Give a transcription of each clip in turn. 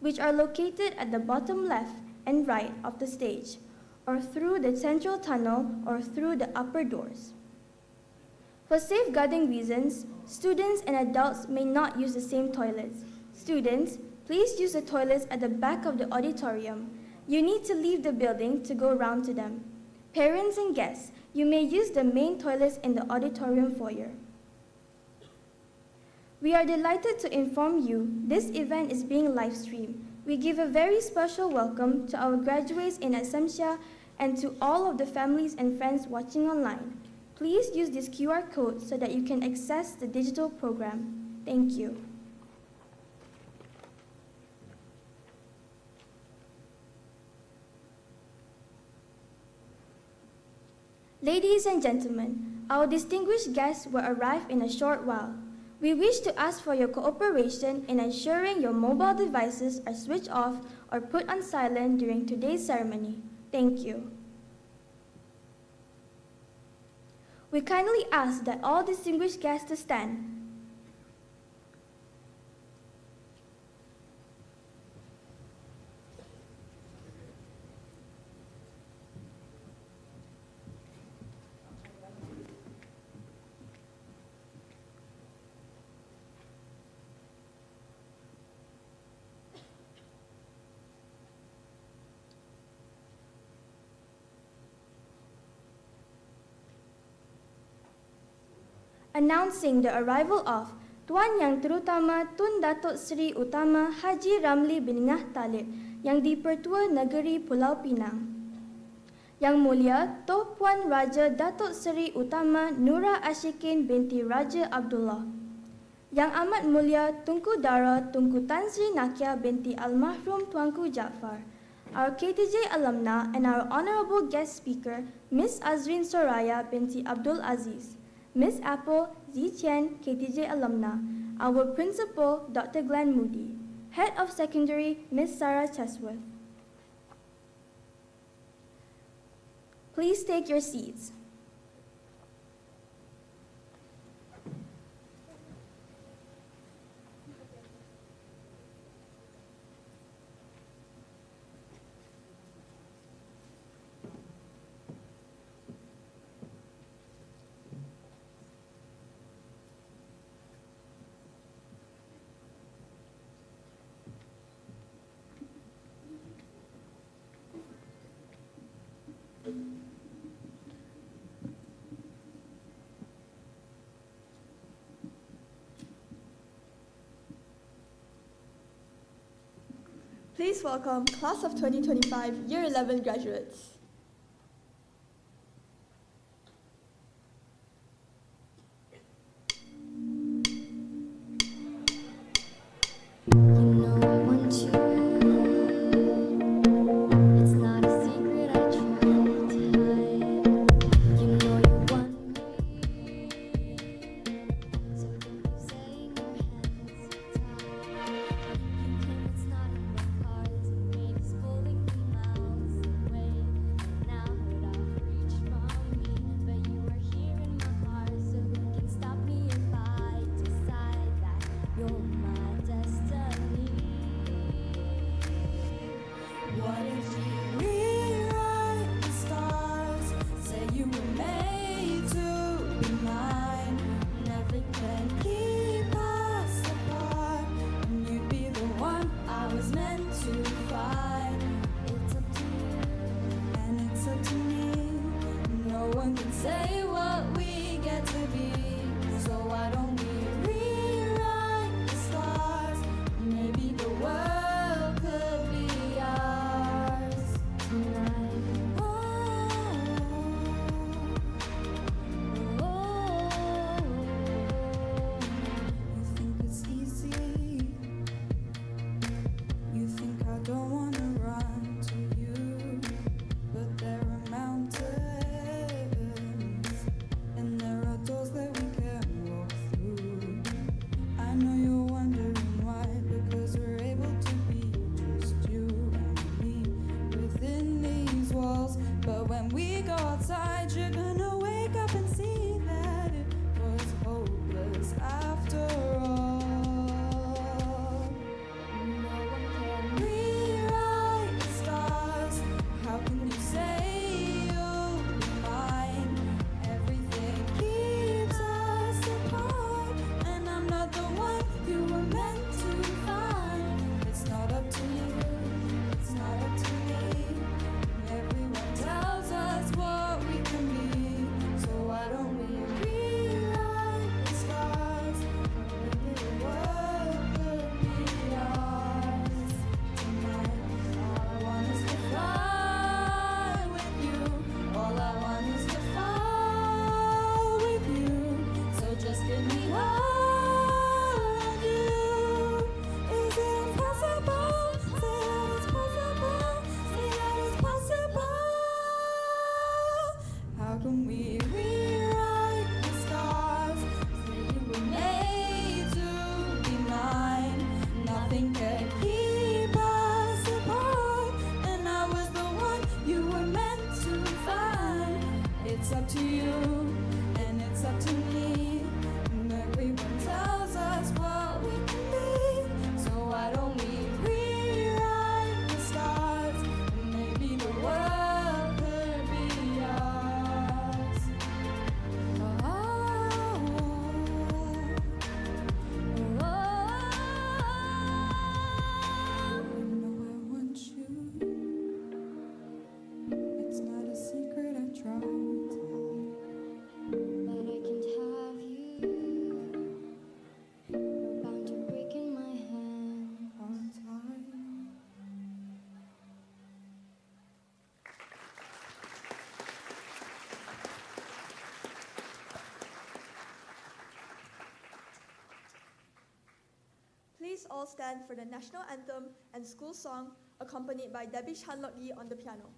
which are located at the bottom left and right of the stage, or through the central tunnel or through the upper doors. For safeguarding reasons, students and adults may not use the same toilets. Students, please use the toilets at the back of the auditorium. You need to leave the building to go round to them. Parents and guests, you may use the main toilets in the auditorium foyer. We are delighted to inform you this event is being live streamed. We give a very special welcome to our graduates in Assumption and to all of the families and friends watching online. Please use this QR code so that you can access the digital program. Thank you. Ladies and gentlemen, our distinguished guests will arrive in a short while. We wish to ask for your cooperation in ensuring your mobile devices are switched off or put on silent during today's ceremony. Thank you. We kindly ask that all distinguished guests to stand. Announcing the arrival of Tuan Yang Terutama Tun Datuk Seri Utama Haji Ramli bin Ngah Talib yang di-Pertua Negeri Pulau Pinang. Yang Mulia Toh Puan Raja Datuk Seri Utama Nura Ashikin binti Raja Abdullah. Yang Amat Mulia Tunku Dara Tunku Tan Sri Nakia binti Almarhum Tuanku Jaafar. Our KTJ alumna and our honorable guest speaker, Miss Azrin Soraya binti Abdul Aziz. Miss Apple Ziqian, KTJ alumna, our principal, Dr. Glenn Moody, head of secondary, Miss Sarah Chesworth. Please take your seats. Please welcome Class of 2025 Year 11 graduates. After all, no one can please all stand for the national anthem and school song accompanied by Debbie Chanlok-Yi on the piano.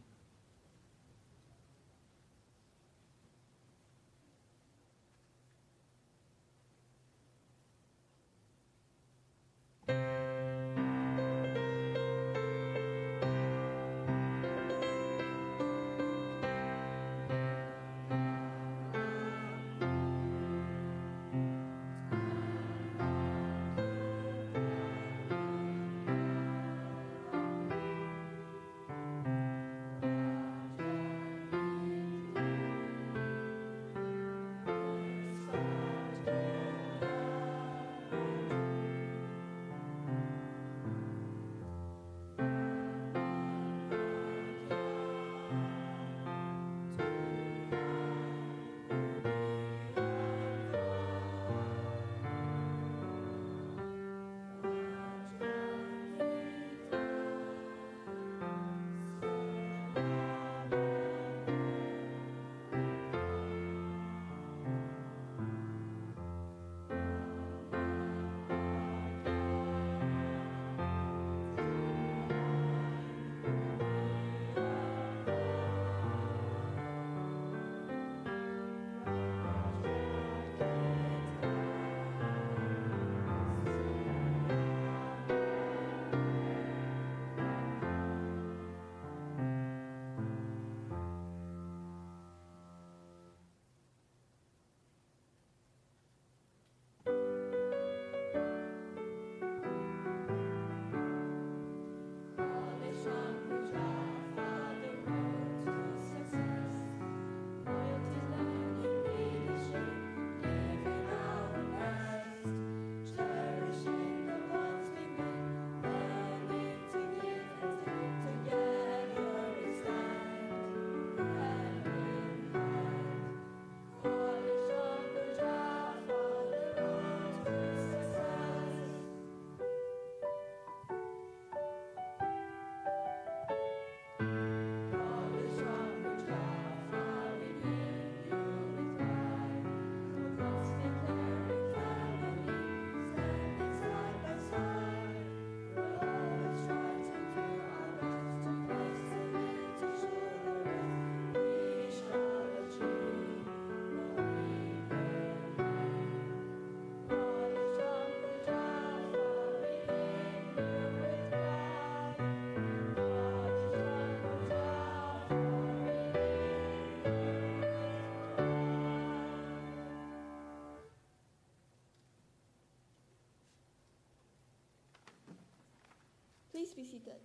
Please be seated.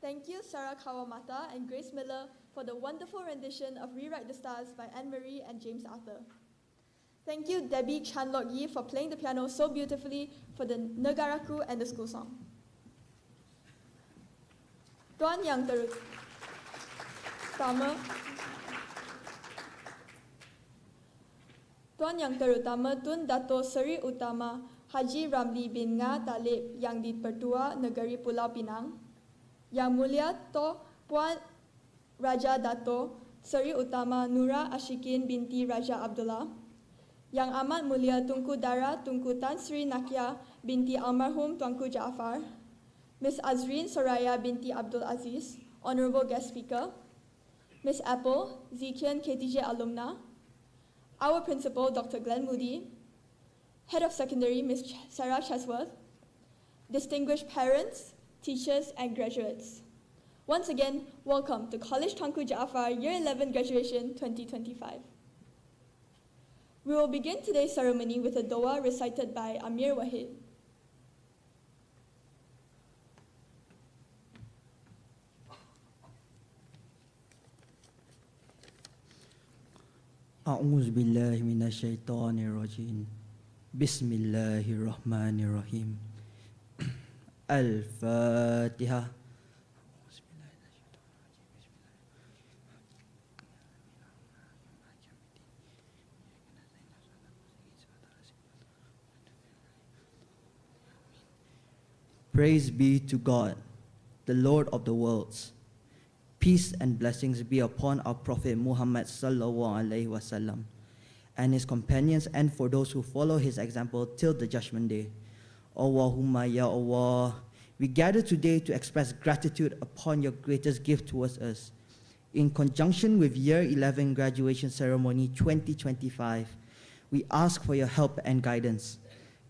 Thank you, Sarah Kawamata and Grace Miller, for the wonderful rendition of Rewrite the Stars by Anne-Marie and James Arthur. Thank you, Debbie Chanlok-Yi, for playing the piano so beautifully for the Negaraku and the school song. Tuan Yang Terutama Tun Dato' Seri Utama Haji Ramli bin Nga Talib yang di-Pertua Negeri Pulau Pinang, Yang Mulia Puan Raja Dato' Seri Utama Nura Ashikin binti Raja Abdullah, Yang Amat Mulia Tunku Dara Tunku Tan Sri Nakia binti Almarhum Tuanku Jaafar, Miss Azrin Soraya binti Abdul Aziz, Honorable Guest Speaker, Miss Apple, Zikian KTJ Alumna, our Principal, Dr. Glenn Moody, Head of Secondary, Miss Sarah Chesworth, distinguished parents, teachers, and graduates. Once again, welcome to College Tuanku Jaafar Year 11 Graduation 2025. We will begin today's ceremony with a dua recited by Amir Wahid. أعوذ بالله من الشيطان الرجيم بسم الله الرحمن الرحيم الفاتحة. Praise be to God, the Lord of the worlds. peace and blessings be upon our Prophet Muhammad sallallahu alaihi wasallam and his companions, and for those who follow his example till the judgment day. Allahumma ya Allah, we gather today to express gratitude upon your greatest gift towards us. In conjunction with Year 11 Graduation Ceremony 2025, we ask for your help and guidance.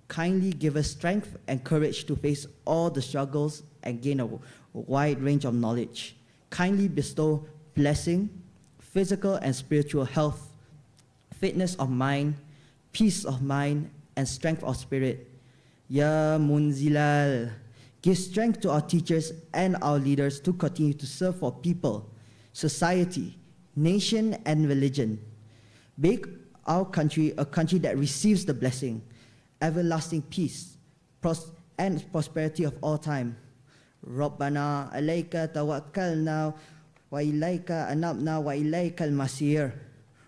Kindly give us strength and courage to face all the struggles and gain a wide range of knowledge. Kindly bestow blessing, physical and spiritual health, fitness of mind, peace of mind, and strength of spirit. Ya Munzilal, give strength to our teachers and our leaders to continue to serve for people, society, nation, and religion. Make our country a country that receives the blessing, everlasting peace, and prosperity of all time. Rabbana alayka tawakkalna wa ilayka anabna wa ilayka al-masir.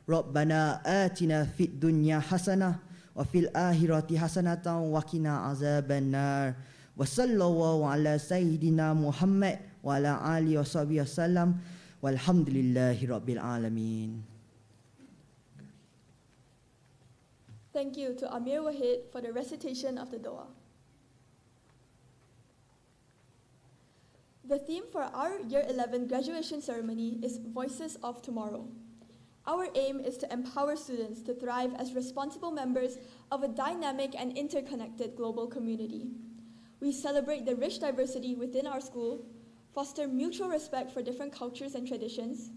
Rabbana atina fid dunya hasanah wa fil akhirati hasanatan wa qina azaban nar. Wa sallallahu ala sayyidina Muhammad wa ala alihi wa sahbihi wasallam. Walhamdulillahi rabbil alameen. Thank you to Amir Wahid for the recitation of the Dua. The theme for our Year 11 graduation ceremony is Voices of Tomorrow. Our aim is to empower students to thrive as responsible members of a dynamic and interconnected global community. We celebrate the rich diversity within our school, foster mutual respect for different cultures and traditions,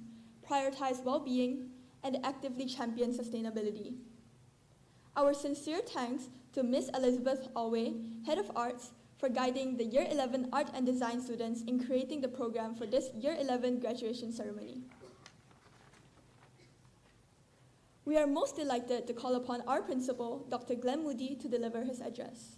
prioritize well-being, and actively champion sustainability. Our sincere thanks to Ms. Elizabeth Alway, Head of Arts, for guiding the Year 11 Art and Design students in creating the program for this Year 11 graduation ceremony. We are most delighted to call upon our principal, Dr. Glenn Moody, to deliver his address.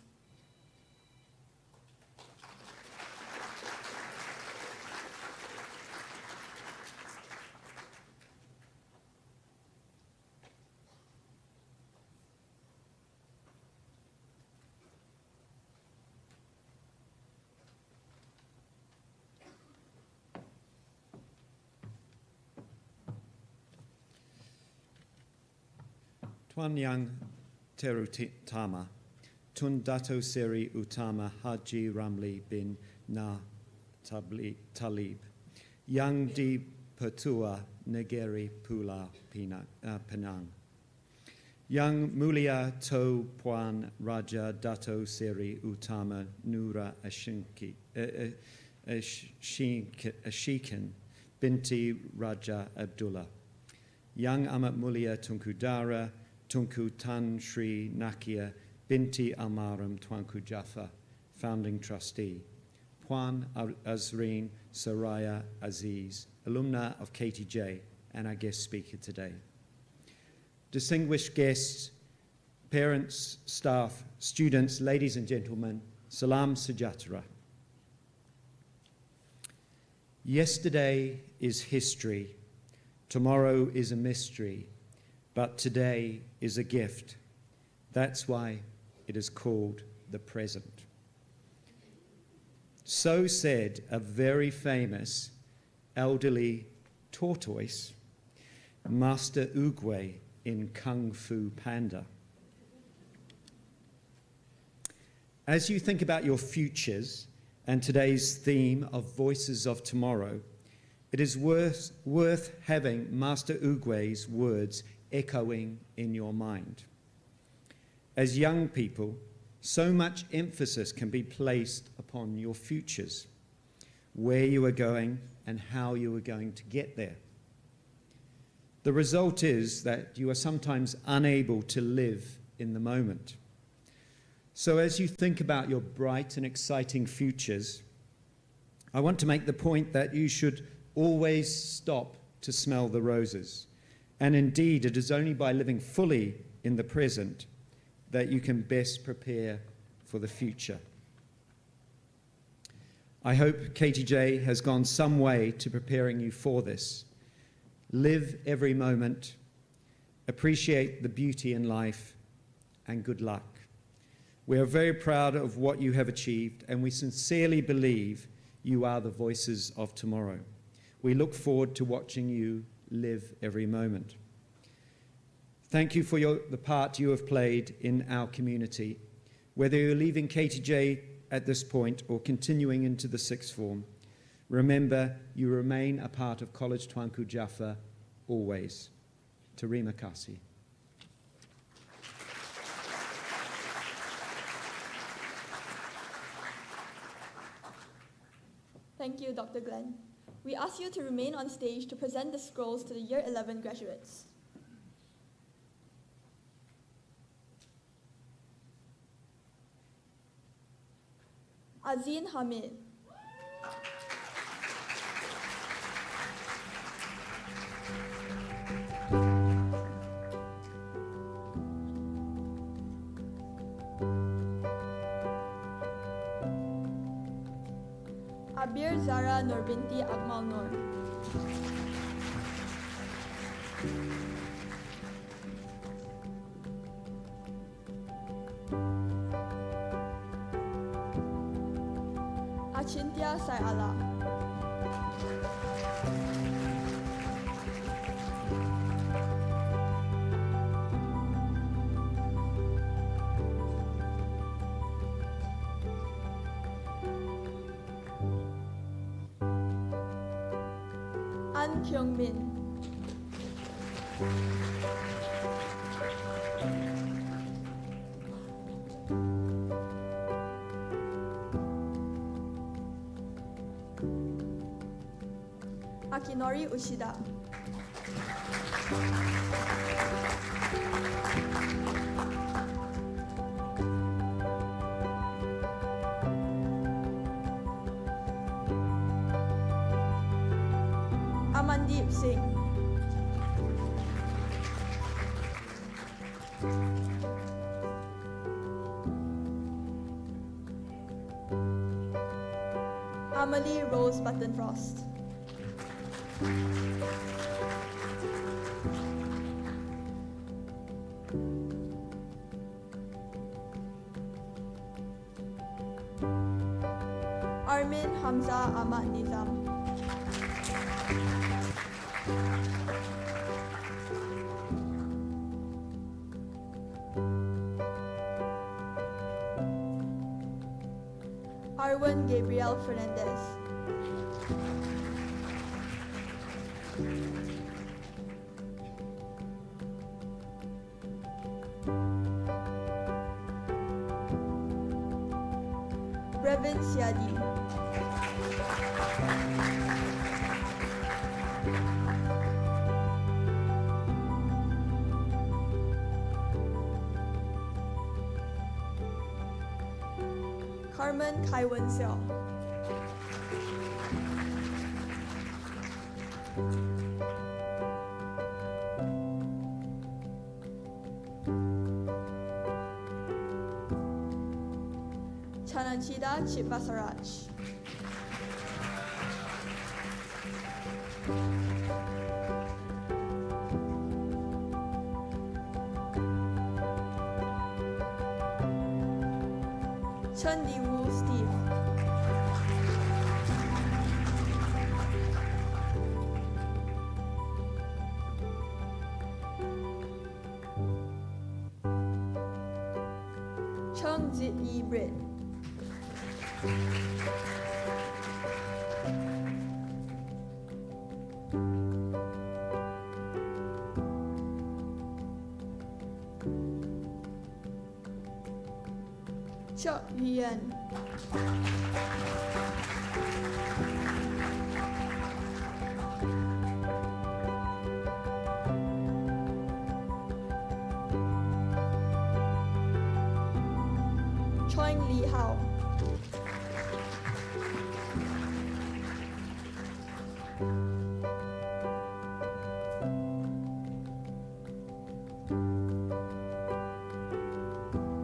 Tuan Yang Terutama, Tun Dato Seri Utama Haji Ramli bin Na Talib, Yang di Pertua Negeri Pulau Penang, Yang Mulia To Puan Raja Dato Seri Utama Nura Ashikin binti Raja Abdullah, Yang Amat Mulia Tunku Dara Tunku Tan Sri Nakia binti Almaram Tuanku Jaffa, founding trustee, Puan Azreen Saraya Aziz, alumna of KTJ and our guest speaker today. Distinguished guests, parents, staff, students, ladies and gentlemen, Salam Sejahtera. Yesterday is history, tomorrow is a mystery, but today is a gift. That's why it is called the present. So said a very famous elderly tortoise, Master Oogway in Kung Fu Panda. As you think about your futures and today's theme of Voices of Tomorrow, it is worth having Master Oogway's words echoing in your mind. As young people, so much emphasis can be placed upon your futures, where you are going and how you are going to get there. The result is that you are sometimes unable to live in the moment. So as you think about your bright and exciting futures, I want to make the point that you should always stop to smell the roses. And indeed, it is only by living fully in the present that you can best prepare for the future. I hope KTJ has gone some way to preparing you for this. Live every moment, appreciate the beauty in life, and good luck. We are very proud of what you have achieved, and we sincerely believe you are the voices of tomorrow. We look forward to watching you live every moment. Thank you for the part you have played in our community. Whether you're leaving KTJ at this point or continuing into the sixth form, remember you remain a part of College Tuanku Jaffa always. Terima kasih. Thank you, Dr. Glenn. We ask you to remain on stage to present the scrolls to the Year 11 graduates. Azin Hamid. Abir Zara Nur binti Akmal Nur. Achintya Sayala. An Kyung Min. Akinori Ushida. Amandeep Singh. Amelie Rose Buttonfrost. Armin Hamza Ahmad Nizam. Arwen Gabriel Fernandez. Brevin Siadi. Carmen Kaiwen Seo. Chananchida Chipasaraj. Chen Di-woo Steve. Chung Zit-yi Britt. Chok Hien. Choing Lee Hao.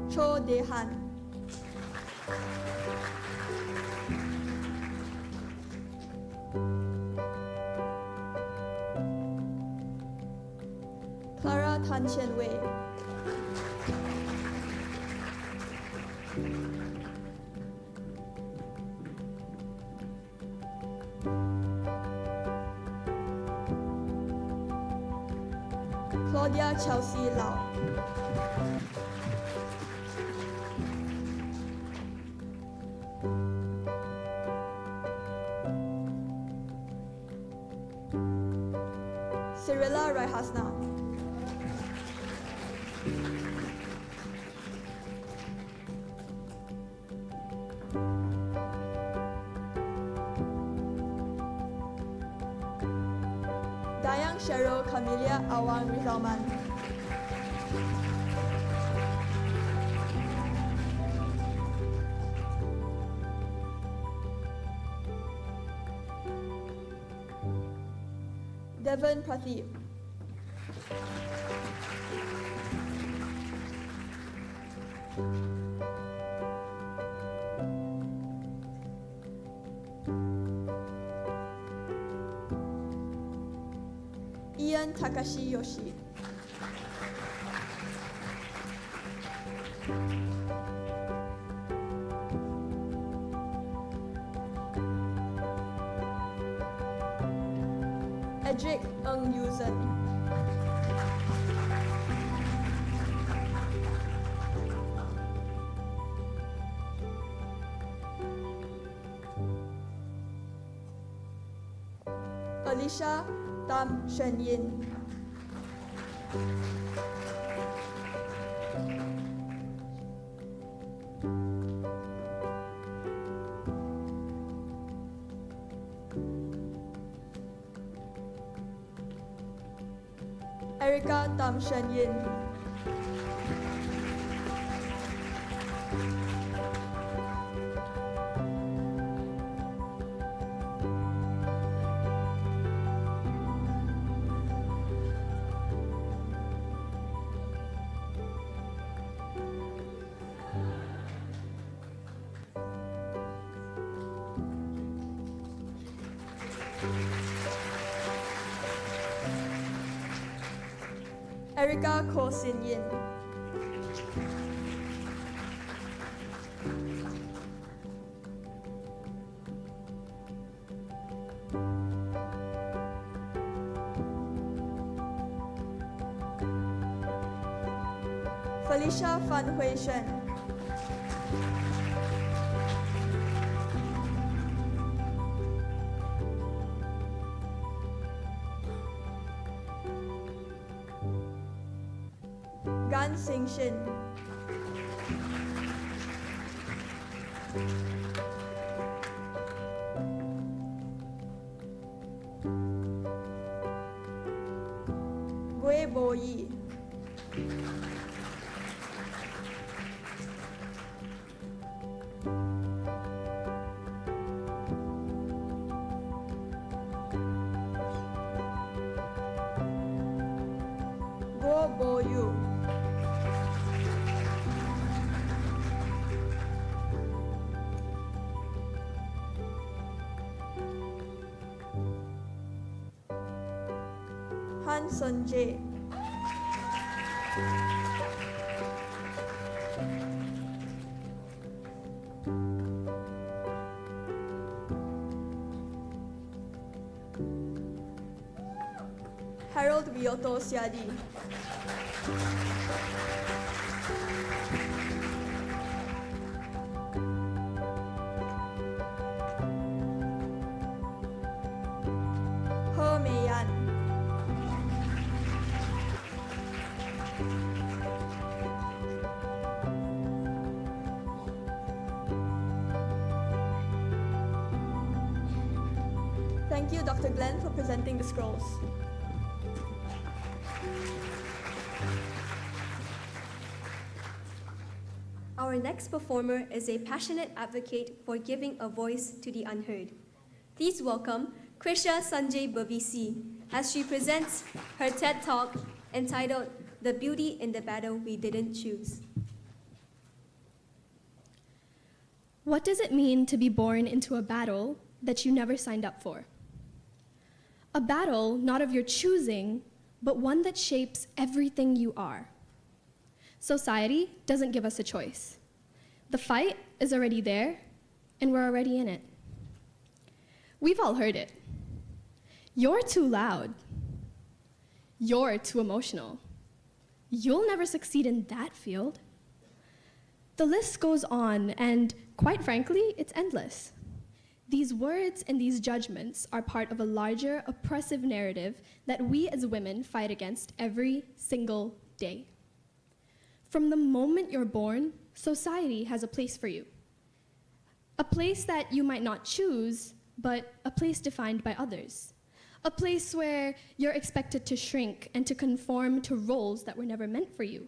Cho De-han. Clara Tan Chen Wei. Columbia Chelsea Lau. Cyrilla Raihasna. Dayang Cheryl Camelia Awang Rizalman. Devon Pradeep. Ian Takashi Yoshi. Edric Ng Yuzen. Alicia Tam Shen Yin. Erica Tam Shen Yin. Erica Ko Sin Yin. Felicia Fan Hui Shen. Gan Sing Shin. Gui Bo Yi. Go Bo Yu. Han Sun Jae. Harold Wioto Siadi. He Mei Yan. Thank you, Dr. Glenn, for presenting the scrolls. Our next performer is a passionate advocate for giving a voice to the unheard. Please welcome Krisha Sanjay Bavisi as she presents her TED Talk entitled The Beauty in the Battle We Didn't Choose. What does it mean to be born into a battle that you never signed up for? A battle not of your choosing, but one that shapes everything you are. Society doesn't give us a choice. The fight is already there, and we're already in it. We've all heard it. You're too loud. You're too emotional. You'll never succeed in that field. The list goes on, and quite frankly, it's endless. These words and these judgments are part of a larger oppressive narrative that we as women fight against every single day. From the moment you're born, society has a place for you. A place that you might not choose, but a place defined by others. A place where you're expected to shrink and to conform to roles that were never meant for you.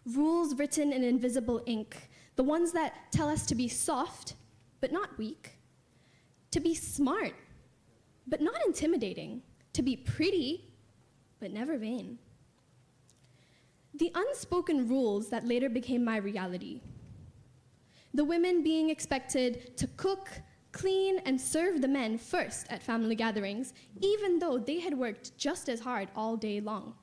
Rules written in invisible ink, the ones that tell us to be soft, but not weak. To be smart, but not intimidating. To be pretty, but never vain. The unspoken rules that later became my reality. The women being expected to cook, clean, and serve the men first at family gatherings, even though they had worked just as hard all day long.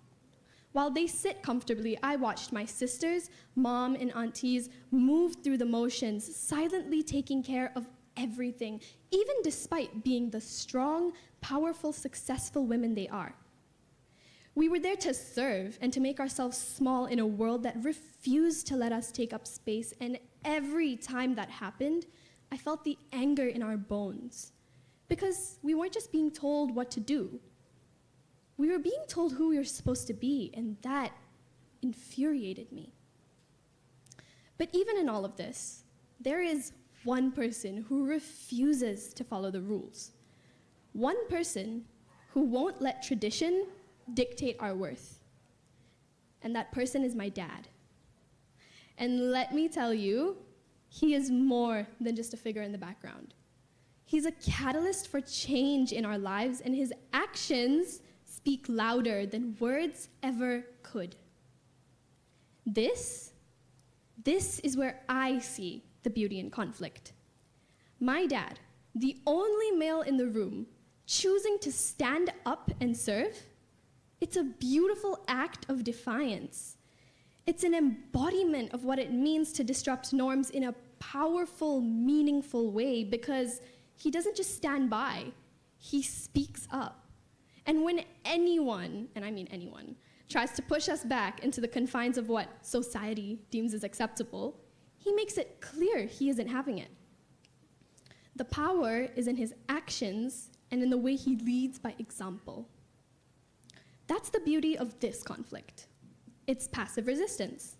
While they sit comfortably, I watched my sisters, mom, and aunties move through the motions, silently taking care of everything, even despite being the strong, powerful, successful women they are. We were there to serve and to make ourselves small in a world that refused to let us take up space, and every time that happened, I felt the anger in our bones, because we weren't just being told what to do. We were being told who we were supposed to be, and that infuriated me. But even in all of this, there is one person who refuses to follow the rules. One person who won't let tradition dictate our worth. And that person is my dad. And let me tell you, he is more than just a figure in the background. He's a catalyst for change in our lives, and his actions speak louder than words ever could. This is where I see the beauty in conflict. My dad, the only male in the room, choosing to stand up and serve, it's a beautiful act of defiance. It's an embodiment of what it means to disrupt norms in a powerful, meaningful way, because he doesn't just stand by, he speaks up. And when anyone, and I mean anyone, tries to push us back into the confines of what society deems as acceptable, he makes it clear he isn't having it. The power is in his actions and in the way he leads by example. That's the beauty of this conflict. It's passive resistance.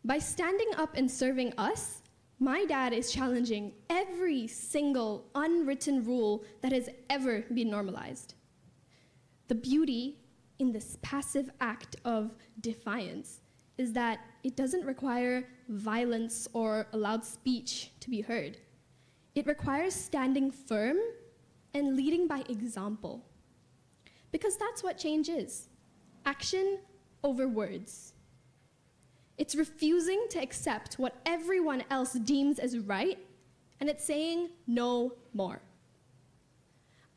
By standing up and serving us, my dad is challenging every single unwritten rule that has ever been normalized. The beauty in this passive act of defiance is that it doesn't require violence or a loud speech to be heard. It requires standing firm and leading by example. Because that's what change is. Action over words. It's refusing to accept what everyone else deems as right, and it's saying no more.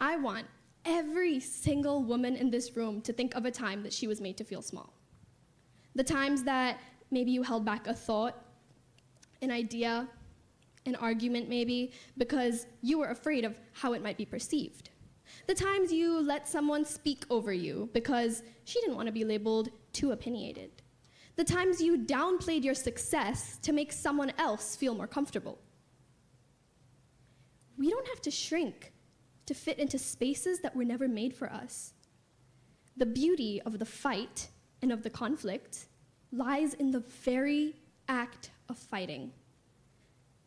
I want every single woman in this room to think of a time that she was made to feel small. The times that maybe you held back a thought, an idea, an argument maybe, because you were afraid of how it might be perceived. The times you let someone speak over you because she didn't want to be labeled too opinionated. The times you downplayed your success to make someone else feel more comfortable. We don't have to shrink to fit into spaces that were never made for us. The beauty of the fight and of the conflict lies in the very act of fighting,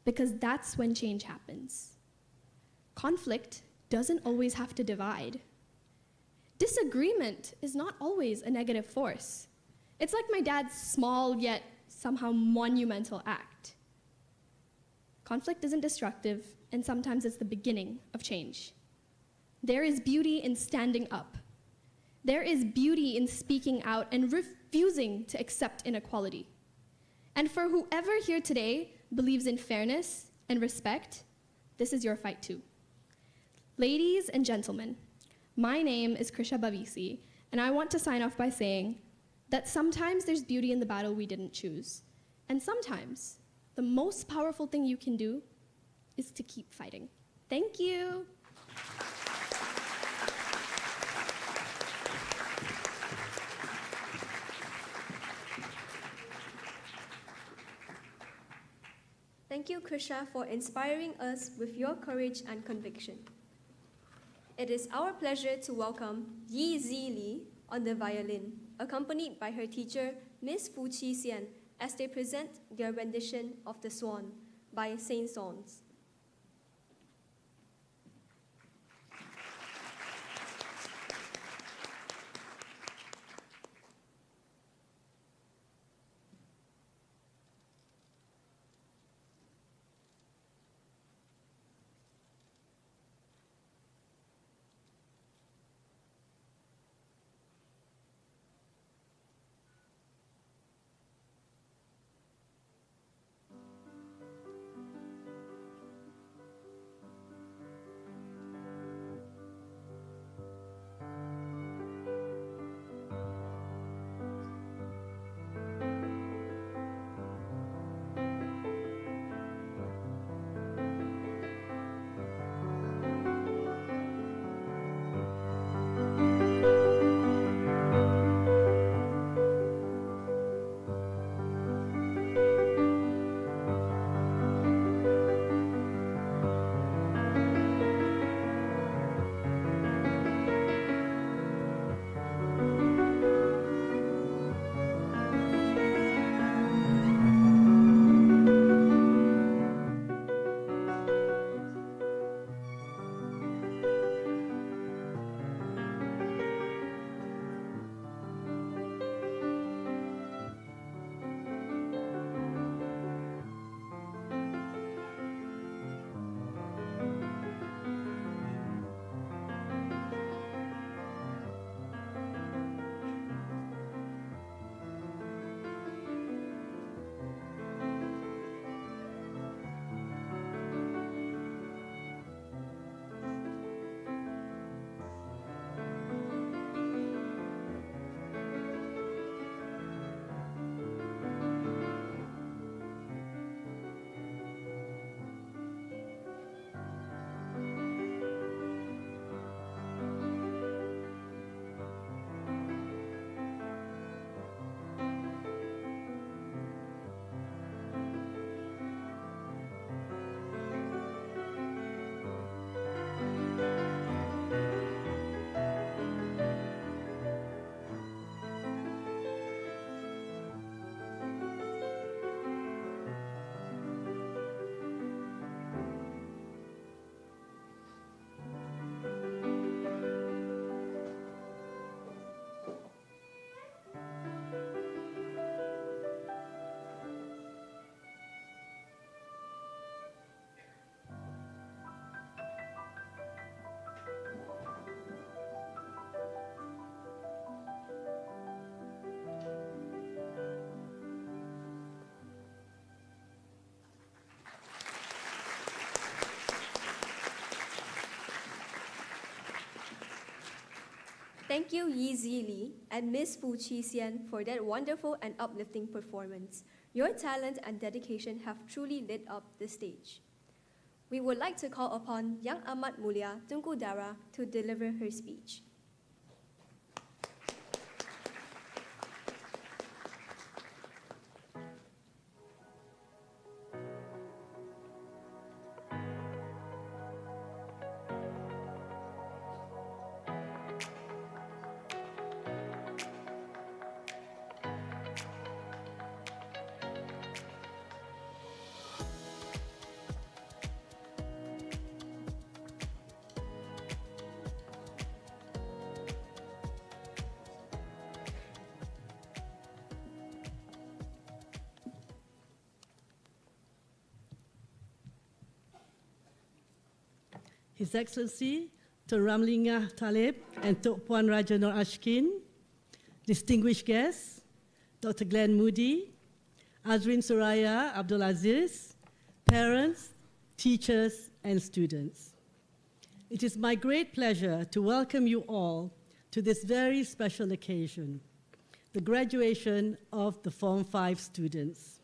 because that's when change happens. Conflict doesn't always have to divide. Disagreement is not always a negative force. It's like my dad's small yet somehow monumental act. Conflict isn't destructive, and sometimes it's the beginning of change. There is beauty in standing up. There is beauty in speaking out and refusing to accept inequality. And for whoever here today believes in fairness and respect, this is your fight too. Ladies and gentlemen, my name is Krisha Bavisi, and I want to sign off by saying that sometimes there's beauty in the battle we didn't choose, and sometimes the most powerful thing you can do is to keep fighting. Thank you. Thank you, Krisha, for inspiring us with your courage and conviction. It is our pleasure to welcome Yi Zi Li on the violin, accompanied by her teacher, Miss Fu Chi Xian, as they present their rendition of The Swan by Saint-Saëns. Thank you, Yi Zi Li and Miss Fu Chi Xian, for that wonderful and uplifting performance. Your talent and dedication have truly lit up the stage. We would like to call upon Yang Amat Mulia Tunku Dara to deliver her speech. His Excellency, Tun Ramlingah Talib and Tok Puan Raja Nur Ashkin, distinguished guests, Dr. Glenn Moody, Azrin Suraya Abdul Aziz, parents, teachers, and students. It is my great pleasure to welcome you all to this very special occasion, the graduation of the Form 5 students.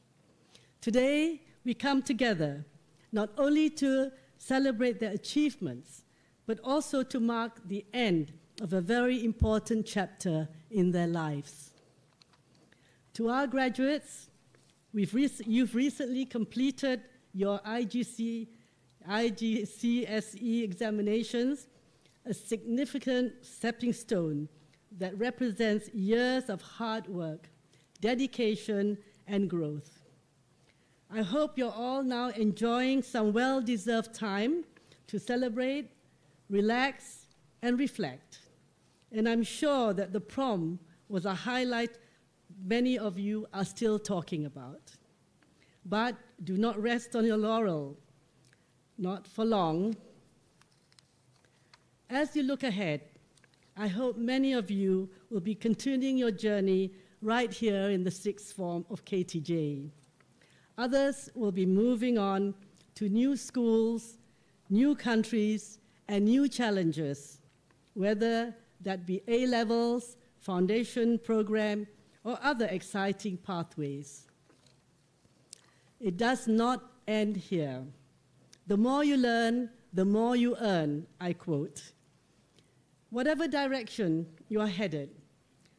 Today, we come together not only to celebrate their achievements, but also to mark the end of a very important chapter in their lives. To our graduates, you've recently completed your IGCSE examinations a significant stepping stone that represents years of hard work, dedication, and growth. I hope you're all now enjoying some well-deserved time to celebrate, relax, and reflect. And I'm sure that the prom was a highlight many of you are still talking about. But do not rest on your laurel, not for long. As you look ahead, I hope many of you will be continuing your journey right here in the sixth form of KTJ. Others will be moving on to new schools, new countries, and new challenges, whether that be A-levels, foundation program, or other exciting pathways. It does not end here. The more you learn, the more you earn, I quote. Whatever direction you are headed,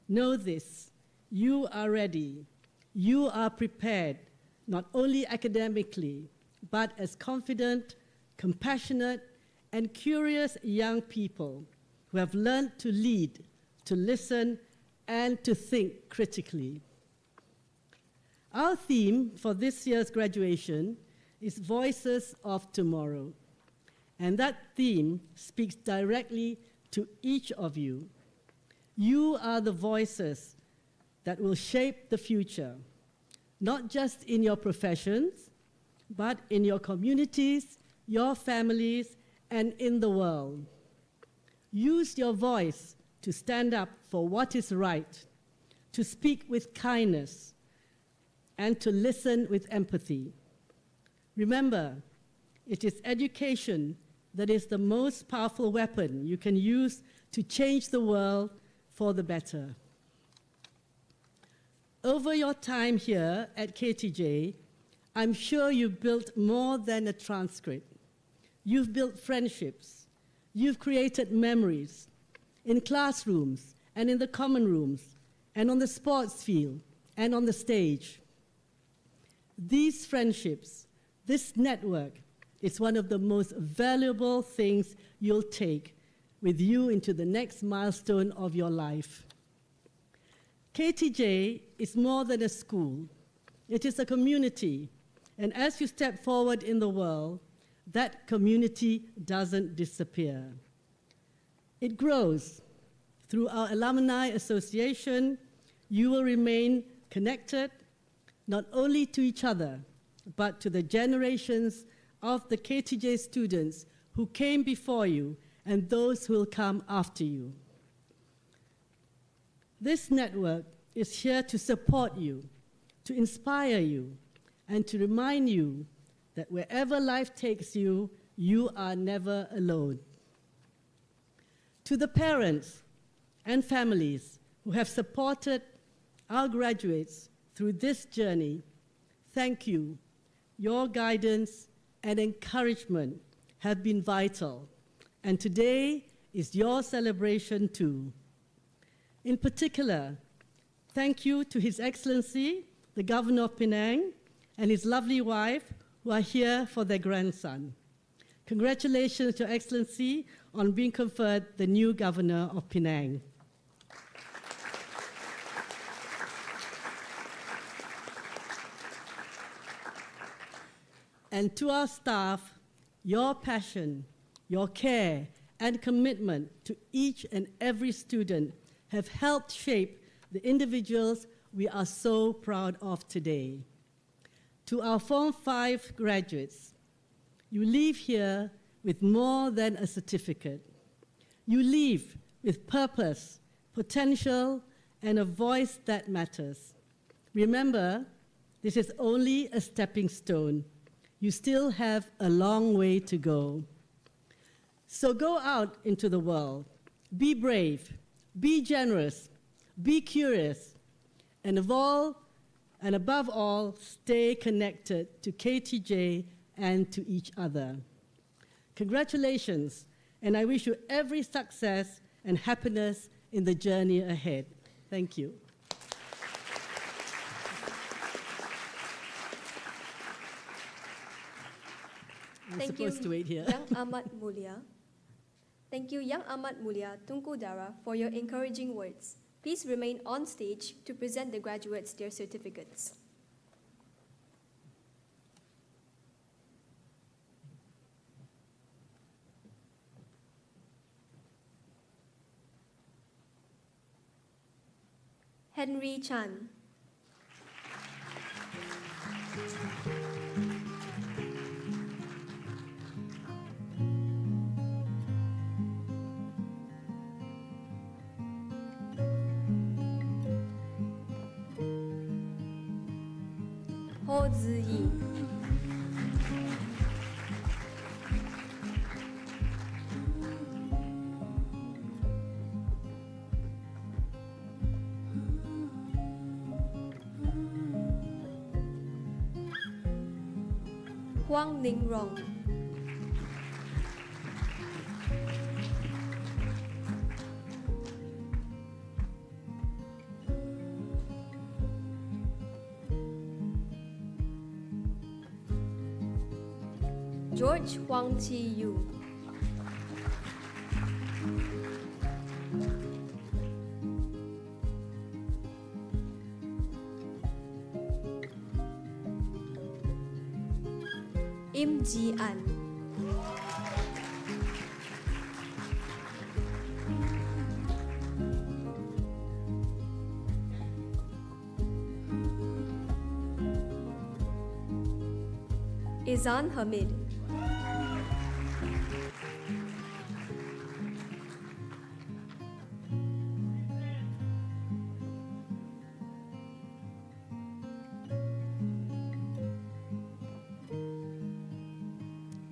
know this: you are ready, you are prepared, not only academically, but as confident, compassionate, and curious young people who have learned to lead, to listen, and to think critically. Our theme for this year's graduation is Voices of Tomorrow, and that theme speaks directly to each of you. You are the voices that will shape the future, not just in your professions, but in your communities, your families, and in the world. Use your voice to stand up for what is right, to speak with kindness, and to listen with empathy. Remember, it is education that is the most powerful weapon you can use to change the world for the better. Over your time here at KTJ, I'm sure you've built more than a transcript. You've built friendships. You've created memories in classrooms and in the common rooms and on the sports field and on the stage. These friendships, this network, is one of the most valuable things you'll take with you into the next milestone of your life. KTJ is more than a school. It is a community. And as you step forward in the world, that community doesn't disappear. It grows. Through our Alumni Association, you will remain connected not only to each other, but to the generations of the KTJ students who came before you and those who will come after you. This network is here to support you, to inspire you, and to remind you that wherever life takes you, you are never alone. To the parents and families who have supported our graduates through this journey, thank you. Your guidance and encouragement have been vital, and today is your celebration too. In particular, thank you to His Excellency, the Governor of Penang, and his lovely wife, who are here for their grandson. Congratulations, Your Excellency, on being conferred the new Governor of Penang. And to our staff, your passion, your care, and commitment to each and every student have helped shape the individuals we are so proud of today. To our Form 5 graduates, you leave here with more than a certificate. You leave with purpose, potential, and a voice that matters. Remember, this is only a stepping stone. You still have a long way to go. So go out into the world. Be brave, be generous, be curious, and above all, stay connected to KTJ and to each other. Congratulations, and I wish you every success and happiness in the journey ahead. Thank you. I'm Thank supposed to you, wait here. Yang Amat Mulia. Thank you, Yang Amat Mulia Tunku Dara, for your encouraging words. Please remain on stage to present the graduates their certificates. Henry Chan. Ho Ziyi. Huang Ningrong. George Huang Chi Yu. Im Ji An. Izan Hamid.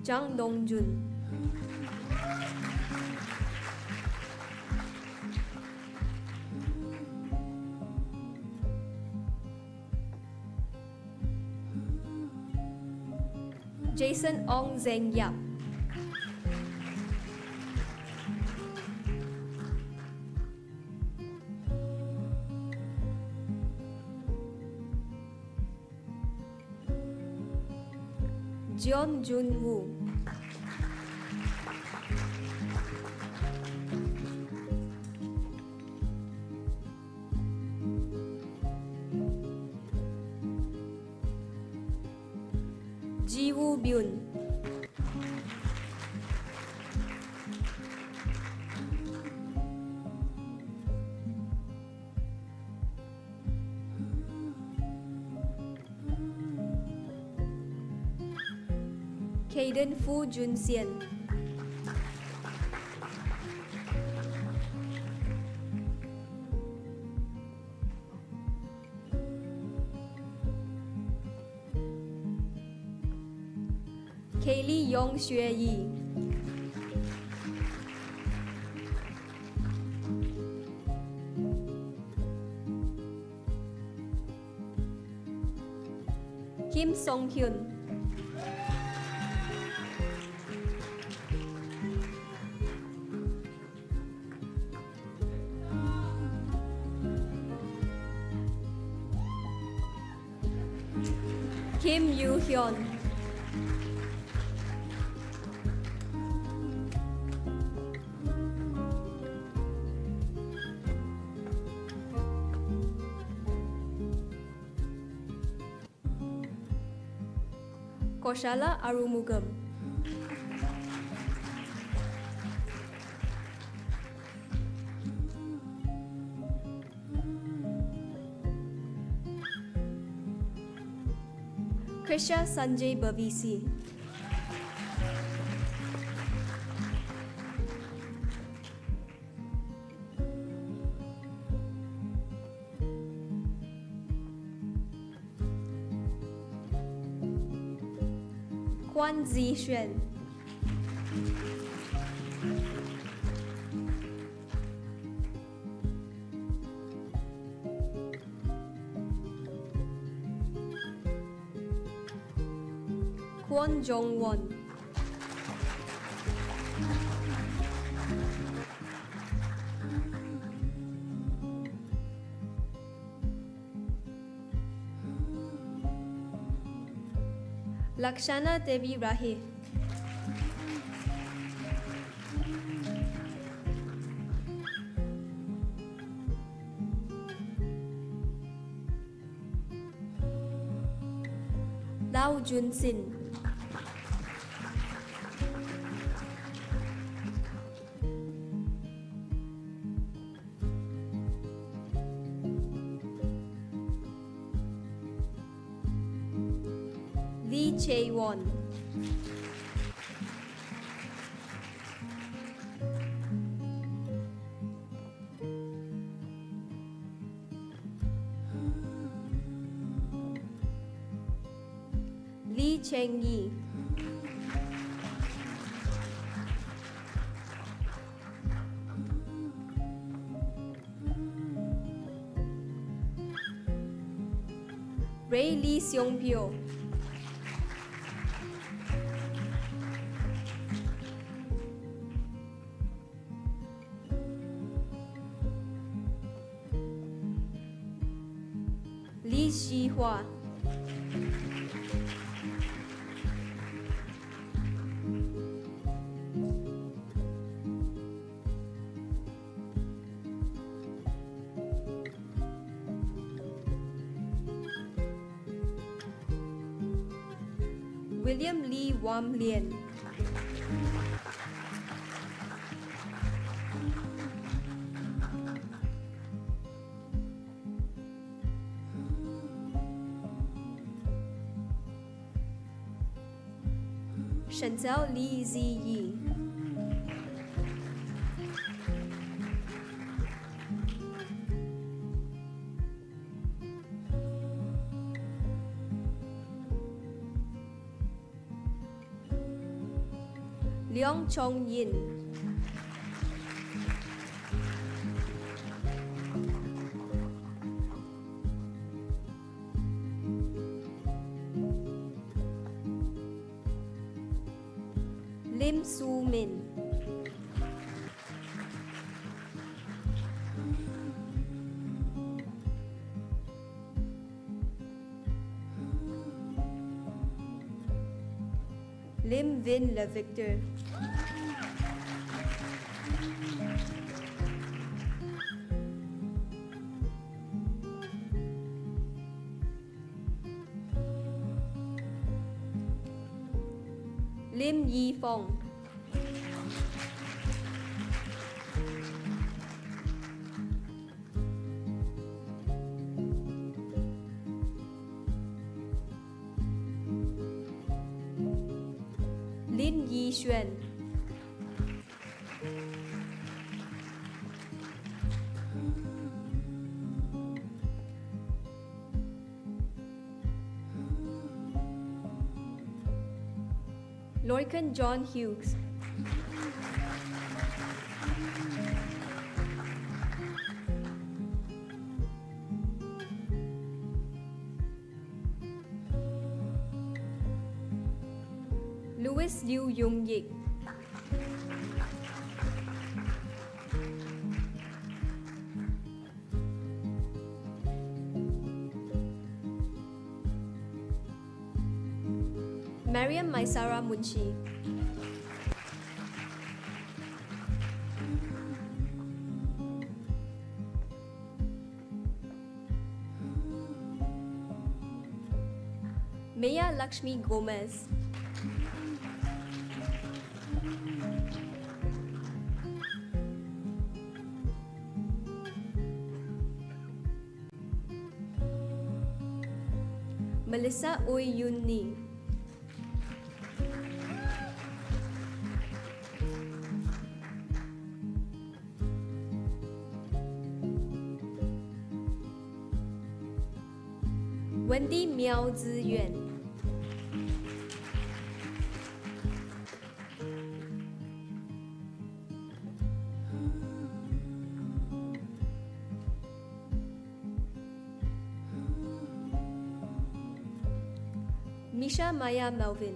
Jang Dongjun. Jason Ong Zeng Yap. Jeon Jun Woo. Ji Woo Byun. Caden Fu Jun Sien. Kaylee Yong Xue Yi. Kim Song Hyun. Kim Yoo Hyun. Koshala Arumugam. Krisha Sanjay Bavisi. Quan Zixuan. Kwon Jong Won. Lakshana Devi Rahi. Lau Jun Sin, Lee Chae Won, Lee Cheng Yi, Ray Lee Seong Pyo, Lee Shi Hua, William Lee Wam Lien, Chantel Lee Zi Yi, Leong Chong Yin, Lim Su Min, Lim Vin Le Victor, Lim Yi Fong, Lin Yi Xuan, Lorcan John Hughes, Louis Liu Yung Yik, Mariam Maisara Munshi, Maya Lakshmi Gomez, Melissa Uy Yun Ni, Wendy Miao Ziyuan, Misha Maya Melvin,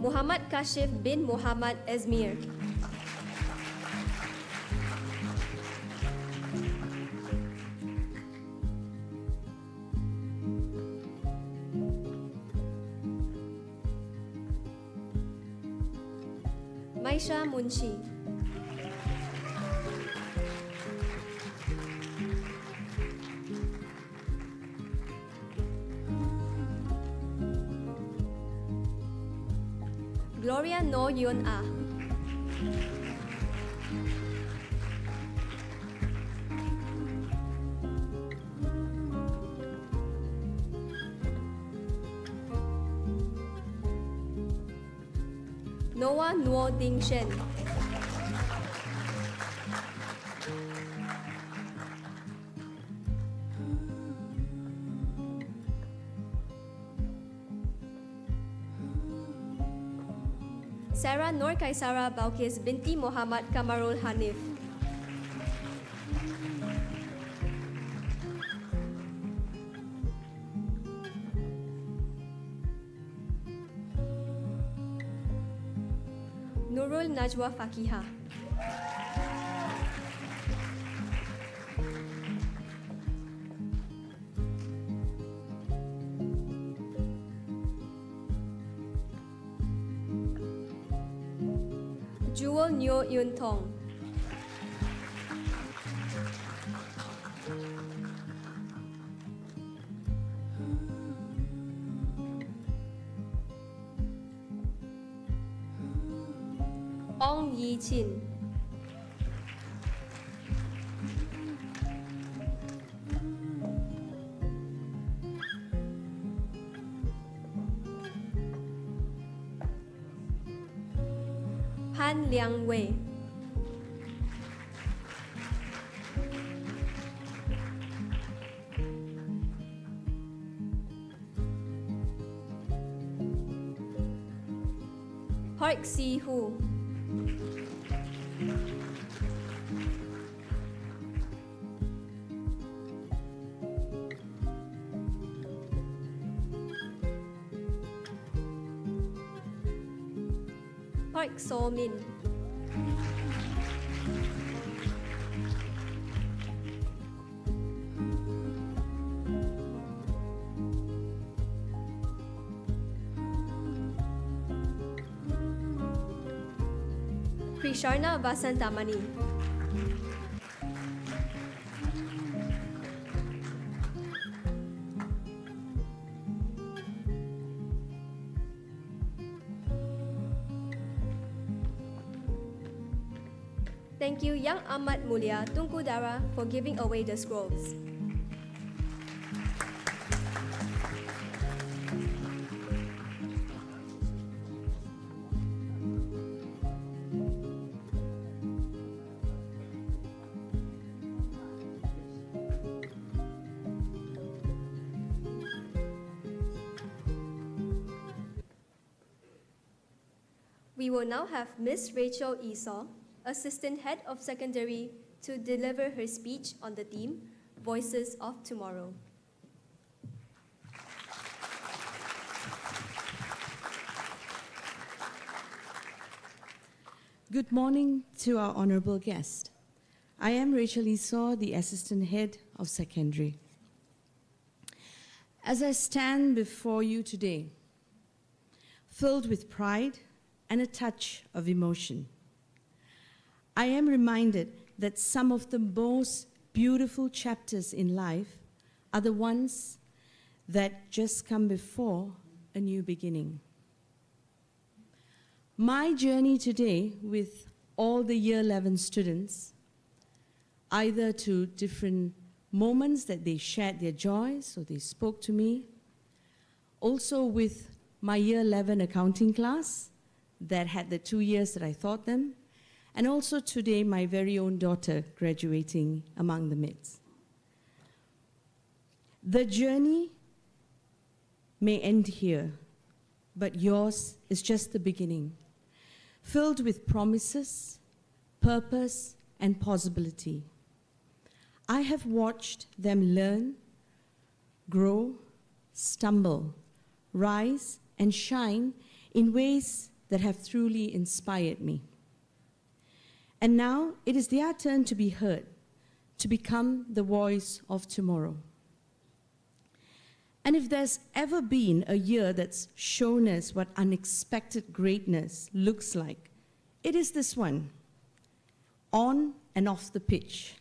Muhammad Kashif bin Muhammad Azmir, Aisha Munshi. Gloria No Yun Ah. Noah Nuo Ding Shen. Sarah Nur Kaisara Balkis binti Muhammad Kamarul Hanif. Nurul Najwa Fakiha. Jewel Nyo Yun Tong. Ong Yi Chin. Han Liang Wei. Park Si Hu. Park So Min. Krisharna Vasantamani. Thank you, Yang Ahmad Mulia Tunku Dara, for giving away the scrolls. We will now have Miss Rachel Esau, Assistant Head of Secondary, to deliver her speech on the theme, Voices of Tomorrow. Good morning to our honorable guest. I am Rachel Esau, the Assistant Head of Secondary. As I stand before you today, filled with pride and a touch of emotion, I am reminded that some of the most beautiful chapters in life are the ones that just come before a new beginning. My journey today with all the Year 11 students, either to different moments that they shared their joys or they spoke to me, also with my Year 11 accounting class that had the 2 years that I taught them, and also today my very own daughter graduating among the midst. The journey may end here, but yours is just the beginning, filled with promises, purpose, and possibility. I have watched them learn, grow, stumble, rise, and shine in ways that have truly inspired me. And now it is their turn to be heard, to become the voice of tomorrow. And if there's ever been a year that's shown us what unexpected greatness looks like, It is this one, on and off the pitch.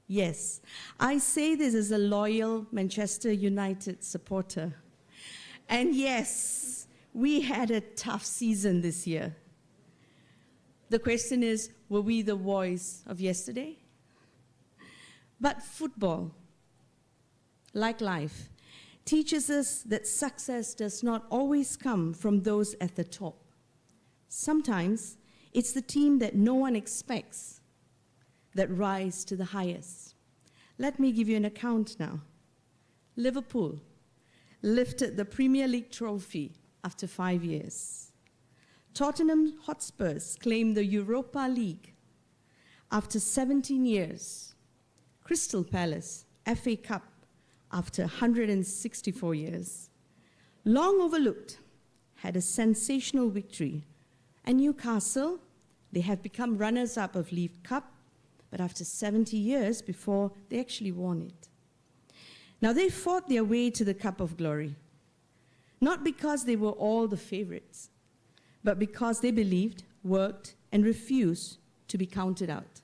Yes, I say this as a loyal Manchester United supporter. And yes, we had a tough season this year. The question is, were we the voice of yesterday? But football, like life, teaches us that success does not always come from those at the top. Sometimes it's the team that no one expects that rise to the highest. Let me give you an account now. Liverpool lifted the Premier League trophy after 5 years. Tottenham Hotspurs claimed the Europa League after 17 years. Crystal Palace, FA Cup after 164 years. Long overlooked, had a sensational victory. And Newcastle, they have become runners-up of League Cup, but after 70 years before they actually won it. Now they fought their way to the Cup of Glory, not because they were all the favorites, but because they believed, worked, and refused to be counted out.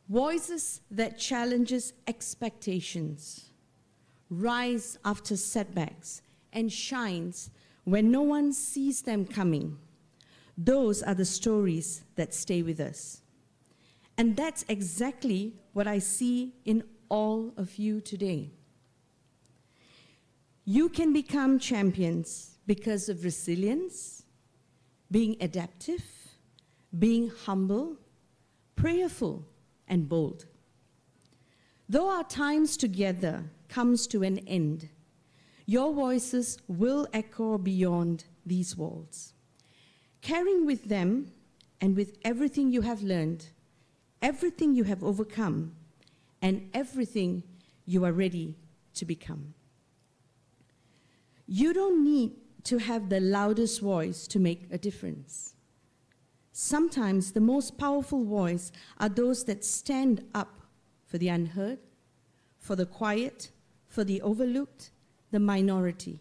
Voices that challenges expectations, rise after setbacks, and shines when no one sees them coming. Those are the stories that stay with us. And that's exactly what I see in all of you today. You can become champions because of resilience, being adaptive, being humble, prayerful, and bold. Though our times together comes to an end, your voices will echo beyond these walls, carrying with them and with everything you have learned, everything you have overcome, and everything you are ready to become. You don't need to have the loudest voice to make a difference. Sometimes the most powerful voice are those that stand up for the unheard, for the quiet, for the overlooked, the minority.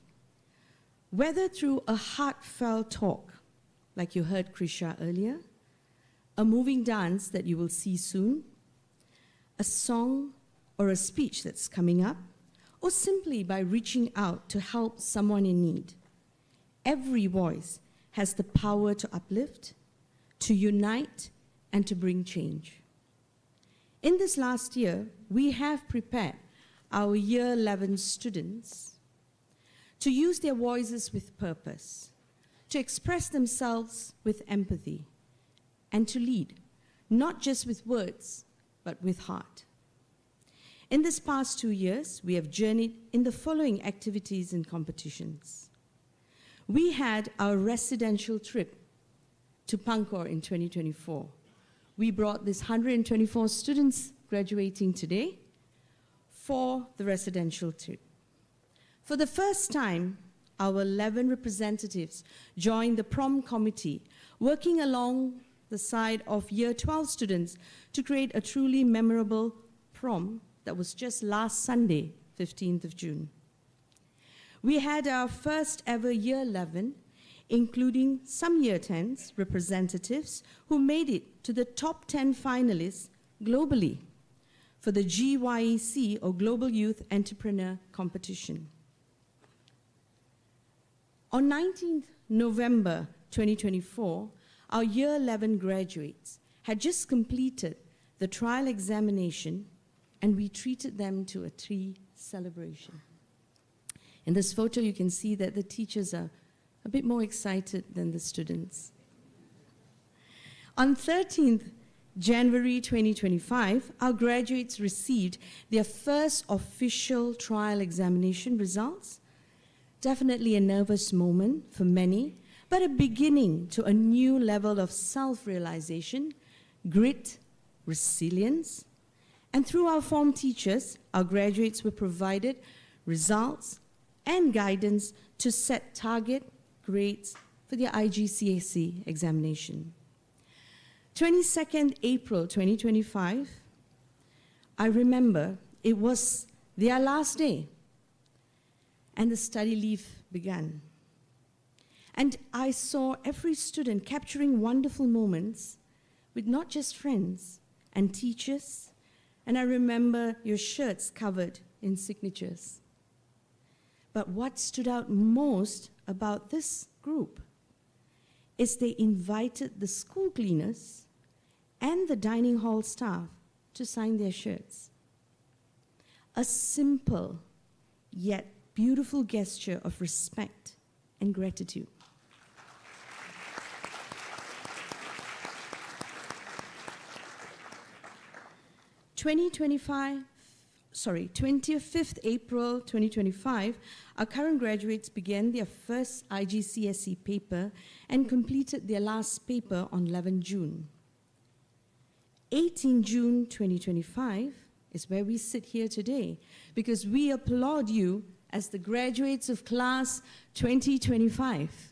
Whether through a heartfelt talk, like you heard Krisha earlier, a moving dance that you will see soon, a song or a speech that's coming up, or simply by reaching out to help someone in need. Every voice has the power to uplift, to unite, and to bring change. In this last year, we have prepared our Year 11 students to use their voices with purpose, to express themselves with empathy, and to lead, not just with words, but with heart. In this past 2 years, we have journeyed in the following activities and competitions. We had our residential trip to Pangkor in 2024. We brought these 124 students graduating today for the residential trip. For the first time, our 11 representatives joined the prom committee, working along the side of Year 12 students to create a truly memorable prom that was just last Sunday, 15th of June. We had our first ever Year 11, including some Year 10s representatives who made it to the top 10 finalists globally for the GYEC, or Global Youth Entrepreneur Competition. On 19th November 2024, our Year 11 graduates had just completed the trial examination, and we treated them to a tree celebration. In this photo, you can see that the teachers are a bit more excited than the students. On 13th January 2025, our graduates received their first official trial examination results. Definitely a nervous moment for many, but a beginning to a new level of self-realization, grit, resilience. And through our form teachers, our graduates were provided results and guidance to set target grades for their IGCSE examination. 22nd April 2025, I remember it was their last day and the study leave began. And I saw every student capturing wonderful moments with not just friends and teachers, and I remember your shirts covered in signatures. But what stood out most about this group is they invited the school cleaners and the dining hall staff to sign their shirts. A simple yet beautiful gesture of respect and gratitude. (2025) 25th April 2025, our current graduates began their first IGCSE paper and completed their last paper on 11 June. 18 June 2025 is where we sit here today, because we applaud you as the graduates of class 2025.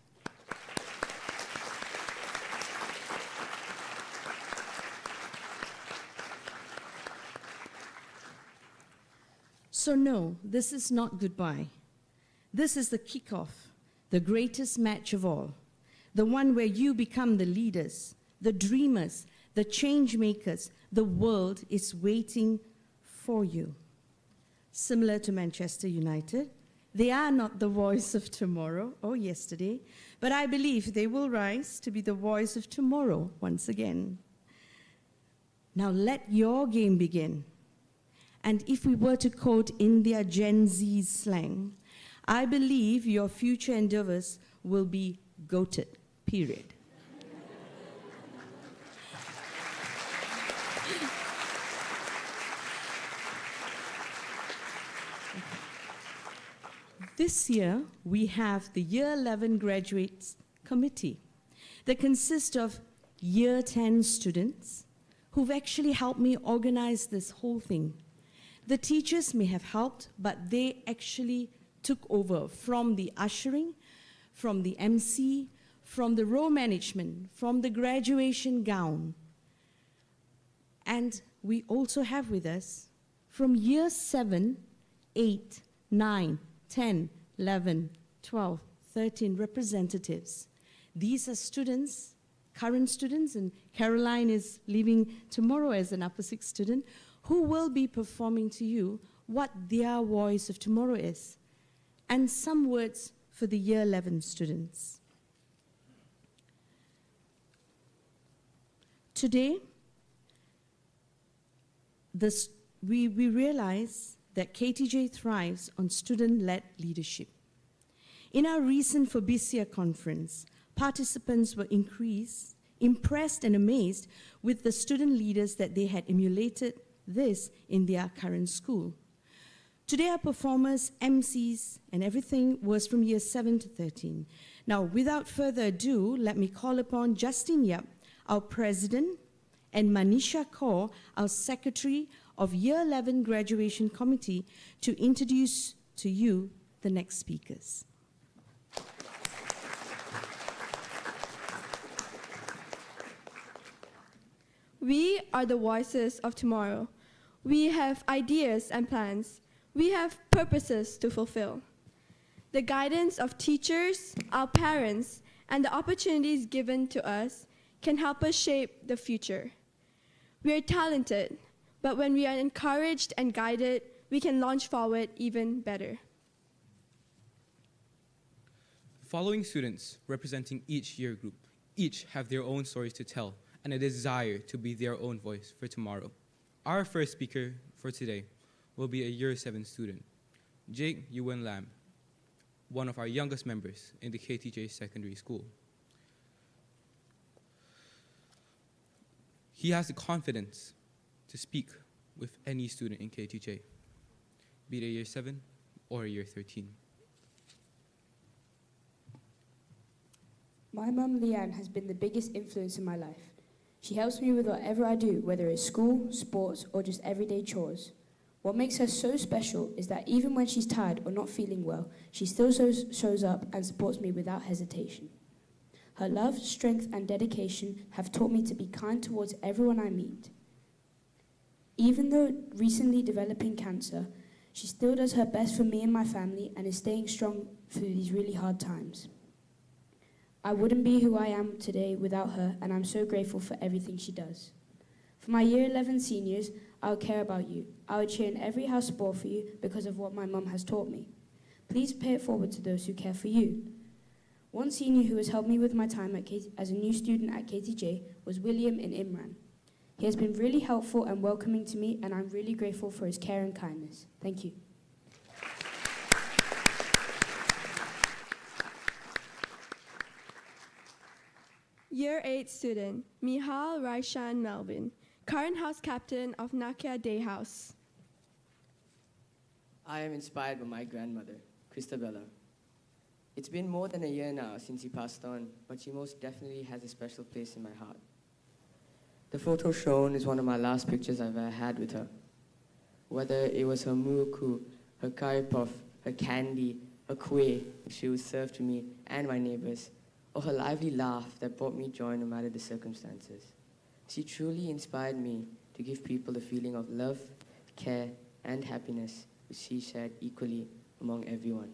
So no, this is not goodbye. This is the kickoff, the greatest match of all, the one where you become the leaders, the dreamers, the change makers. The world is waiting for you. Similar to Manchester United, they are not the voice of tomorrow or yesterday, but I believe they will rise to be the voice of tomorrow once again. Now let your game begin. And if we were to quote India Gen Z slang, I believe your future endeavors will be goated, period. This year, we have the Year 11 Graduates Committee that consists of Year 10 students who've actually helped me organize this whole thing. The teachers may have helped, but they actually took over from the ushering, from the MC, from the row management, from the graduation gown. And we also have with us from year 7, 8, 9, 10, 11, 12, 13 representatives. These are students, current students, and Caroline is leaving tomorrow as an upper sixth student, who will be performing to you what their voice of tomorrow is, and some words for the year 11 students. Today, we realize that KTJ thrives on student-led leadership. In our recent Fabricia conference, participants were impressed and amazed with the student leaders that they had emulated this in their current school. Today, our performers, MCs, and everything was from year 7 to 13. Now, without further ado, let me call upon Justin Yap, our president, and Manisha Kaur, our secretary of Year 11 Graduation Committee, to introduce to you the next speakers. We are the voices of tomorrow. We have ideas and plans. We have purposes to fulfill. The guidance of teachers, our parents, and the opportunities given to us can help us shape the future. We are talented, but when we are encouraged and guided, we can launch forward even better. The following students, representing each year group, each have their own stories to tell and a desire to be their own voice for tomorrow. Our first speaker for today will be a Year 7 student, Jake Ewan Lam, one of our youngest members in the KTJ Secondary School. He has the confidence to speak with any student in KTJ, be it a Year 7 or a Year 13. My mum, Leanne, has been the biggest influence in my life. She helps me with whatever I do, whether it's school, sports, or just everyday chores. What makes her so special is that even when she's tired or not feeling well, she still shows up and supports me without hesitation. Her love, strength, and dedication have taught me to be kind towards everyone I meet. Even though recently developing cancer, she still does her best for me and my family and is staying strong through these really hard times. I wouldn't be who I am today without her, and I'm so grateful for everything she does. For my Year 11 seniors, I'll care about you. I'll cheer in every house sport for you because of what my mum has taught me. Please pay it forward to those who care for you. One senior who has helped me with my time as a new student at KTJ was William in Imran. He has been really helpful and welcoming to me, and I'm really grateful for his care and kindness. Thank you. Year 8 student, Mihal Raishan Melvin, current house captain of Nakia Day House. I am inspired by my grandmother, Christabella. It's been more than a year now since she passed on, but she most definitely has a special place in my heart. The photo shown is one of my last pictures I've ever had with her. Whether it was her muku, her curry puff, her candy, her kueh she would serve to me and my neighbors, or her lively laugh that brought me joy no matter the circumstances. She truly inspired me to give people the feeling of love, care, and happiness which she shared equally among everyone.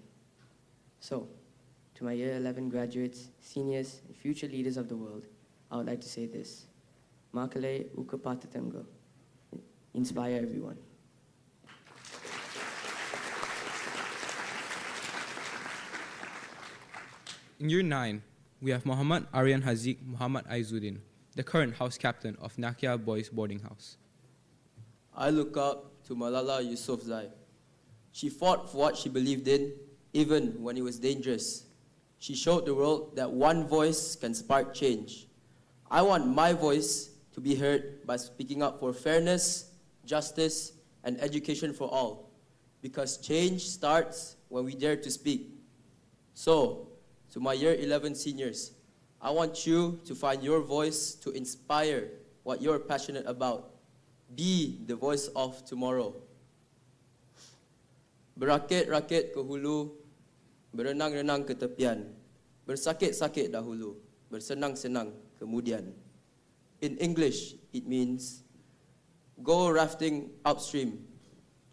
So, to my Year 11 graduates, seniors, and future leaders of the world, I would like to say this. Makale ukapatatango. Inspire everyone. In Year 9, we have Muhammad Aryan Haziq Muhammad Aizuddin, the current house captain of Nakia Boys Boarding House. I look up to Malala Yousafzai. She fought for what she believed in, even when it was dangerous. She showed the world that one voice can spark change. I want my voice to be heard by speaking up for fairness, justice, and education for all, because change starts when we dare to speak. So, to my Year 11 seniors, I want you to find your voice to inspire what you're passionate about. Be the voice of tomorrow. Berakit-rakit ke hulu, berenang-renang ke tepian, bersakit-sakit dahulu, bersenang-senang kemudian. In English, it means go rafting upstream,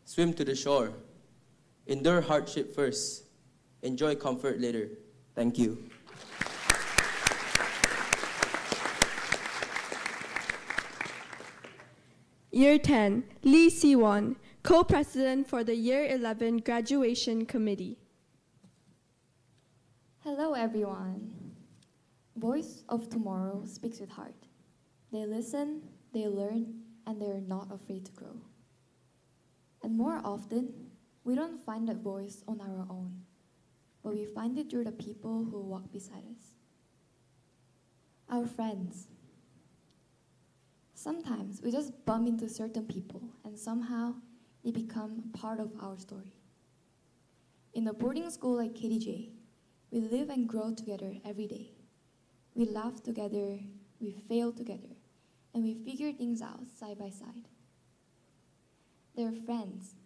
swim to the shore, endure hardship first, enjoy comfort later. Thank you. Year 10, Lee Siwon, co-president for the Year 11 Graduation Committee. Hello, everyone. Voice of Tomorrow speaks with heart. They listen, they learn, and they are not afraid to grow. And more often, we don't find that voice on our own, but we find it through the people who walk beside us. Our friends. Sometimes we just bump into certain people and somehow they become part of our story. In a boarding school like KTJ, we live and grow together every day. We laugh together, we fail together, and we figure things out side by side. There are friends,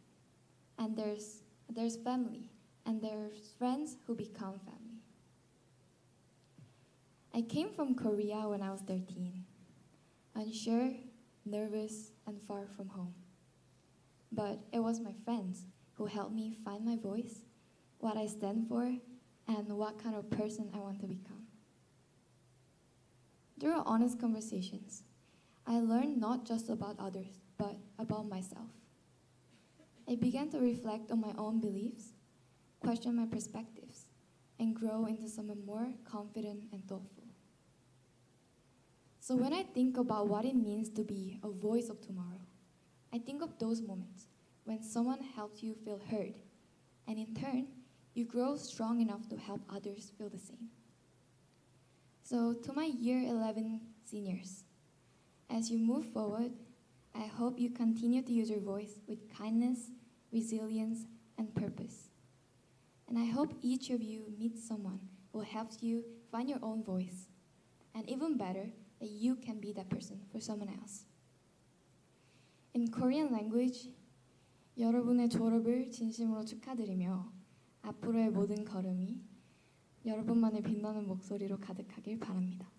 and there's family, and there's friends who become family. I came from Korea when I was 13. Unsure, nervous, and far from home. But it was my friends who helped me find my voice, what I stand for, and what kind of person I want to become. Through honest conversations, I learned not just about others, but about myself. I began to reflect on my own beliefs, question my perspectives, and grow into someone more confident and thoughtful. So when I think about what it means to be a voice of tomorrow, I think of those moments when someone helps you feel heard, and in turn, you grow strong enough to help others feel the same. So to my Year 11 seniors, as you move forward, I hope you continue to use your voice with kindness, resilience, and purpose. And I hope each of you meets someone who helps you find your own voice, and even better, that you can be that person for someone else. In Korean language, 여러분의 졸업을 진심으로 축하드리며 앞으로의 모든 걸음이 여러분만의 빛나는 목소리로 가득하길 바랍니다.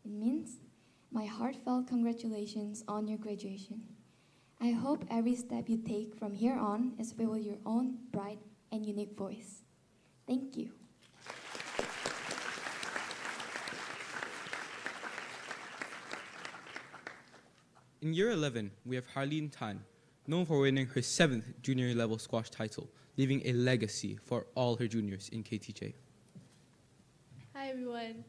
It means, my heartfelt congratulations on your graduation. I hope every step you take from here on is filled with your own bright and unique voice. Thank you. In year 11, we have Harleen Tan, known for winning her 7th junior level squash title, leaving a legacy for all her juniors in KTJ. Hi everyone.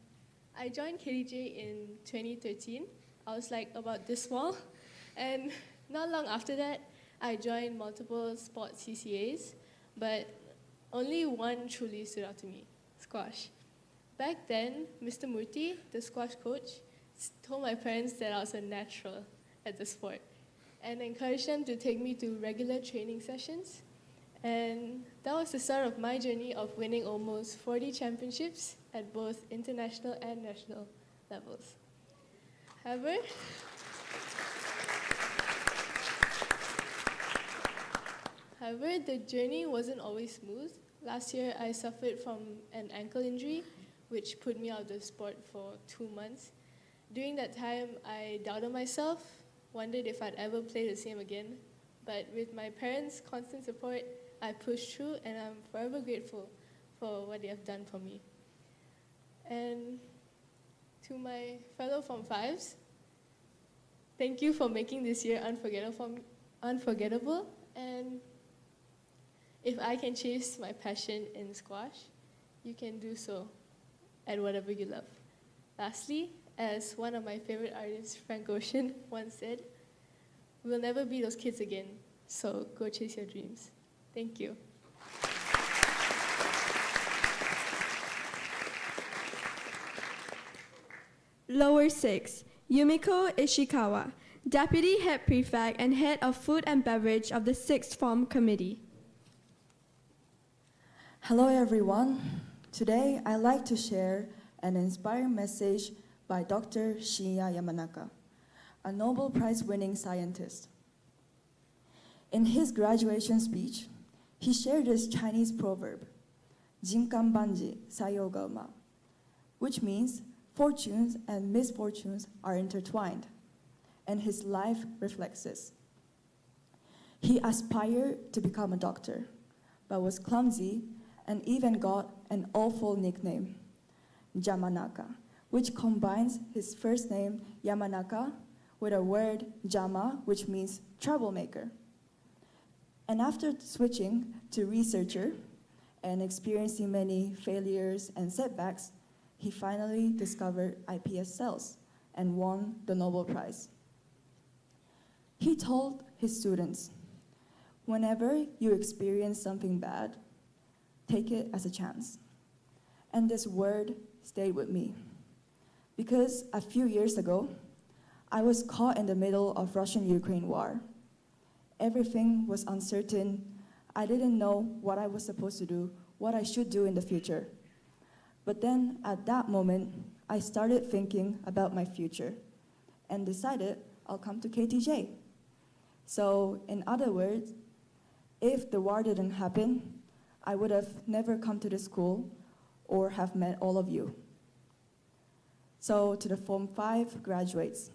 I joined KTJ in 2013. I was like about this small. And not long after that, I joined multiple sports CCAs, but only one truly stood out to me, squash. Back then, Mr. Murthy, the squash coach, told my parents that I was a natural at the sport and encouraged them to take me to regular training sessions. And that was the start of my journey of winning almost 40 championships at both international and national levels. However, the journey wasn't always smooth. Last year, I suffered from an ankle injury, which put me out of the sport for 2 months. During that time, I doubted myself, wondered if I'd ever play the same again. But with my parents' constant support, I pushed through, and I'm forever grateful for what they have done for me. And to my fellow Form 5s, thank you for making this year unforgettable. And if I can chase my passion in squash, you can do so at whatever you love. Lastly, as one of my favorite artists, Frank Ocean, once said, we'll never be those kids again, so go chase your dreams. Thank you. Lower 6, Yumiko Ishikawa, Deputy Head Prefect and Head of Food and Beverage of the 6th Form Committee. Hello everyone. Today I'd like to share an inspiring message by Dr. Shinya Yamanaka, a Nobel Prize-winning scientist. In his graduation speech, he shared this Chinese proverb, Jinkan Banji Sayogauma, which means fortunes and misfortunes are intertwined, and his life reflects this. He aspired to become a doctor, but was clumsy and even got an awful nickname, Jamanaka, which combines his first name, Yamanaka, with a word, Jama, which means troublemaker. And after switching to researcher and experiencing many failures and setbacks, he finally discovered iPS cells and won the Nobel Prize. He told his students, whenever you experience something bad, take it as a chance. And this word stayed with me. Because a few years ago, I was caught in the middle of Russian-Ukraine war. Everything was uncertain. I didn't know what I was supposed to do, what I should do in the future. But then at that moment, I started thinking about my future and decided I'll come to KTJ. So in other words, if the war didn't happen, I would have never come to this school or have met all of you. So to the Form 5 graduates,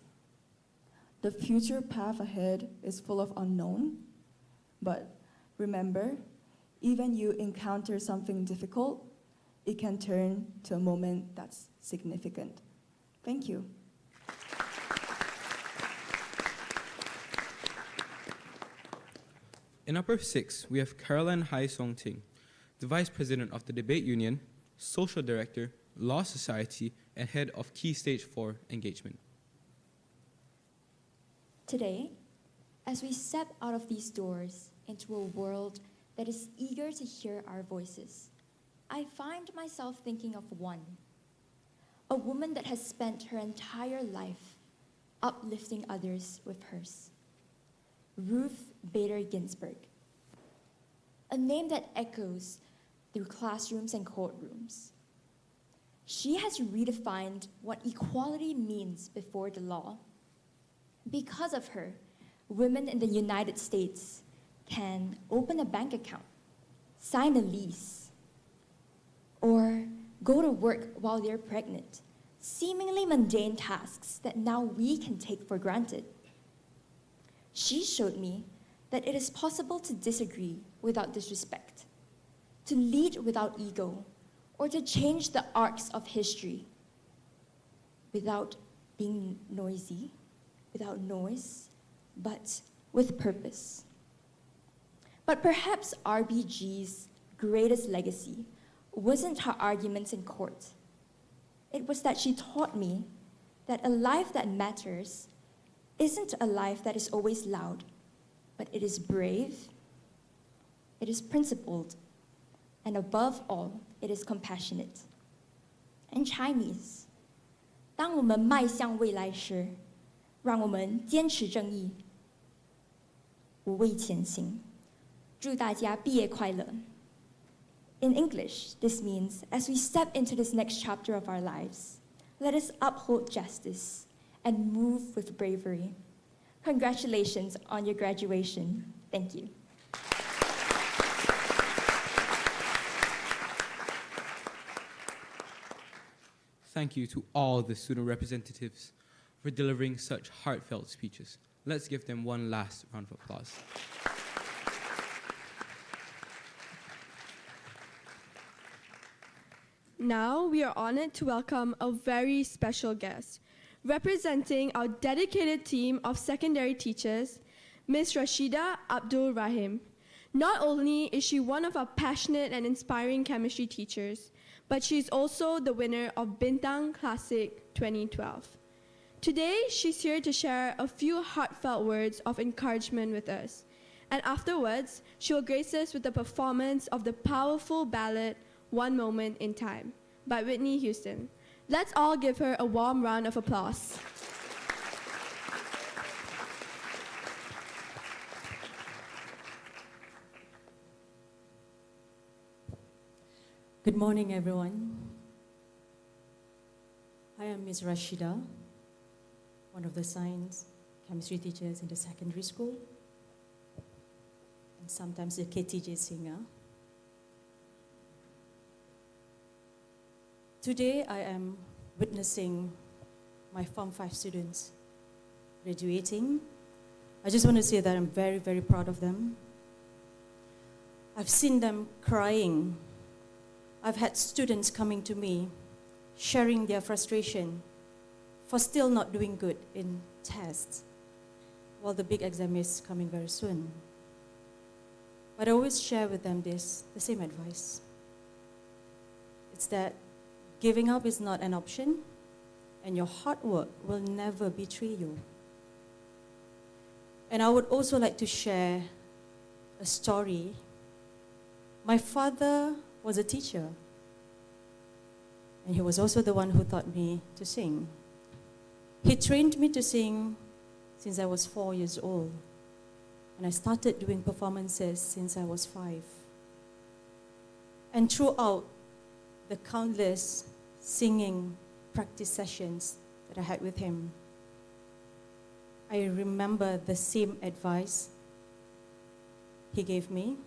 the future path ahead is full of unknown, but remember, even you encounter something difficult, it can turn to a moment that's significant. Thank you. In Upper 6, we have Caroline Hai Song Ting, the Vice President of the Debate Union, Social Director, Law Society, and Head of Key Stage 4 Engagement. Today, as we step out of these doors into a world that is eager to hear our voices, I find myself thinking of one, a woman that has spent her entire life uplifting others with hers, Ruth Bader Ginsburg, a name that echoes through classrooms and courtrooms. She has redefined what equality means before the law. Because of her, women in the United States can open a bank account, sign a lease, or go to work while they're pregnant, seemingly mundane tasks that now we can take for granted. She showed me that it is possible to disagree without disrespect, to lead without ego, or to change the arcs of history without being noisy without noise, but with purpose. But perhaps RBG's greatest legacy wasn't her arguments in court. It was that she taught me that a life that matters isn't a life that is always loud, but it is brave, it is principled, and above all, it is compassionate. In Chinese, 当我们迈向未来时，让我们坚持正义，无畏前行。祝大家毕业快乐。In English, this means, as we step into this next chapter of our lives, let us uphold justice and move with bravery. Congratulations on your graduation. Thank you. Thank you to all the student representatives for delivering such heartfelt speeches. Let's give them one last round of applause. Now we are honored to welcome a very special guest. Representing our dedicated team of secondary teachers, Ms. Rashida Abdul Rahim. Not only is she one of our passionate and inspiring chemistry teachers, but she's also the winner of Bintang Classic 2012. Today, she's here to share a few heartfelt words of encouragement with us. And afterwards, she will grace us with the performance of the powerful ballad, One Moment in Time, by Whitney Houston. Let's all give her a warm round of applause. Good morning, everyone. I am Ms. Rashida, one of the science chemistry teachers in the secondary school, and sometimes the KTJ singer. Today, I am witnessing my Form 5 students graduating. I just want to say that I'm very, very proud of them. I've seen them crying. I've had students coming to me, sharing their frustration for still not doing good in tests, while the big exam is coming very soon. But I always share with them the same advice. It's that giving up is not an option, and your hard work will never betray you. And I would also like to share a story. My father was a teacher, and he was also the one who taught me to sing. He trained me to sing since I was 4 years old, and I started doing performances since I was 5. And throughout the countless singing practice sessions that I had with him, I remember the same advice he gave me.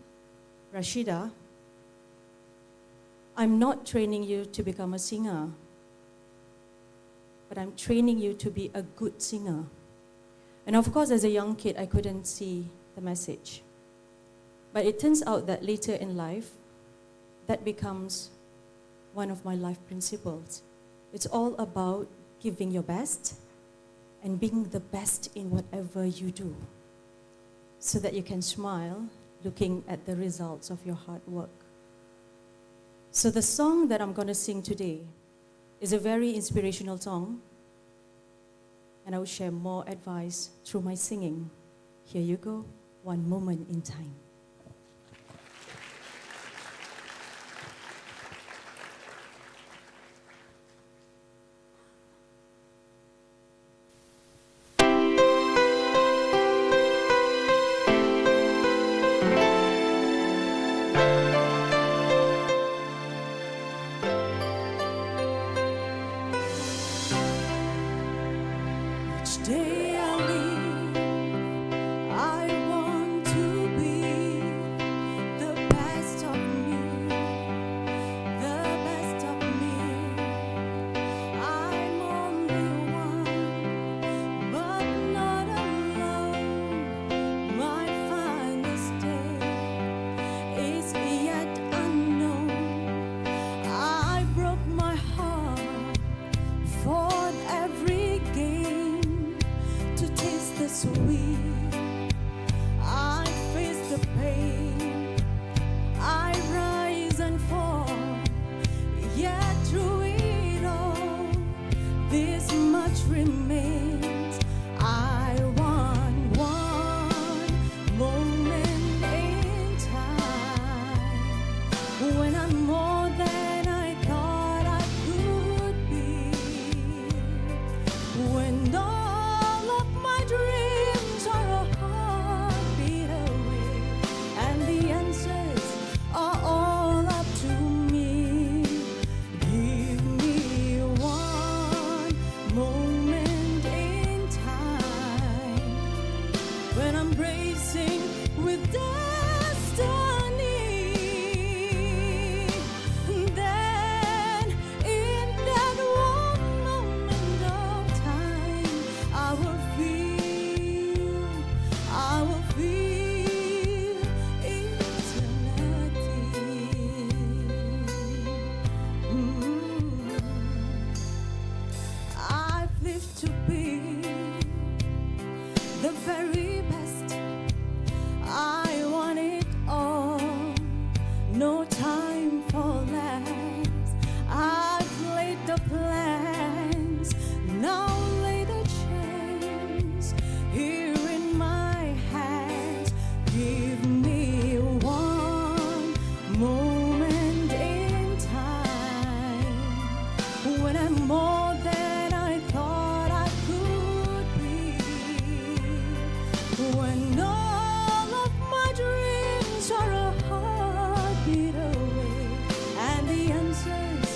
Rashida, I'm not training you to become a singer, but I'm training you to be a good singer. And of course, as a young kid, I couldn't see the message. But it turns out that later in life, that becomes one of my life principles. It's all about giving your best and being the best in whatever you do, so that you can smile looking at the results of your hard work. So the song that I'm going to sing today is a very inspirational song, and I will share more advice through my singing. Here you go, One Moment in Time. Each day I live, I want to be the best of me, the best of me. I'm only one, but not alone. My finest day is yet unknown. I broke my heart, fought every game remains. I want one moment in time when I'm more than I thought I could be, when all of my dreams are a heartbeat away, and the answers are all up to me. Give me one moment in time when I'm racing with destiny. Then, in that one moment of time, I will feel eternity. I've lived to be the very best. I want it all, no time for less. I've laid the plans, now lay the chance here in my hands. Give me one moment in time when I'm more than I thought I could be, when all of my dreams are a heartbeat away, and the answers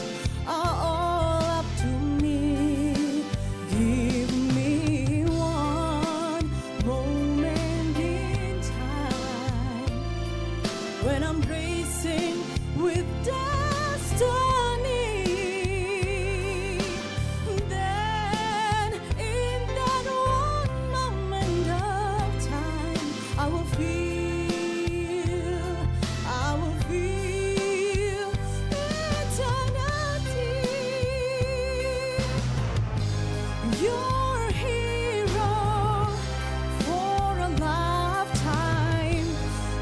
are all up to me. Give me one moment in time when I'm racing with destiny. Then, in that one moment of time, I will feel eternity. Your hero for a lifetime.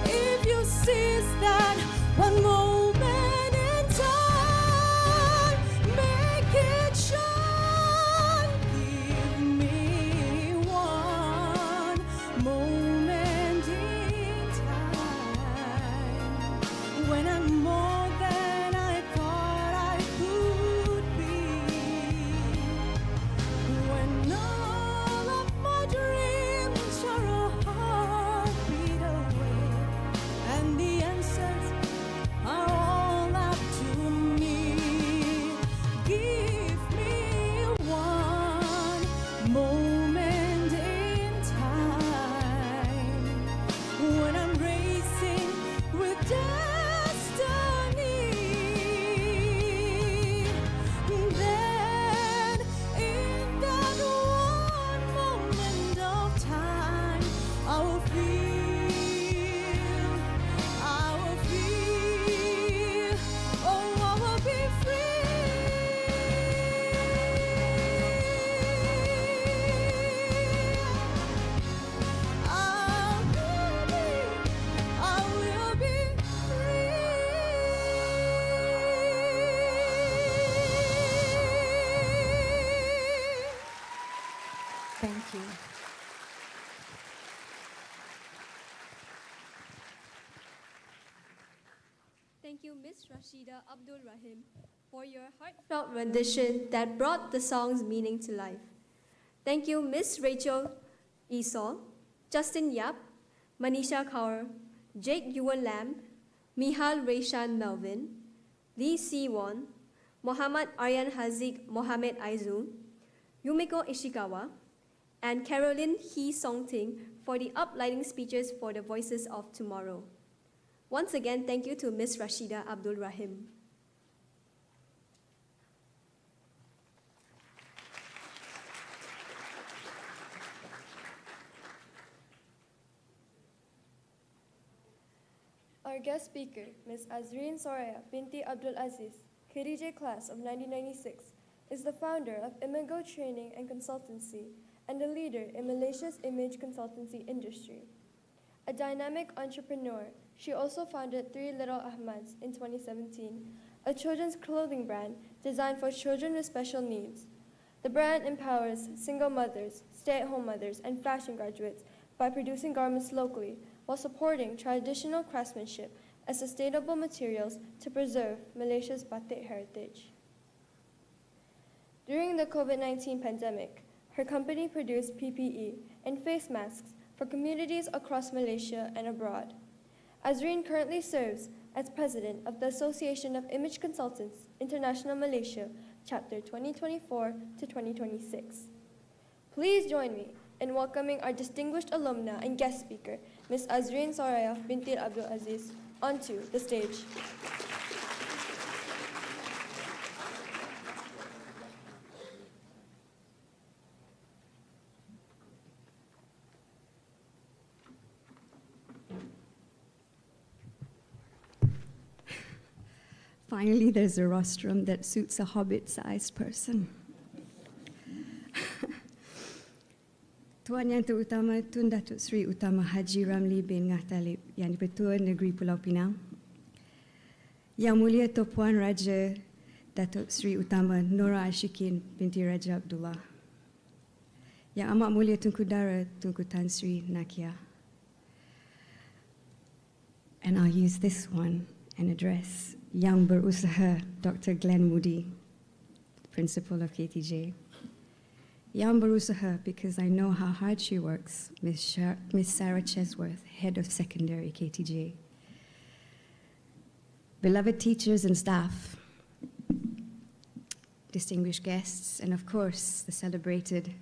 If you seize that one moment in time, make it shine. Give me one moment in time when I'm more than I thought I could be, when all of my dreams are a heartbeat away, and the answers are all up to me. Give me one moment in time when I'm racing with destiny. Then, in that one moment of time, I will feel, oh, I will be I will be Thank you. Thank you, Miss Rashida Abdul Rahim, for your heartfelt rendition that brought the song's meaning to life. Thank you, Miss Rachel Esau, Justin Yap, Manisha Kaur, Jake Yuan Lam, Mihal Reshan Melvin, Lee Si Won, Mohammad Aryan Haziq Mohamed Aizu, Yumiko Ishikawa, and Carolyn Hee Songting for the uplighting speeches for the Voices of Tomorrow. Once again, thank you to Miss Rashida Abdul Rahim. Our guest speaker, Ms. Azreen Soraya Binti Abdul Aziz, KTJ class of 1996, is the founder of Imago Training and Consultancy and a leader in Malaysia's image consultancy industry. A dynamic entrepreneur, she also founded Three Little Ahmads in 2017, a children's clothing brand designed for children with special needs. The brand empowers single mothers, stay-at-home mothers, and fashion graduates by producing garments locally while supporting traditional craftsmanship and sustainable materials to preserve Malaysia's batik heritage. During the COVID-19 pandemic, her company produced PPE and face masks for communities across Malaysia and abroad. Azreen currently serves as president of the Association of Image Consultants International Malaysia, Chapter 2024 to 2026. Please join me in welcoming our distinguished alumna and guest speaker, Ms. Azreen Soraya binti Abdul Aziz, onto the stage. Finally, there's a rostrum that suits a hobbit-sized person. Tuan Yang Terutama Tun Datuk Seri Utama Haji Ramli bin Ngah Talib Yang di-Pertua Negeri Pulau Pinang, Yang Mulia Tuan Raja Datuk Seri Utama Nora Ashikin binti Raja Abdullah, Yang Amat Mulia Tunku Dara Tunku Tan Sri Nakia. And I'll use this one and address Yang Berusaha Dr. Glenn Moody, Principal of KTJ. Yang Berusaha because I know how hard she works, Miss Sarah Chesworth, Head of Secondary KTJ. Beloved teachers and staff, distinguished guests, and of course, the celebrated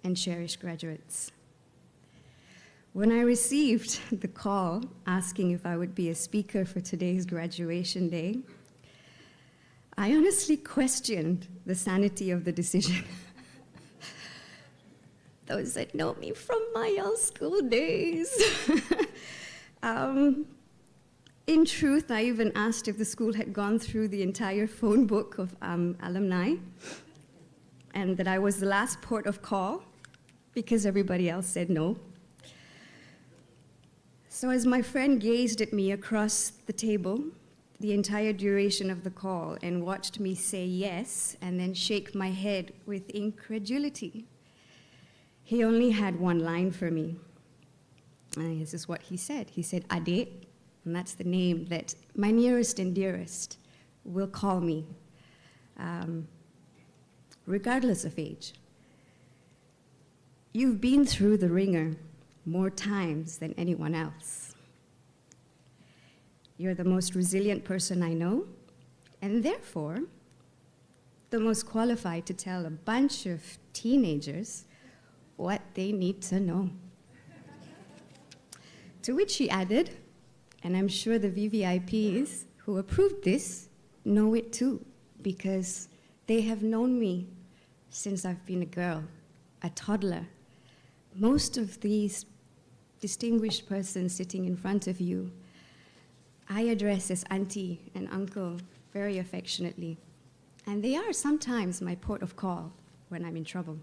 and cherished graduates. When I received the call asking if I would be a speaker for today's graduation day, I honestly questioned the sanity of the decision. Those that know me from my old school days. In truth, I even asked if the school had gone through the entire phone book of alumni and that I was the last port of call because everybody else said no. So as my friend gazed at me across the table the entire duration of the call and watched me say yes and then shake my head with incredulity, he only had one line for me. And this is what he said. He said, Adik, and that's the name that my nearest and dearest will call me, regardless of age. You've been through the ringer more times than anyone else. You're the most resilient person I know, and therefore, the most qualified to tell a bunch of teenagers what they need to know. To which he added, and I'm sure the VVIPs who approved this know it too, because they have known me since I've been a girl, a toddler. Most of these distinguished persons sitting in front of you, I address as auntie and uncle very affectionately. And they are sometimes my port of call when I'm in trouble.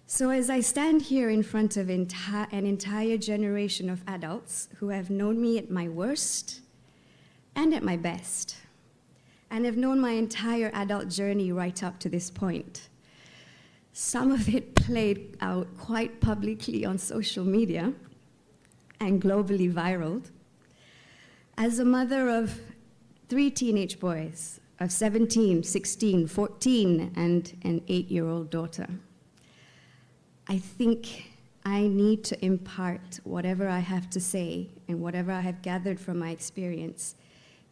So as I stand here in front of an entire generation of adults who have known me at my worst and at my best, and have known my entire adult journey right up to this point, some of it played out quite publicly on social media and globally viraled. As a mother of 3 teenage boys of 17, 16, 14, and an 8-year-old daughter, I think I need to impart whatever I have to say and whatever I have gathered from my experience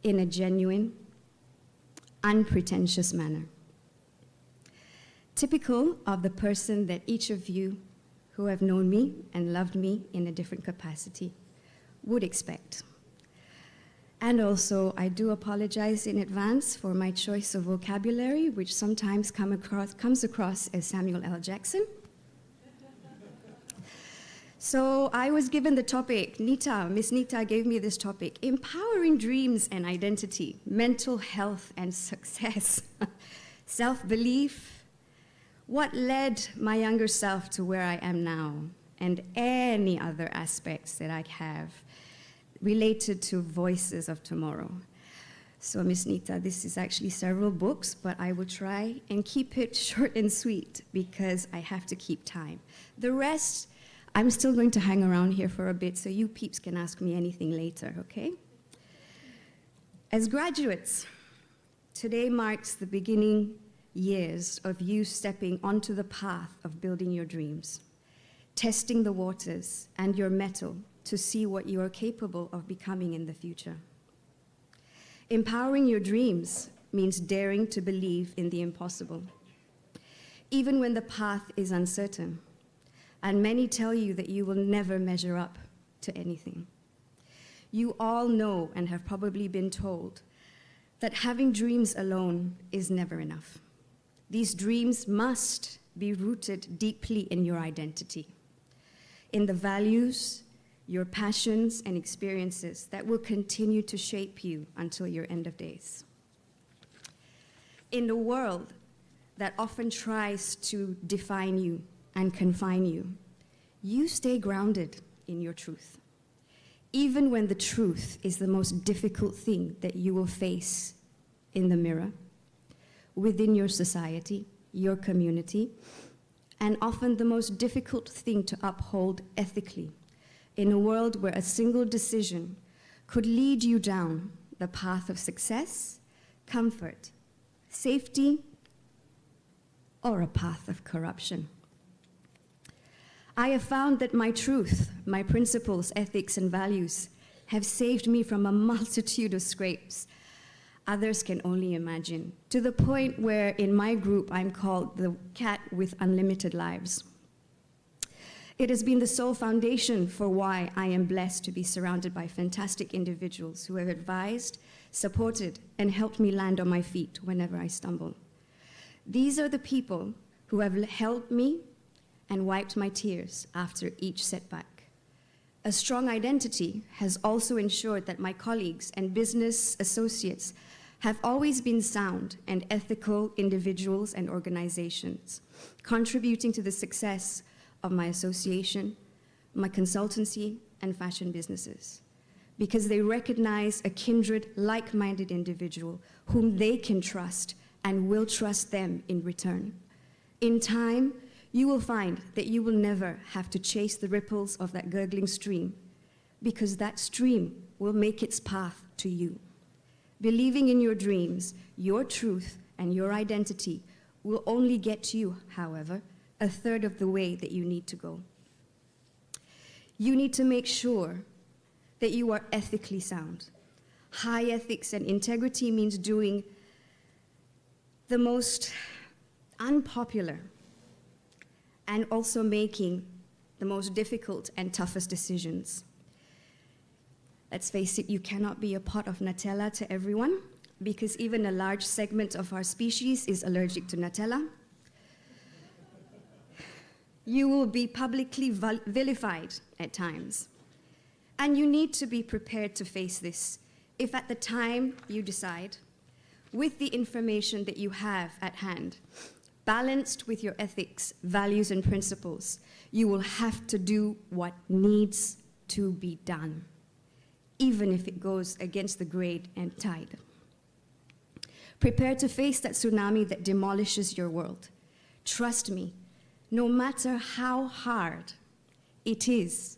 in a genuine, unpretentious manner. Typical of the person that each of you who have known me and loved me in a different capacity would expect. And also, I do apologize in advance for my choice of vocabulary, which sometimes comes across as Samuel L. Jackson. So I was given the topic, Miss Nita gave me this topic, empowering dreams and identity, mental health and success, self-belief, what led my younger self to where I am now, and any other aspects that I have related to voices of tomorrow. So, Miss Nita, this is actually several books, but I will try and keep it short and sweet because I have to keep time. The rest, I'm still going to hang around here for a bit, so you peeps can ask me anything later, okay? As graduates, today marks the beginning years of you stepping onto the path of building your dreams, testing the waters and your mettle to see what you are capable of becoming in the future. Empowering your dreams means daring to believe in the impossible, even when the path is uncertain, and many tell you that you will never measure up to anything. You all know and have probably been told that having dreams alone is never enough. These dreams must be rooted deeply in your identity, in the values, your passions and experiences that will continue to shape you until your end of days. In a world that often tries to define you and confine you, you stay grounded in your truth, even when the truth is the most difficult thing that you will face in the mirror, within your society, your community, and often the most difficult thing to uphold ethically in a world where a single decision could lead you down the path of success, comfort, safety, or a path of corruption. I have found that my truth, my principles, ethics, and values have saved me from a multitude of scrapes others can only imagine, to the point where in my group I'm called the cat with unlimited lives. It has been the sole foundation for why I am blessed to be surrounded by fantastic individuals who have advised, supported, and helped me land on my feet whenever I stumble. These are the people who have helped me and wiped my tears after each setback. A strong identity has also ensured that my colleagues and business associates have always been sound and ethical individuals and organizations, contributing to the success of my association, my consultancy, and fashion businesses, because they recognize a kindred, like-minded individual whom they can trust and will trust them in return. In time, you will find that you will never have to chase the ripples of that gurgling stream, because that stream will make its path to you. Believing in your dreams, your truth, and your identity will only get you, however, a third of the way that you need to go. You need to make sure that you are ethically sound. High ethics and integrity means doing the most unpopular and also making the most difficult and toughest decisions. Let's face it, you cannot be a pot of Nutella to everyone, because even a large segment of our species is allergic to Nutella. You will be publicly vilified at times. And you need to be prepared to face this if at the time you decide, with the information that you have at hand, balanced with your ethics, values, and principles, you will have to do what needs to be done, even if it goes against the grain and tide. Prepare to face that tsunami that demolishes your world. Trust me, no matter how hard it is,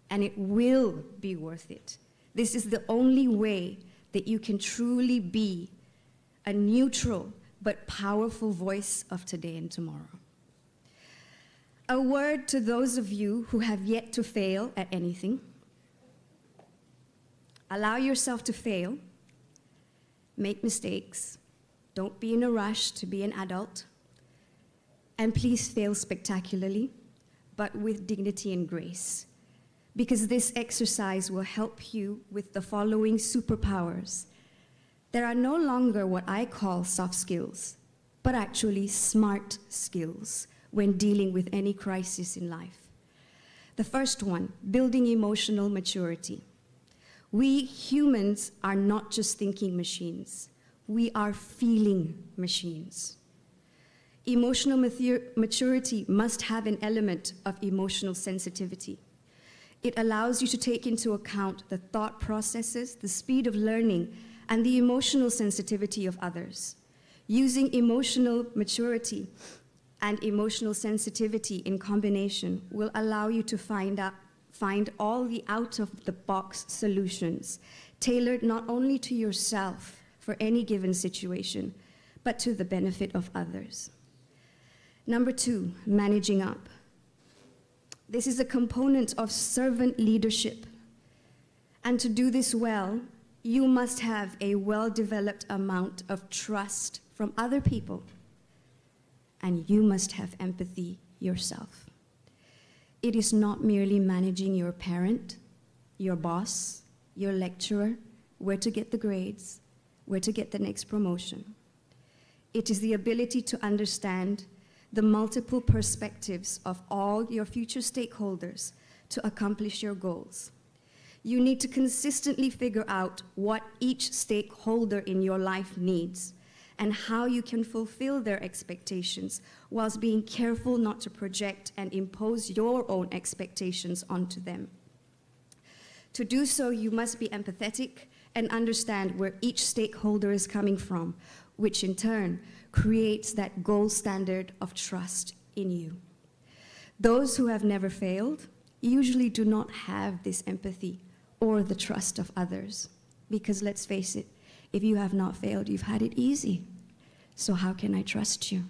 and it will be worth it. This is the only way that you can truly be a neutral but powerful voice of today and tomorrow. A word to those of you who have yet to fail at anything. Allow yourself to fail, make mistakes, don't be in a rush to be an adult, and please fail spectacularly, but with dignity and grace, because this exercise will help you with the following superpowers. There are no longer what I call soft skills, but actually smart skills when dealing with any crisis in life. The first one, building emotional maturity. We humans are not just thinking machines, we are feeling machines. Emotional maturity must have an element of emotional sensitivity. It allows you to take into account the thought processes, the speed of learning, and the emotional sensitivity of others. Using emotional maturity and emotional sensitivity in combination will allow you to find all the out-of-the-box solutions, tailored not only to yourself for any given situation, but to the benefit of others. Number 2, managing up. This is a component of servant leadership. And to do this well, you must have a well-developed amount of trust from other people. And you must have empathy yourself. It is not merely managing your parent, your boss, your lecturer, where to get the grades, where to get the next promotion. It is the ability to understand the multiple perspectives of all your future stakeholders to accomplish your goals. You need to consistently figure out what each stakeholder in your life needs and how you can fulfill their expectations whilst being careful not to project and impose your own expectations onto them. To do so, you must be empathetic and understand where each stakeholder is coming from, which in turn creates that gold standard of trust in you. Those who have never failed usually do not have this empathy or the trust of others. Because let's face it, if you have not failed, you've had it easy. So how can I trust you?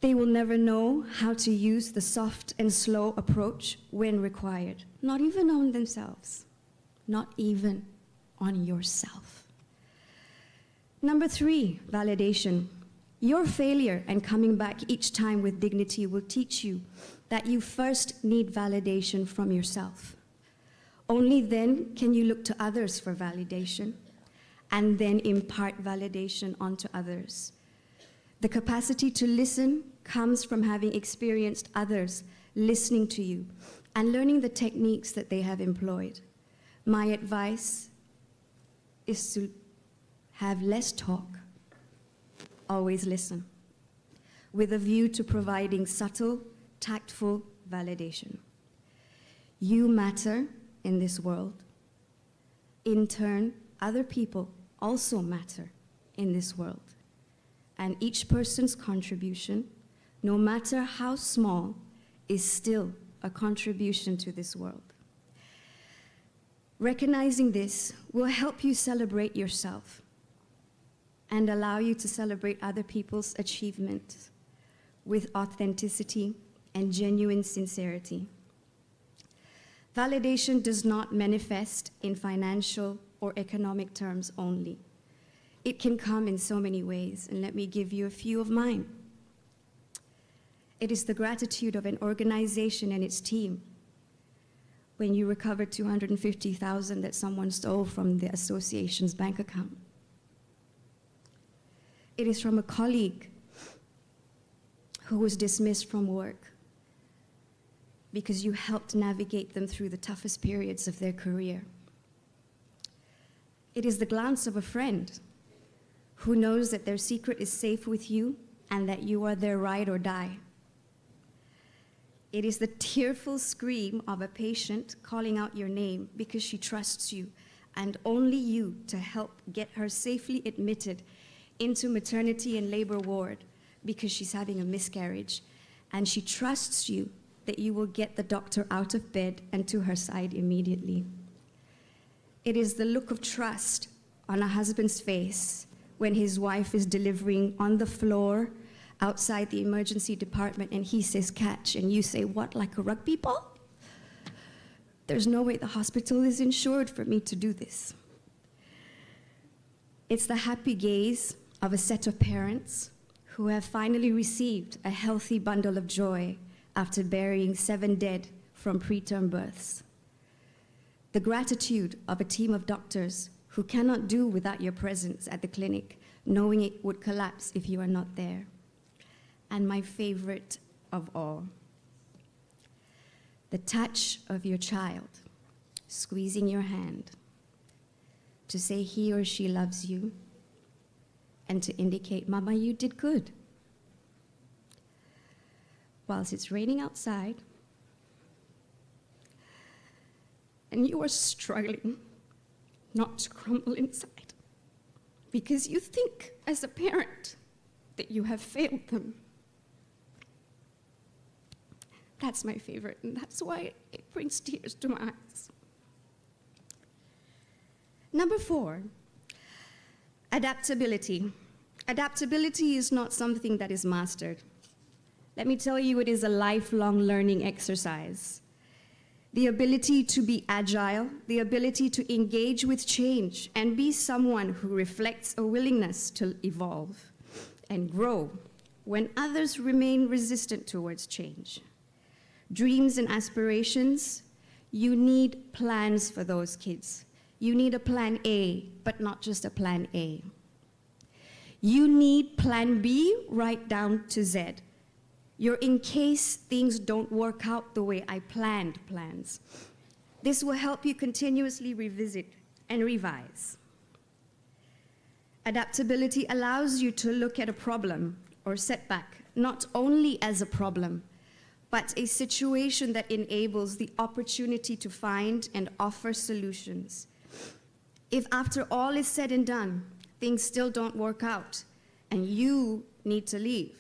They will never know how to use the soft and slow approach when required, not even on themselves, not even on yourself. Number 3, validation. Your failure and coming back each time with dignity will teach you that you first need validation from yourself. Only then can you look to others for validation and then impart validation onto others. The capacity to listen comes from having experienced others listening to you and learning the techniques that they have employed. My advice is to have less talk, always listen, with a view to providing subtle, tactful validation. You matter in this world. In turn, other people also matter in this world. And each person's contribution, no matter how small, is still a contribution to this world. Recognizing this will help you celebrate yourself and allow you to celebrate other people's achievements with authenticity and genuine sincerity. Validation does not manifest in financial or economic terms only. It can come in so many ways, and let me give you a few of mine. It is the gratitude of an organization and its team when you recover $250,000 that someone stole from the association's bank account. It is from a colleague who was dismissed from work because you helped navigate them through the toughest periods of their career. It is the glance of a friend who knows that their secret is safe with you and that you are their ride or die. It is the tearful scream of a patient calling out your name because she trusts you and only you to help get her safely admitted into maternity and labor ward because she's having a miscarriage, and she trusts you that you will get the doctor out of bed and to her side immediately. It is the look of trust on a husband's face when his wife is delivering on the floor outside the emergency department and he says catch and you say, what, like a rugby ball? There's no way the hospital is insured for me to do this. It's the happy gaze of a set of parents who have finally received a healthy bundle of joy after burying 7 dead from preterm births. The gratitude of a team of doctors who cannot do without your presence at the clinic, knowing it would collapse if you are not there. And my favorite of all, the touch of your child squeezing your hand to say he or she loves you and to indicate, Mama, you did good. Whilst it's raining outside and you are struggling not to crumble inside, because you think as a parent that you have failed them. That's my favorite, and that's why it brings tears to my eyes. Number 4, adaptability. Adaptability is not something that is mastered. Let me tell you, it is a lifelong learning exercise. The ability to be agile, the ability to engage with change and be someone who reflects a willingness to evolve and grow when others remain resistant towards change. Dreams and aspirations, you need plans for those kids. You need a plan A, but not just a plan A. You need plan B right down to Z. You're in case things don't work out the way I planned plans. This will help you continuously revisit and revise. Adaptability allows you to look at a problem or setback not only as a problem, but a situation that enables the opportunity to find and offer solutions. If after all is said and done, things still don't work out and you need to leave,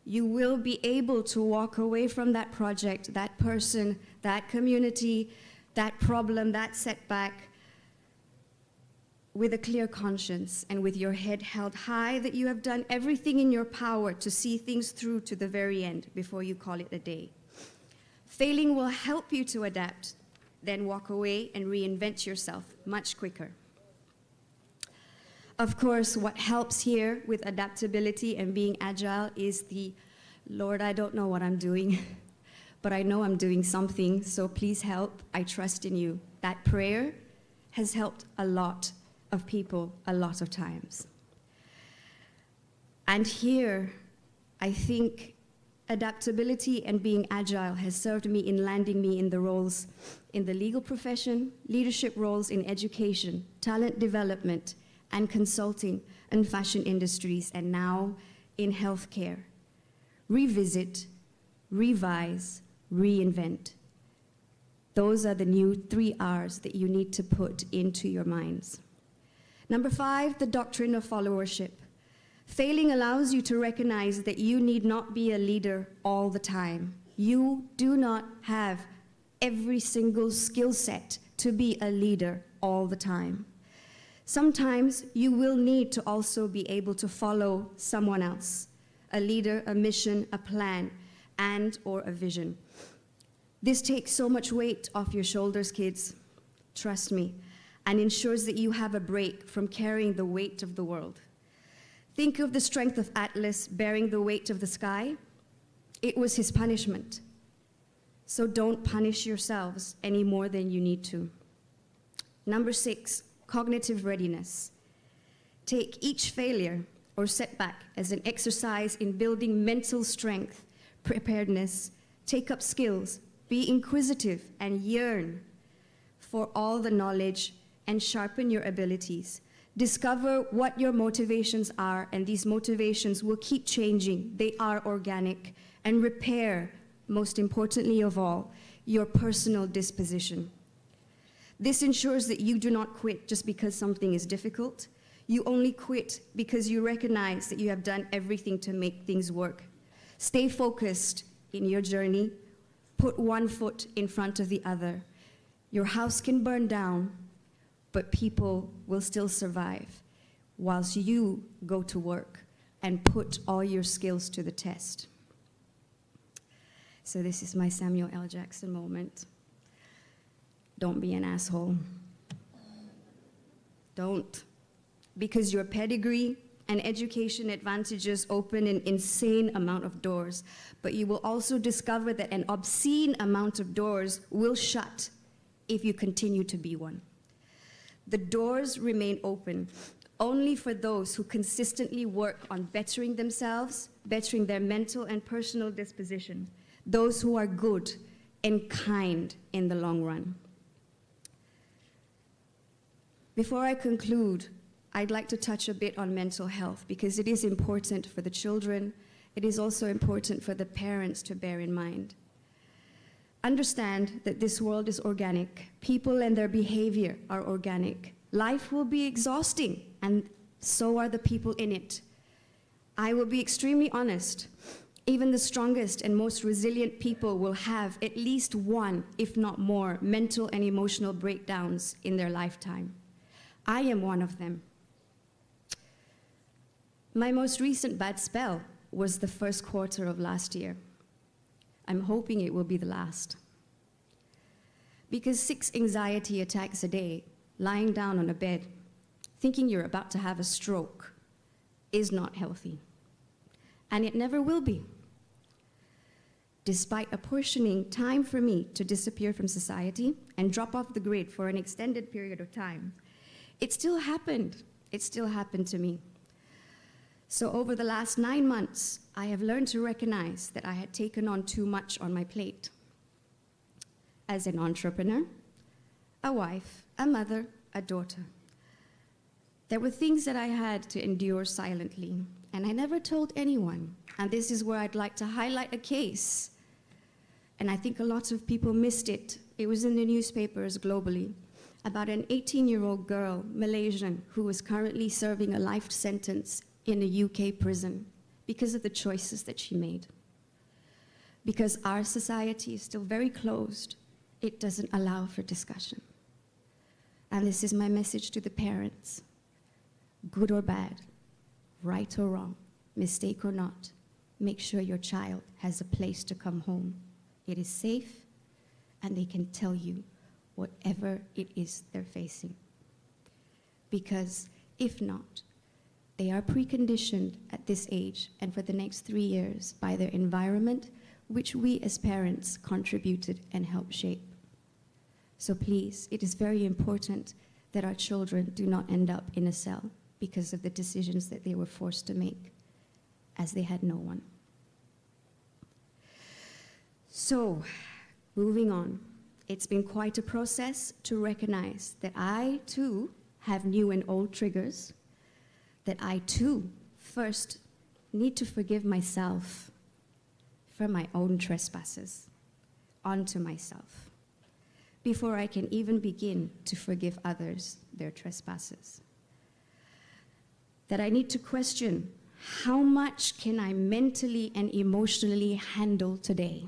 you will be able to walk away from that project, that person, that community, that problem, that setback, with a clear conscience and with your head held high that you have done everything in your power to see things through to the very end before you call it a day. Failing will help you to adapt, then walk away and reinvent yourself much quicker. Of course, what helps here with adaptability and being agile is the, Lord, I don't know what I'm doing, but I know I'm doing something, so please help. I trust in you. That prayer has helped a lot of people a lot of times. And here, I think adaptability and being agile has served me in landing me in the roles in the legal profession, leadership roles in education, talent development, and consulting and fashion industries, and now in healthcare. Revisit, revise, reinvent. Those are the new 3 R's that you need to put into your minds. Number 5, the doctrine of followership. Failing allows you to recognize that you need not be a leader all the time. You do not have every single skill set to be a leader all the time. Sometimes you will need to also be able to follow someone else, a leader, a mission, a plan, and/or a vision. This takes so much weight off your shoulders, kids, trust me, and ensures that you have a break from carrying the weight of the world. Think of the strength of Atlas bearing the weight of the sky. It was his punishment. So don't punish yourselves any more than you need to. Number 6, cognitive readiness. Take each failure or setback as an exercise in building mental strength, preparedness, take up skills, be inquisitive, and yearn for all the knowledge and sharpen your abilities. Discover what your motivations are, and these motivations will keep changing. They are organic. And repair, most importantly of all, your personal disposition. This ensures that you do not quit just because something is difficult. You only quit because you recognize that you have done everything to make things work. Stay focused in your journey. Put one foot in front of the other. Your house can burn down, but people will still survive whilst you go to work and put all your skills to the test. So this is my Samuel L. Jackson moment. Don't be an asshole. Don't. Because your pedigree and education advantages open an insane amount of doors, but you will also discover that an obscene amount of doors will shut if you continue to be one. The doors remain open only for those who consistently work on bettering themselves, bettering their mental and personal disposition, those who are good and kind in the long run. Before I conclude, I'd like to touch a bit on mental health because it is important for the children. It is also important for the parents to bear in mind. Understand that this world is organic. People and their behavior are organic. Life will be exhausting, and so are the people in it. I will be extremely honest. Even the strongest and most resilient people will have at least one, if not more, mental and emotional breakdowns in their lifetime. I am one of them. My most recent bad spell was the first quarter of last year. I'm hoping it will be the last. Because 6 anxiety attacks a day, lying down on a bed, thinking you're about to have a stroke, is not healthy. And it never will be. Despite apportioning time for me to disappear from society and drop off the grid for an extended period of time, it still happened. It still happened to me. So over the last 9 months, I have learned to recognize that I had taken on too much on my plate. As an entrepreneur, a wife, a mother, a daughter. There were things that I had to endure silently, and I never told anyone. And this is where I'd like to highlight a case. And I think a lot of people missed it. It was in the newspapers globally about an 18-year-old girl, Malaysian, who was currently serving a life sentence in a UK prison because of the choices that she made. Because our society is still very closed, it doesn't allow for discussion. And this is my message to the parents. Good or bad, right or wrong, mistake or not, make sure your child has a place to come home. It is safe, and they can tell you whatever it is they're facing. Because if not, they are preconditioned at this age and for the next 3 years by their environment, which we as parents contributed and helped shape. So please, it is very important that our children do not end up in a cell because of the decisions that they were forced to make, as they had no one. So, moving on, it's been quite a process to recognize that I too have new and old triggers, that I too first need to forgive myself for my own trespasses onto myself, before I can even begin to forgive others their trespasses. That I need to question, how much can I mentally and emotionally handle today?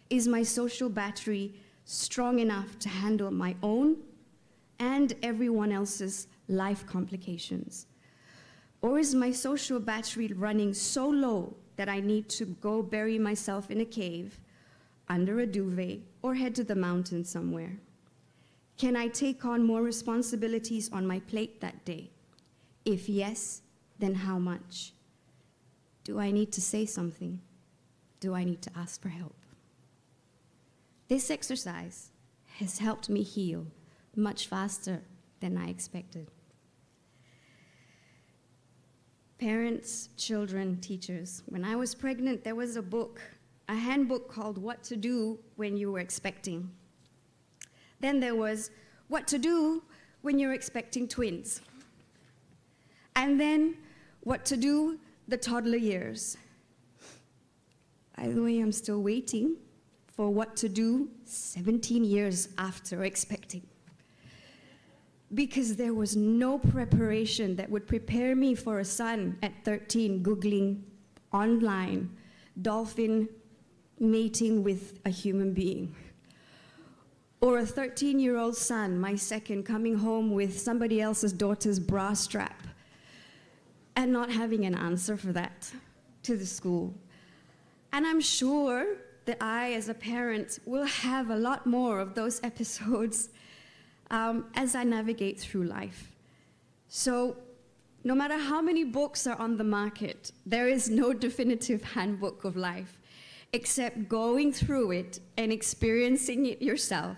Is my social battery strong enough to handle my own and everyone else's life complications? Or is my social battery running so low that I need to go bury myself in a cave, under a duvet, or head to the mountains somewhere? Can I take on more responsibilities on my plate that day? If yes, then how much? Do I need to say something? Do I need to ask for help? This exercise has helped me heal much faster than I expected. Parents, children, teachers. When I was pregnant, there was a handbook called What to Do When You Were Expecting. Then there was What to Do When You're Expecting Twins. And then What to Do the Toddler Years. By the way, I'm still waiting for What to Do 17 years after expecting. Because there was no preparation that would prepare me for a son at 13 Googling online dolphin mating with a human being. Or a 13-year-old son, my second, coming home with somebody else's daughter's bra strap and not having an answer for that to the school. And I'm sure that I, as a parent, will have a lot more of those episodes as I navigate through life. So, no matter how many books are on the market, there is no definitive handbook of life, except going through it and experiencing it yourself,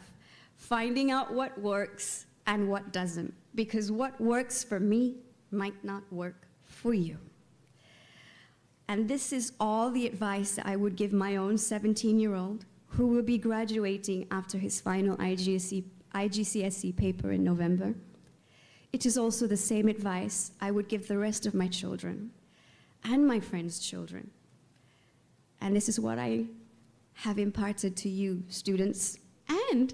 finding out what works and what doesn't, because what works for me might not work for you. And this is all the advice that I would give my own 17-year-old who will be graduating after his final IGCSE paper in November. It is also the same advice I would give the rest of my children and my friends' children. And this is what I have imparted to you, students, and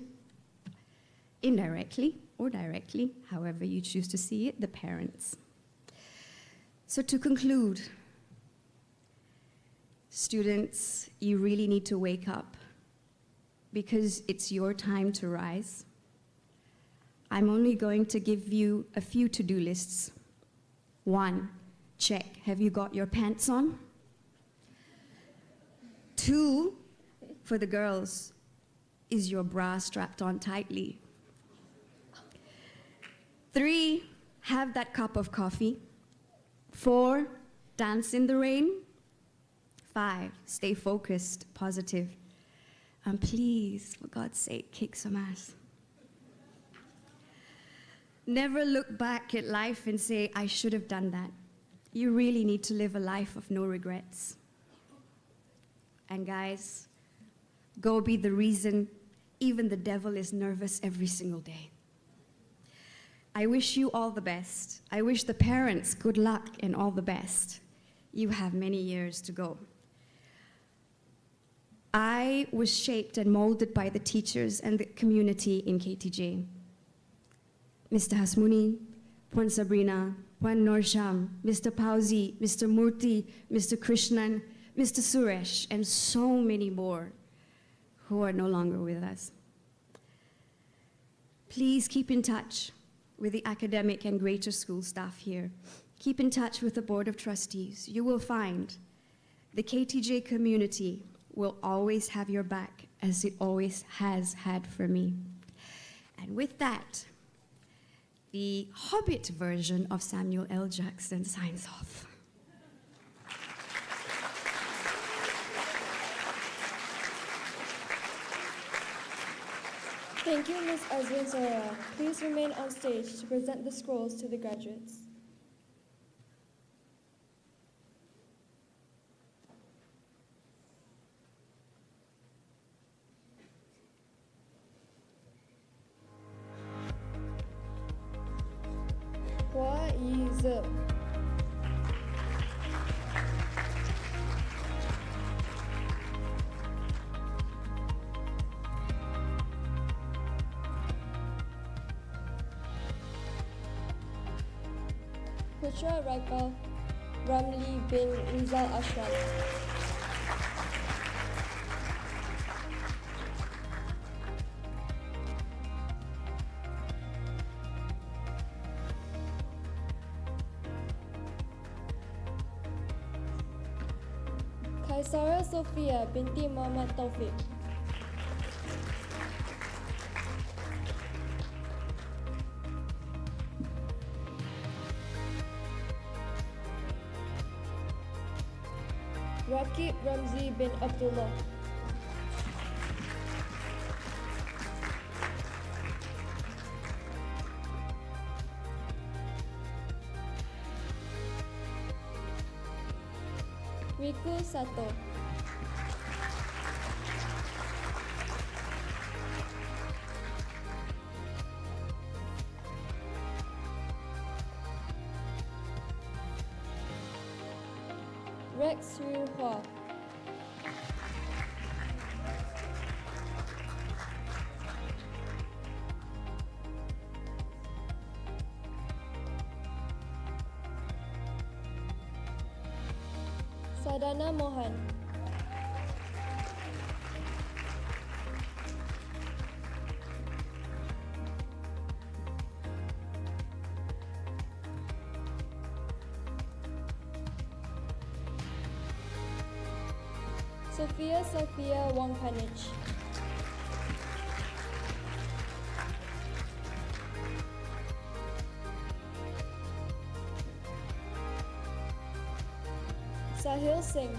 indirectly, or directly, however you choose to see it, the parents. So to conclude, students, you really need to wake up because it's your time to rise. I'm only going to give you a few to-do lists. 1, check, have you got your pants on? 2, for the girls, is your bra strapped on tightly? 3, have that cup of coffee. 4, dance in the rain. 5, stay focused, positive. And please, for God's sake, kick some ass. Never look back at life and say, I should have done that. You really need to live a life of no regrets. And guys, go be the reason even the devil is nervous every single day. I wish you all the best. I wish the parents good luck and all the best. You have many years to go. I was shaped and molded by the teachers and the community in KTJ. Mr. Hasmuni, Puan Sabrina, Puan Norsham, Mr. Pauzi, Mr. Murthy, Mr. Krishnan, Mr. Suresh, and so many more who are no longer with us. Please keep in touch with the academic and greater school staff here. Keep in touch with the Board of Trustees. You will find the KTJ community will always have your back, as it always has had for me. And with that, the Hobbit version of Samuel L. Jackson signs off. Thank you, Ms. Azrin Soraya. Please remain on stage to present the scrolls to the graduates. Hua Yi Ze. Putra Raika Ramli bin Rizal Ashraf. Kaisara Sofia binti Muhammad Taufik. Rakib Ramzi bin Abdullah. Riku Sato. Rex Ryu Hua. Sadana Mohan. Sophia Wong Panich. Sahil Singh.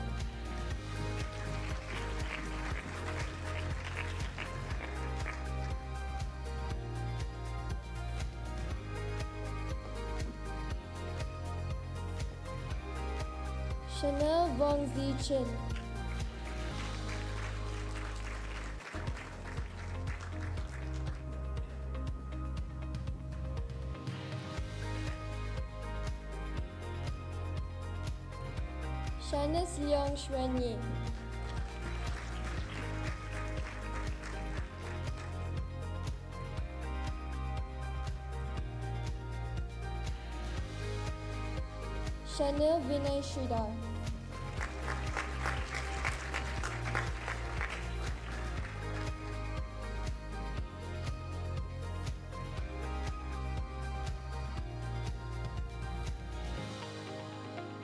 Chanel Wong Zi Chin. Shanice Leong Xuanyi. Shanil Vinay Sridhar.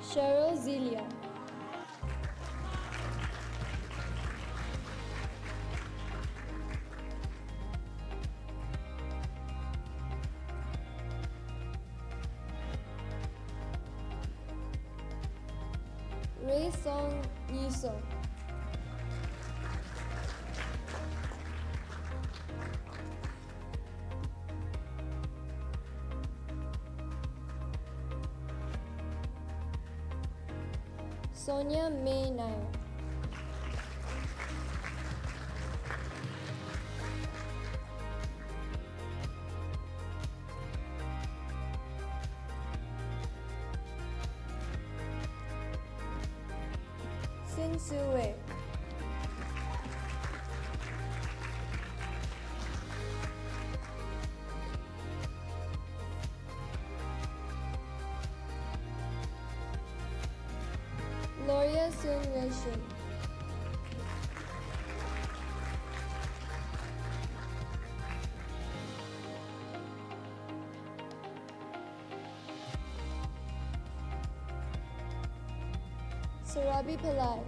Cheryl Zelia. Ray Song Yiso. Sonia May Nair. Sin Su Wei. Gloria Sun Racing. Sarabi Pillai.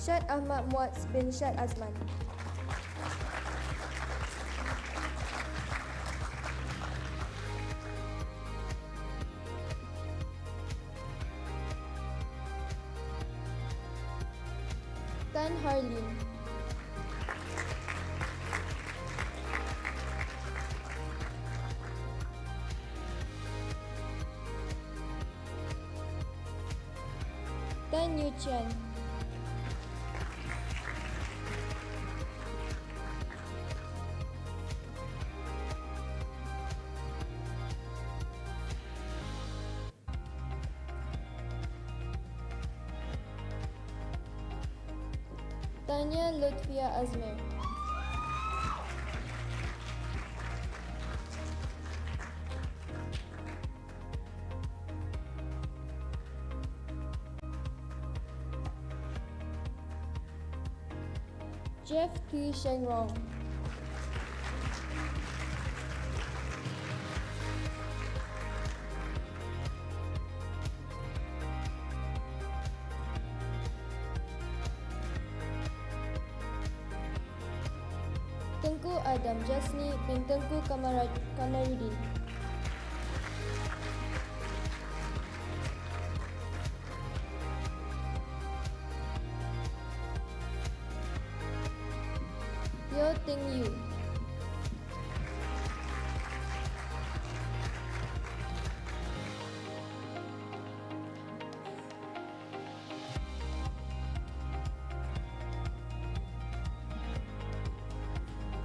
Syed Ahmad Muaz bin Syed Azman. Tan Harlin. Tan Yu Chen. Tanya Lutfia Azmir. Jeff T. Shengrong. Tengku Adam Jasni bin Tengku Kamarudin. Yeo Ting Yu.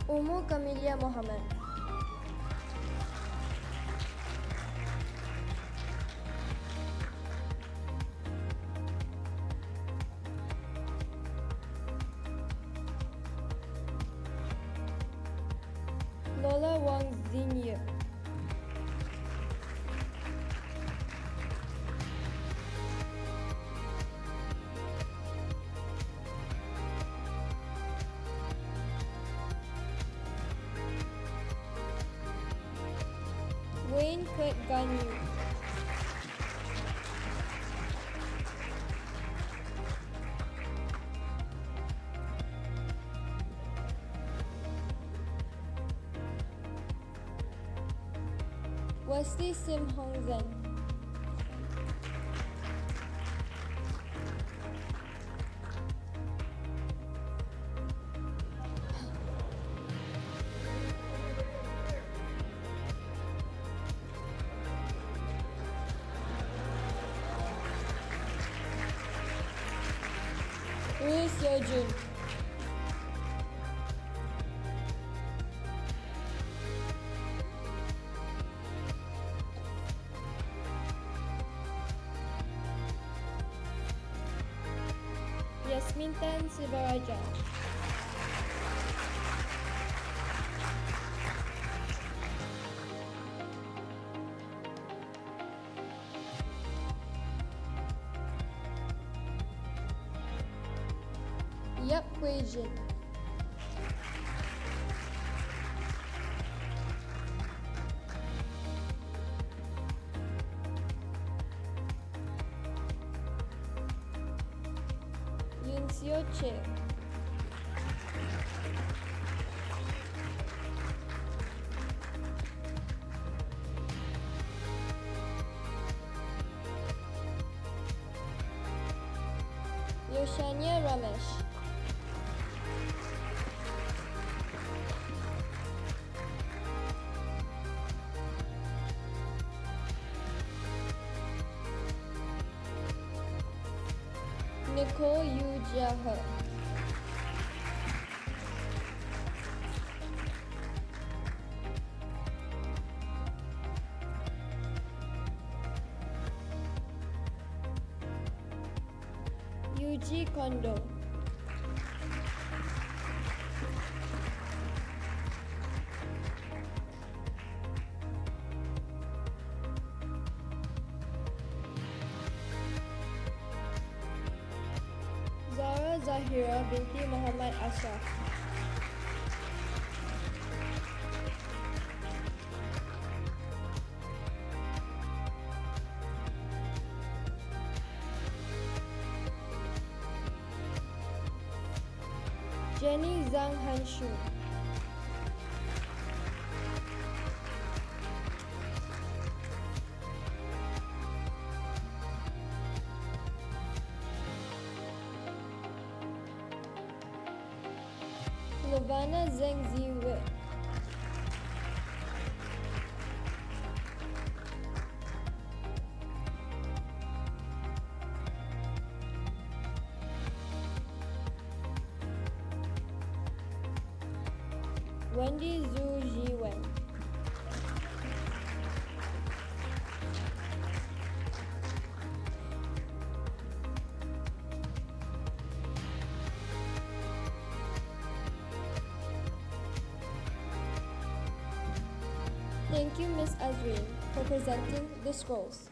Umu Kamilia Muhammad. Lola Wang Xinye. Wayne Kwek Ganyu. Wesley Sim Hong Zen. Ru Seo-jun. Mintan Sivarajan. Yap Hui Jin. Yun Seo Che. Yoshanya Ramesh. Nicole Yu Jia He. Yuji Kondo. Zara Zahira binti Muhammad Ashraf. Jenny Zhang Hanshu. Lavana Zheng Ziwe. Wendy Zhu Jiwen. Thank you, Ms. Azreen, for presenting the scrolls.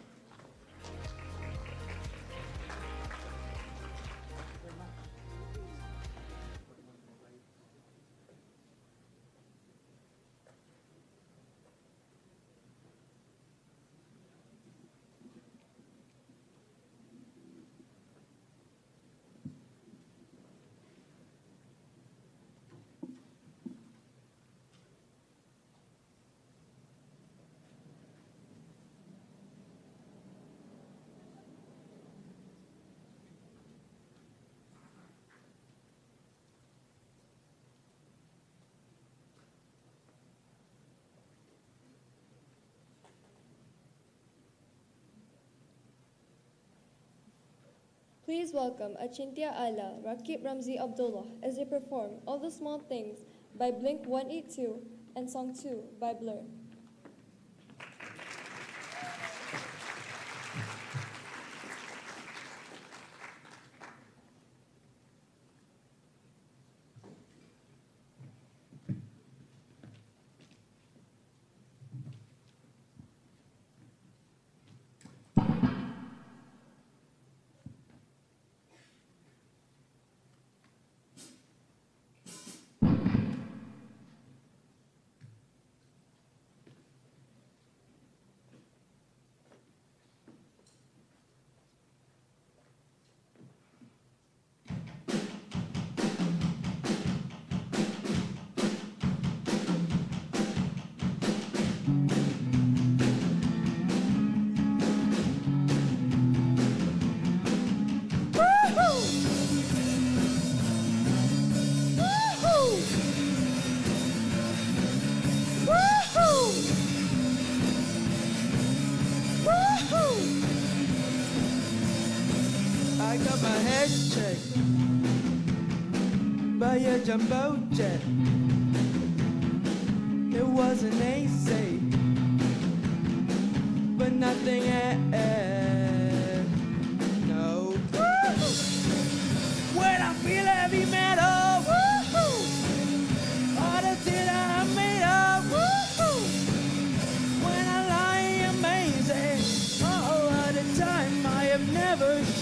Please welcome Achintya Ala, Rakib Ramzi Abdullah as they perform All the Small Things by Blink 182 and Song 2 by Blur. I got my head checked by a jumbo jet. It wasn't easy, but nothing else. No. When I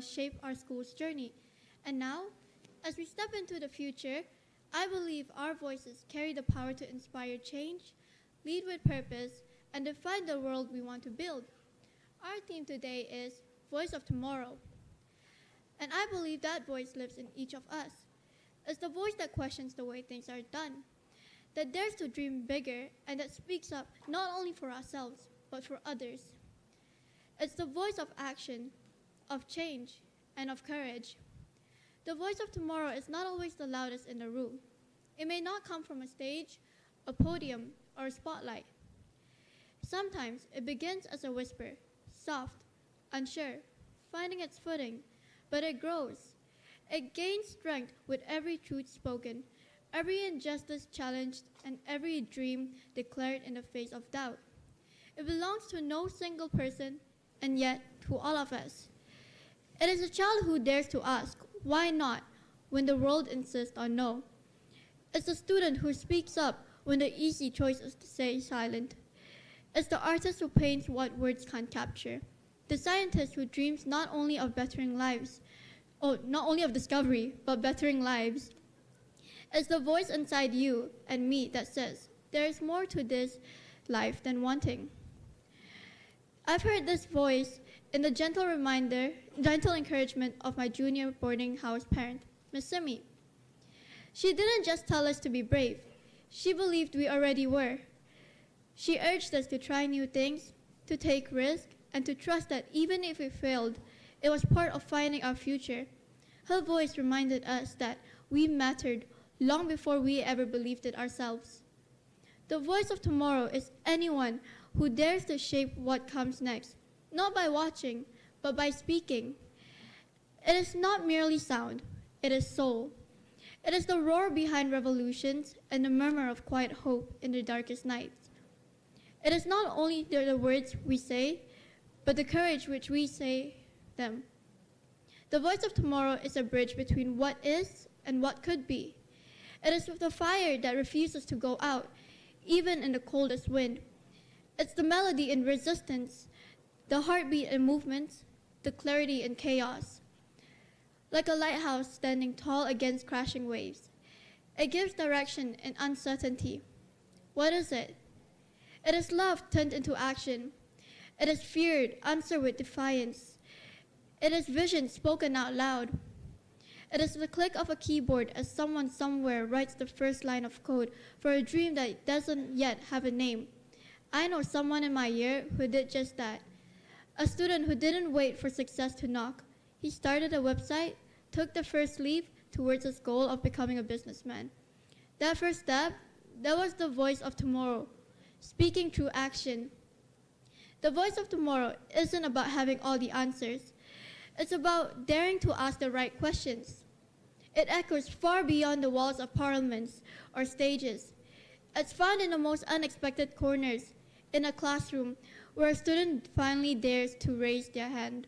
shape our school's journey. And now, as we step into the future, I believe our voices carry the power to inspire change, lead with purpose, and define the world we want to build. Our theme today is Voice of Tomorrow. And I believe that voice lives in each of us. It's the voice that questions the way things are done, that dares to dream bigger, and that speaks up not only for ourselves, but for others. It's the voice of action, of change, and of courage. The voice of tomorrow is not always the loudest in the room. It may not come from a stage, a podium, or a spotlight. Sometimes it begins as a whisper, soft, unsure, finding its footing, but it grows. It gains strength with every truth spoken, every injustice challenged, and every dream declared in the face of doubt. It belongs to no single person, and yet to all of us. It is a child who dares to ask, why not, when the world insists on no. It's the student who speaks up when the easy choice is to stay silent. It's the artist who paints what words can't capture. The scientist who dreams not only of bettering lives, not only of discovery, but bettering lives. It's the voice inside you and me that says, there is more to this life than wanting. I've heard this voice in the gentle encouragement of my junior boarding house parent, Miss Simi. She didn't just tell us to be brave. She believed we already were. She urged us to try new things, to take risks, and to trust that even if we failed, it was part of finding our future. Her voice reminded us that we mattered long before we ever believed it ourselves. The voice of tomorrow is anyone who dares to shape what comes next, not by watching, but by speaking. It is not merely sound, it is soul. It is the roar behind revolutions and the murmur of quiet hope in the darkest nights. It is not only the words we say, but the courage which we say them. The voice of tomorrow is a bridge between what is and what could be. It is the fire that refuses to go out, even in the coldest wind. It's the melody in resistance, the heartbeat in movements, the clarity in chaos. Like a lighthouse standing tall against crashing waves, it gives direction in uncertainty. What is it? It is love turned into action. It is fear answered with defiance. It is vision spoken out loud. It is the click of a keyboard as someone somewhere writes the first line of code for a dream that doesn't yet have a name. I know someone in my year who did just that. A student who didn't wait for success to knock. He started a website, took the first leap towards his goal of becoming a businessman. That first step, that was the voice of tomorrow, speaking through action. The voice of tomorrow isn't about having all the answers. It's about daring to ask the right questions. It echoes far beyond the walls of parliaments or stages. It's found in the most unexpected corners, in a classroom where a student finally dares to raise their hand,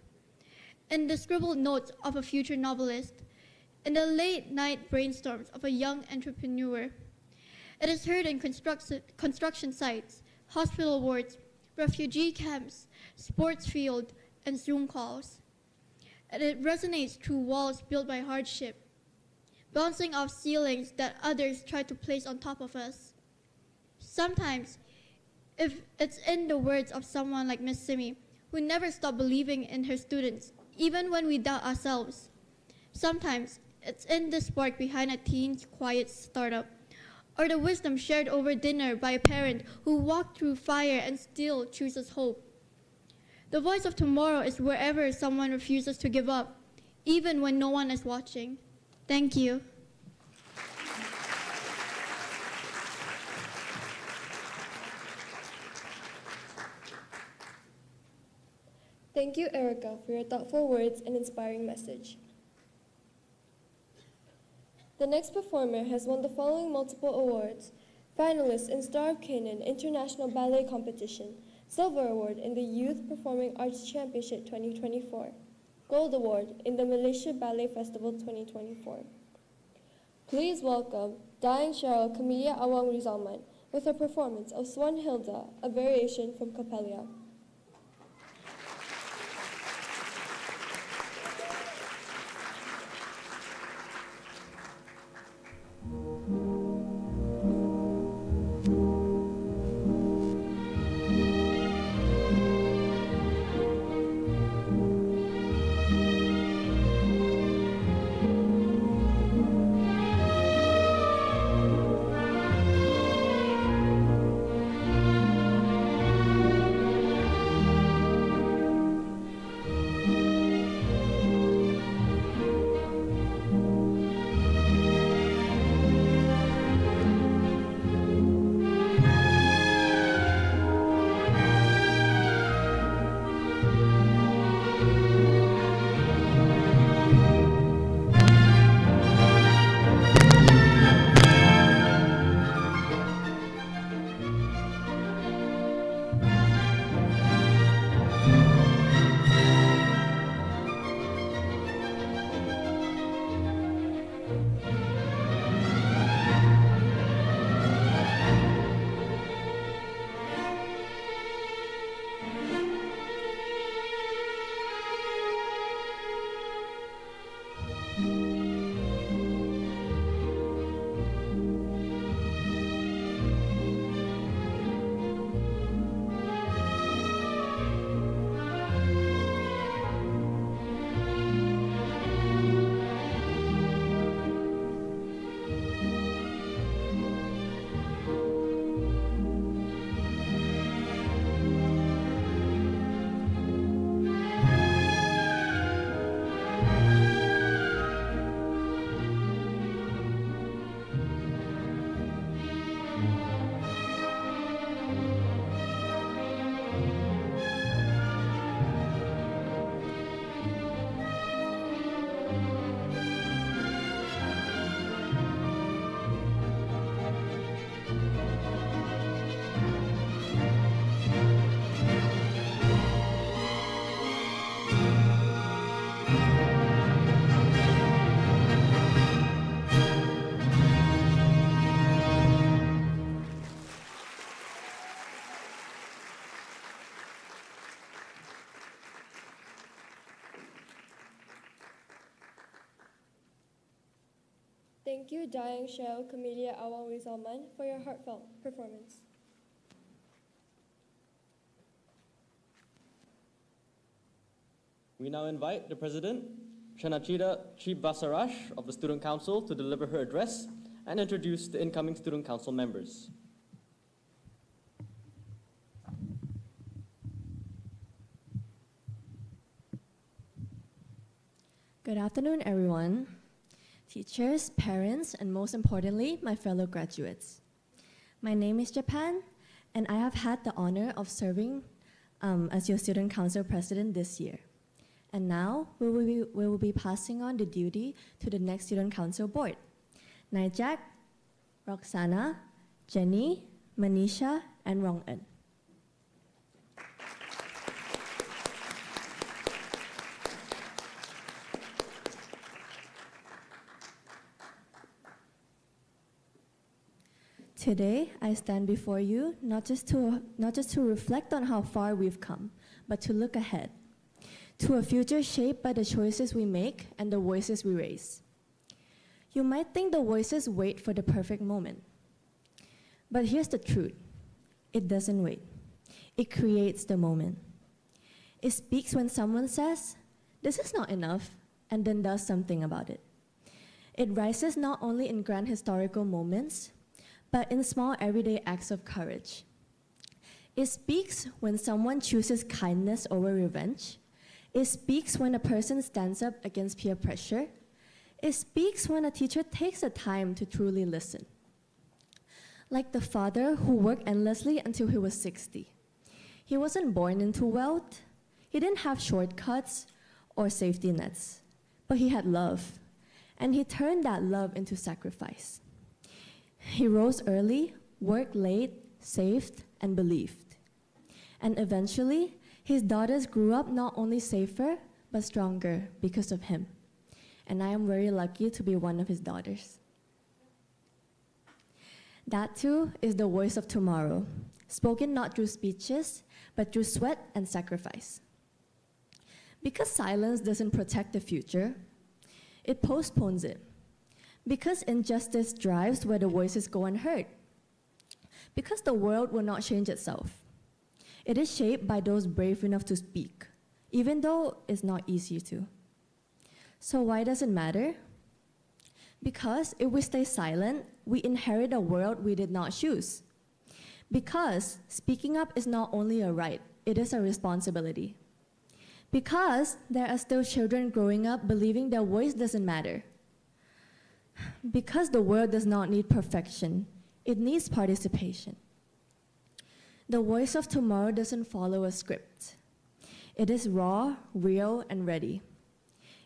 in the scribbled notes of a future novelist, in the late-night brainstorms of a young entrepreneur. It is heard in construction sites, hospital wards, refugee camps, sports fields, and Zoom calls. And it resonates through walls built by hardship, bouncing off ceilings that others try to place on top of us. Sometimes, if it's in the words of someone like Miss Simi, who never stopped believing in her students, even when we doubt ourselves. Sometimes, it's in the spark behind a teen's quiet startup, or the wisdom shared over dinner by a parent who walked through fire and still chooses hope. The voice of tomorrow is wherever someone refuses to give up, even when no one is watching. Thank you. Thank you, Erica, for your thoughtful words and inspiring message. The next performer has won the following multiple awards: finalist in Star of Canaan International Ballet Competition, Silver Award in the Youth Performing Arts Championship 2024, Gold Award in the Malaysia Ballet Festival 2024. Please welcome Dying Cheryl Camellia Awang Rizalman with her performance of Swan Hilda, a variation from Capella. Thank you, Dayang Shell, Camellia Awang Rizalman, for your heartfelt performance. We now invite the President, Chanachida Chibasarash of the Student Council, to deliver her address and introduce the incoming Student Council members. Good afternoon, everyone. Teachers, parents, and most importantly, my fellow graduates. My name is Japan, and I have had the honor of serving as your Student Council President this year. And now, we will be passing on the duty to the next Student Council Board. Nijak, Roxana, Jenny, Manisha, and Rong-en. Today, I stand before you not just to reflect on how far we've come, but to look ahead, to a future shaped by the choices we make and the voices we raise. You might think the voices wait for the perfect moment. But here's the truth. It doesn't wait. It creates the moment. It speaks when someone says, "This is not enough," and then does something about it. It rises not only in grand historical moments, but in small everyday acts of courage. It speaks when someone chooses kindness over revenge. It speaks when a person stands up against peer pressure. It speaks when a teacher takes the time to truly listen. Like the father who worked endlessly until he was 60. He wasn't born into wealth. He didn't have shortcuts or safety nets, but he had love, and he turned that love into sacrifice. He rose early, worked late, saved, and believed. And eventually, his daughters grew up not only safer, but stronger because of him. And I am very lucky to be one of his daughters. That too is the voice of tomorrow, spoken not through speeches, but through sweat and sacrifice. Because silence doesn't protect the future, it postpones it. Because injustice drives where the voices go unheard. Because the world will not change itself. It is shaped by those brave enough to speak, even though it's not easy to. So why does it matter? Because if we stay silent, we inherit a world we did not choose. Because speaking up is not only a right, it is a responsibility. Because there are still children growing up believing their voice doesn't matter. Because the world does not need perfection, it needs participation. The voice of tomorrow doesn't follow a script. It is raw, real, and ready.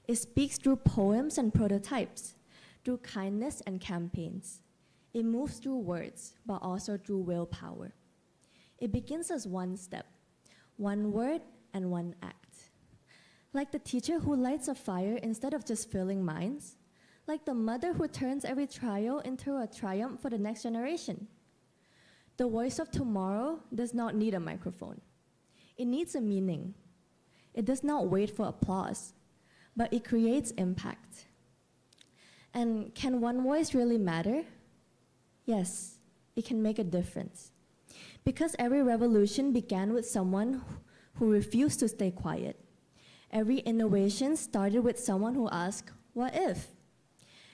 It speaks through poems and prototypes, through kindness and campaigns. It moves through words, but also through willpower. It begins as one step, one word, and one act. Like the teacher who lights a fire instead of just filling minds. Like the mother who turns every trial into a triumph for the next generation. The voice of tomorrow does not need a microphone. It needs a meaning. It does not wait for applause, but it creates impact. And can one voice really matter? Yes, it can make a difference. Because every revolution began with someone who refused to stay quiet. Every innovation started with someone who asked, "What if?"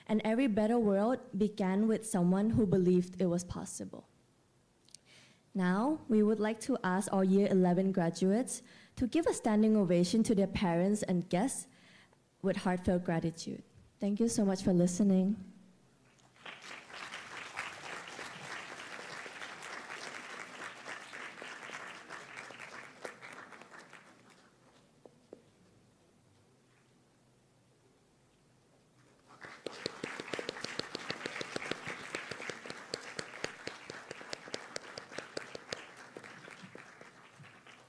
And every better world began with someone who believed it was possible. Now, we would like to ask our Year 11 graduates to give a standing ovation to their parents and guests with heartfelt gratitude. Thank you so much for listening.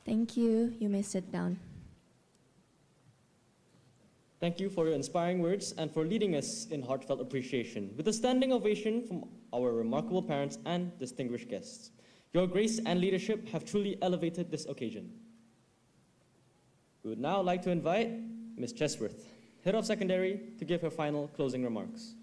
Thank you. You may sit down. Thank you for your inspiring words and for leading us in heartfelt appreciation with a standing ovation from our remarkable parents and distinguished guests. Your grace and leadership have truly elevated this occasion. We would now like to invite Ms. Chesworth, Head of Secondary, to give her final closing remarks.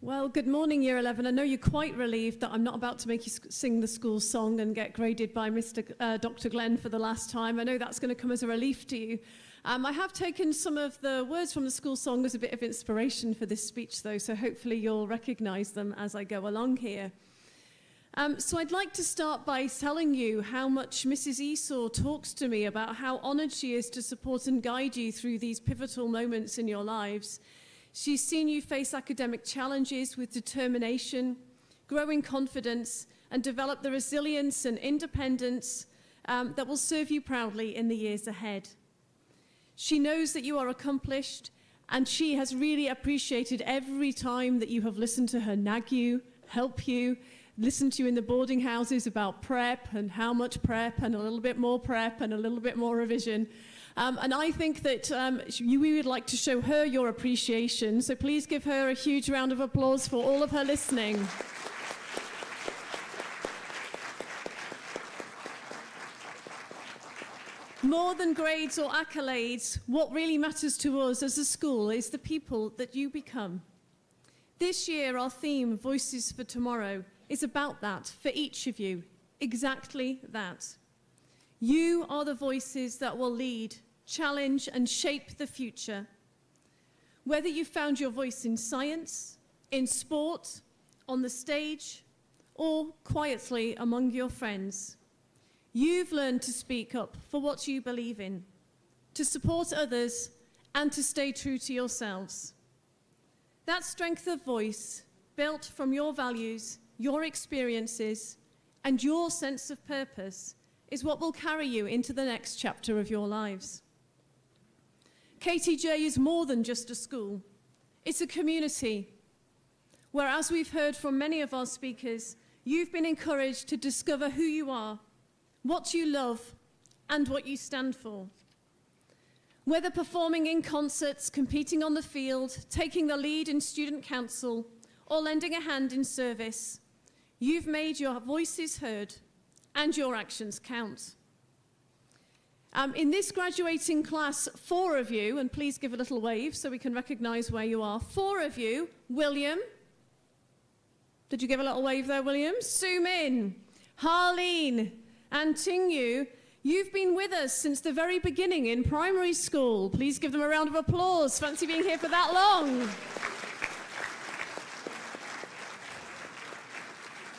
Well, good morning, Year 11. I know you're quite relieved that I'm not about to make you sing the school song and get graded by Dr. Glenn for the last time. I know that's going to come as a relief to you. I have taken some of the words from the school song as a bit of inspiration for this speech, though, so hopefully you'll recognize them as I go along here. So I'd like to start by telling you how much Mrs. Esau talks to me about how honored she is to support and guide you through these pivotal moments in your lives. She's seen you face academic challenges with determination, growing confidence, and develop the resilience and independence that will serve you proudly in the years ahead. She knows that you are accomplished, and she has really appreciated every time that you have listened to her nag you, help you, listen to you in the boarding houses about prep and how much prep and a little bit more prep and a little bit more revision. And I think that we would like to show her your appreciation, so please give her a huge round of applause for all of her listening. More than grades or accolades, what really matters to us as a school is the people that you become. This year, our theme, Voices for Tomorrow, is about that for each of you, exactly that. You are the voices that will lead, challenge, and shape the future. Whether you found your voice in science, in sport, on the stage, or quietly among your friends, you've learned to speak up for what you believe in, to support others, and to stay true to yourselves. That strength of voice, built from your values, your experiences, and your sense of purpose, is what will carry you into the next chapter of your lives. KTJ is more than just a school. It's a community where, as we've heard from many of our speakers, you've been encouraged to discover who you are, what you love, and what you stand for. Whether performing in concerts, competing on the field, taking the lead in student council, or lending a hand in service, you've made your voices heard and your actions count. In this graduating class, 4 of you, and please give a little wave so we can recognize where you are. 4 of you, William. Did you give a little wave there, William? Sue Min, Harleen, and Tingyu, you've been with us since the very beginning in primary school. Please give them a round of applause. Fancy being here for that long.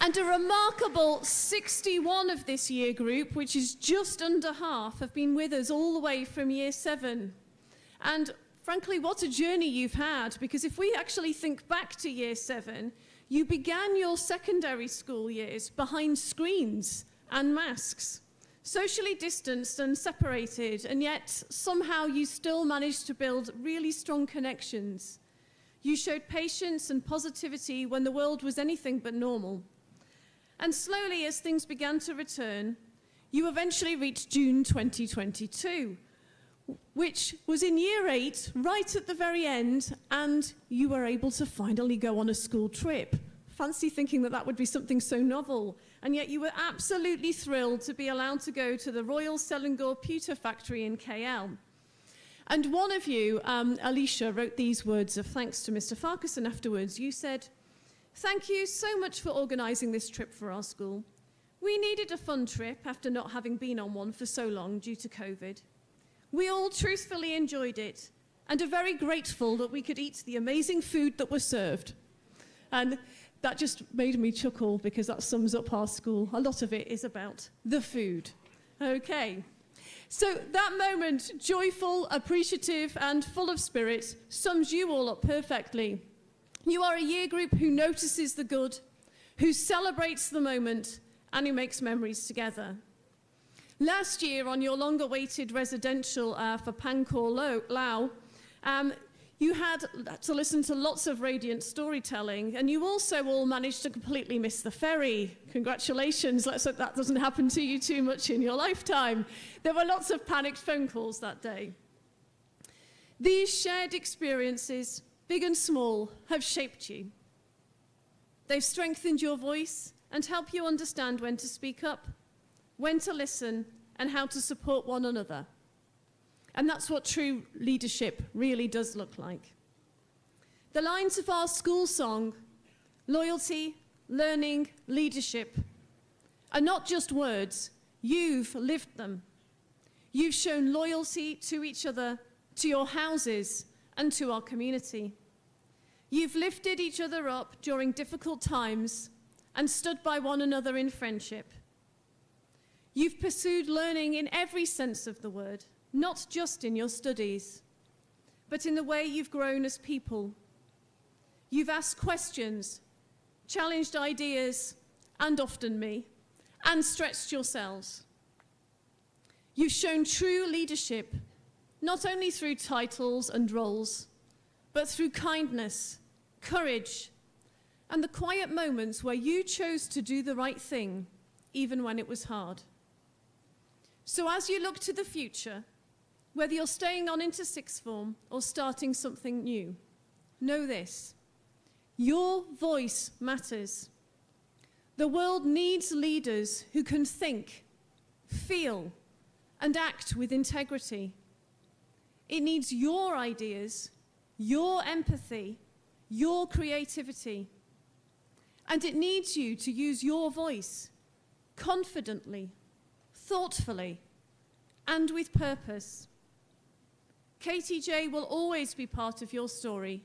And a remarkable 61 of this year group, which is just under half, have been with us all the way from year 7. And frankly, what a journey you've had, because if we actually think back to year 7, you began your secondary school years behind screens and masks, socially distanced and separated, and yet somehow you still managed to build really strong connections. You showed patience and positivity when the world was anything but normal. And slowly, as things began to return, you eventually reached June 2022, which was in year 8, right at the very end, and you were able to finally go on a school trip. Fancy thinking that that would be something so novel. And yet you were absolutely thrilled to be allowed to go to the Royal Selangor Pewter Factory in KL. And one of you, Alicia, wrote these words of thanks to Mr. Farquharson afterwards. You said, "Thank you so much for organising this trip for our school. We needed a fun trip after not having been on one for so long due to COVID. We all truthfully enjoyed it and are very grateful that we could eat the amazing food that was served." And that just made me chuckle because that sums up our school. A lot of it is about the food. Okay. So that moment, joyful, appreciative, and full of spirit, sums you all up perfectly. You are a year group who notices the good, who celebrates the moment, and who makes memories together. Last year, on your long-awaited residential for Pangkor Lao, you had to listen to lots of radiant storytelling, and you also all managed to completely miss the ferry. Congratulations. Let's hope that doesn't happen to you too much in your lifetime. There were lots of panicked phone calls that day. These shared experiences, big and small, have shaped you. They've strengthened your voice and helped you understand when to speak up, when to listen, and how to support one another. And that's what true leadership really does look like. The lines of our school song Loyalty, learning, leadership are not just words, you've lived them. You've shown loyalty to each other, to your houses, and to our community. You've lifted each other up during difficult times and stood by one another in friendship. You've pursued learning in every sense of the word, not just in your studies, but in the way you've grown as people. You've asked questions, challenged ideas, and often me, and stretched yourselves. You've shown true leadership, not only through titles and roles, but through kindness, courage, and the quiet moments where you chose to do the right thing, even when it was hard. So as you look to the future, whether you're staying on into sixth form or starting something new, know this: your voice matters. The world needs leaders who can think, feel, and act with integrity. It needs your ideas, your empathy, your creativity. And it needs you to use your voice confidently, thoughtfully, and with purpose. KTJ will always be part of your story,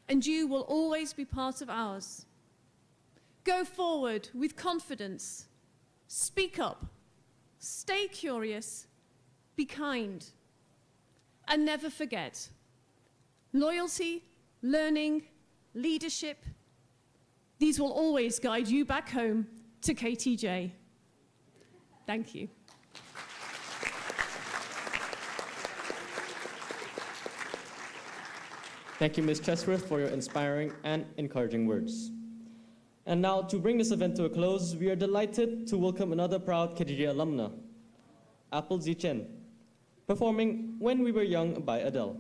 and you will always be part of ours. Go forward with confidence. Speak up. Stay curious. Be kind. And never forget: loyalty, learning, leadership, these will always guide you back home to KTJ. Thank you. Thank you, Ms. Chesworth, for your inspiring and encouraging words. And now, to bring this event to a close, we are delighted to welcome another proud KTJ alumna, Apple Zichen, performing When We Were Young by Adele.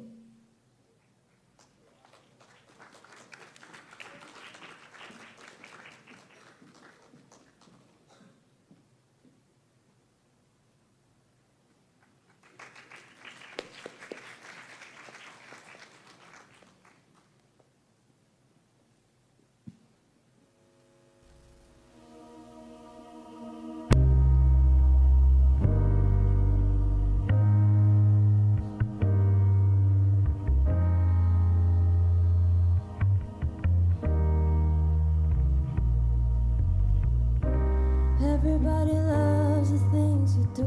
Everybody loves the things you do,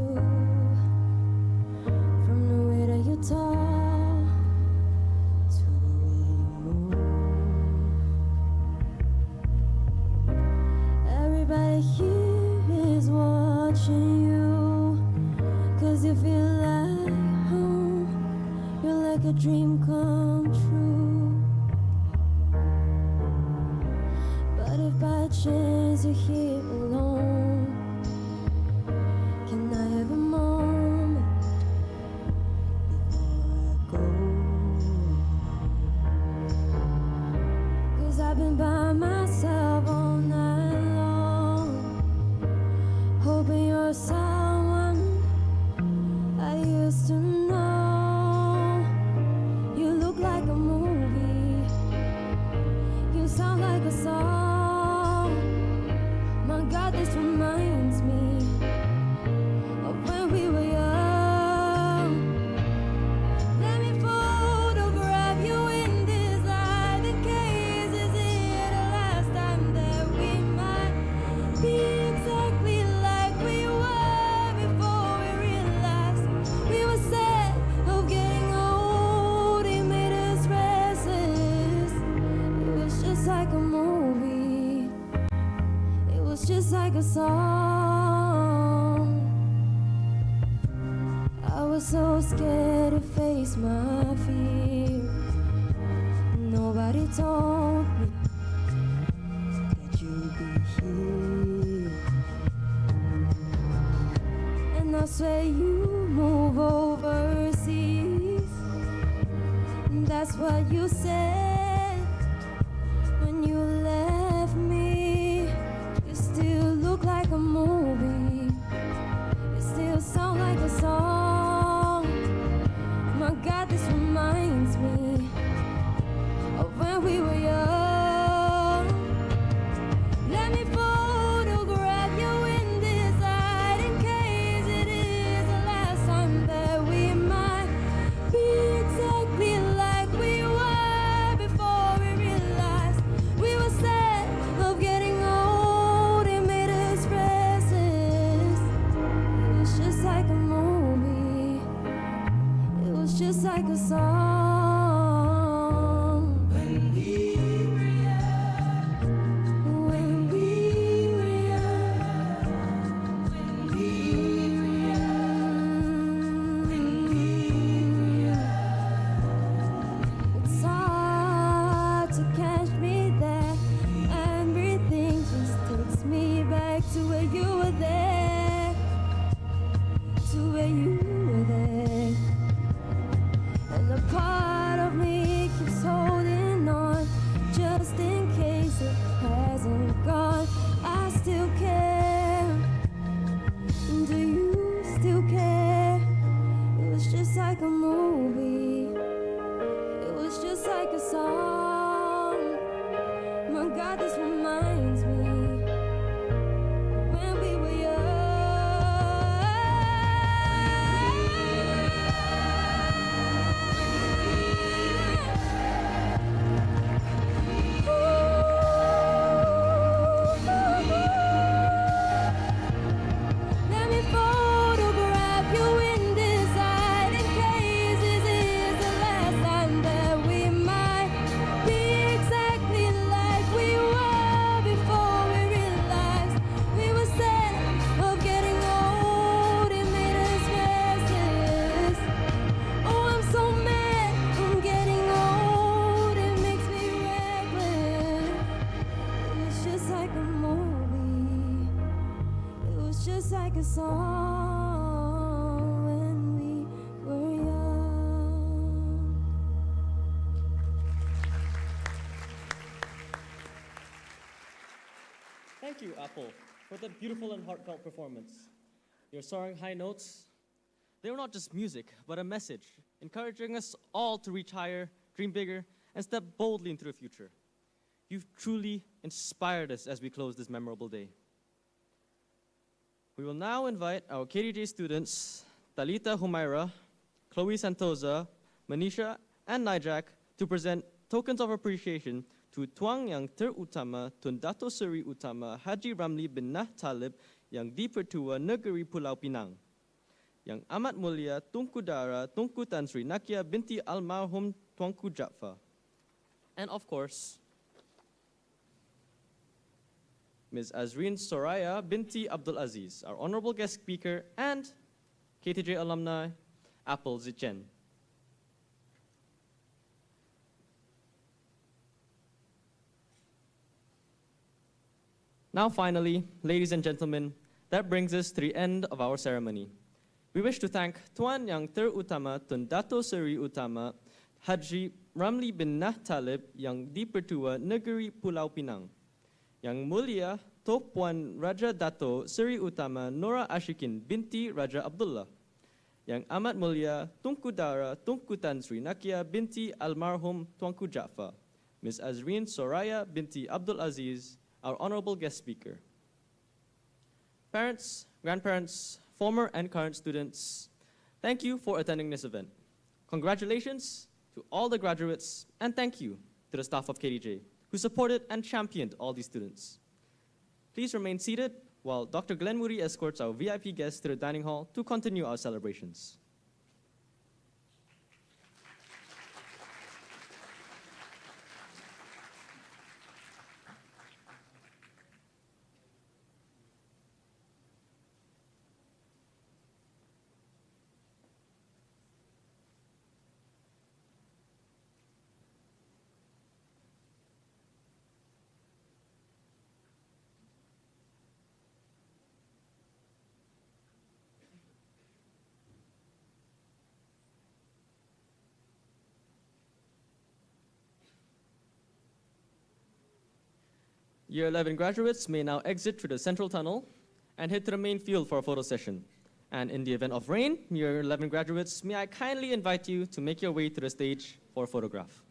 from the way that you talk to the way you move. Everybody here is watching you, 'cause you feel like home. You're like a dream come true. But if by chance you're here alone, can I have a moment before I go? 'Cause I've been by myself all night long, hoping you're someone I used to know. You look like a movie, you sound like a song. My God, this reminds me of when we were young. Let me photograph you in this light, in case it's here the last time that we might be exactly like we were before we realized we were sad of getting old. It made us restless. It was just like a movie. It was just like a song. I was so scared to face my fears. Nobody told me that you'd be here. And I swear you move overseas. That's what you said when you left me. You still look like a movie. You still sound like a song. My God, this reminds me of when we were young. like a song. When we were young, when we were young, when we were young, when we were young. It's hard to catch me there. Everything just takes me back to where you were there, to where you were there. And a part of me keeps holding on, just in case it hasn't gone. I still care. Do you still care? It was just like a movie. It was just like a song. My God, this reminds me when we were young. Let me photograph you in this eye, in case this is the last time that we might be exactly like we were before we realized we were sad of getting old. It made us restless. Oh, I'm so mad I'm getting old. It makes me reckless. It was just like a movie. It was just like a song when we were young. Thank you, Apple, for that beautiful and heartfelt performance. Your soaring high notes, they were not just music, but a message, encouraging us all to reach higher, dream bigger, and step boldly into the future. You've truly inspired us as we close this memorable day. We will now invite our KTJ students, Talita Humaira, Chloe Santosa, Manisha, and Nijak, to present tokens of appreciation to Tuang Yang Terutama Tun Dato Seri Utama Haji Ramli bin Nah Talib Yang Dipertua Negeri Pulau Pinang, Yang Amat Mulia Tunku Dara Tunku Tan Sri Nakia binti Almarhum Tuanku Jaffa, and of course, Ms. Azreen Soraya binti Abdul Aziz, our honorable guest speaker and KTJ alumni, Apple Zichen. Now finally, ladies and gentlemen, that brings us to the end of our ceremony. We wish to thank Tuan Yang Terutama Tun Dato Seri Utama Haji Ramli bin Nah Talib Yang Dipertua Negeri Pulau Pinang, Yang Mulia Tok Puan Raja Dato Seri Utama Nora Ashikin binti Raja Abdullah, Yang Amat Mulia Tunku Dara Tunku Tan Sri Nakia binti Almarhum Tuanku Jaffa, Ms. Azreen Soraya binti Abdul Aziz, our honorable guest speaker. Parents, grandparents, former and current students, thank you for attending this event. Congratulations to all the graduates, and thank you to the staff of KTJ, who supported and championed all these students. Please remain seated while Dr. Glenn Moody escorts our VIP guests to the dining hall to continue our celebrations. Year 11 graduates may now exit through the central tunnel and head to the main field for a photo session. And in the event of rain, year 11 graduates, may I kindly invite you to make your way to the stage for a photograph.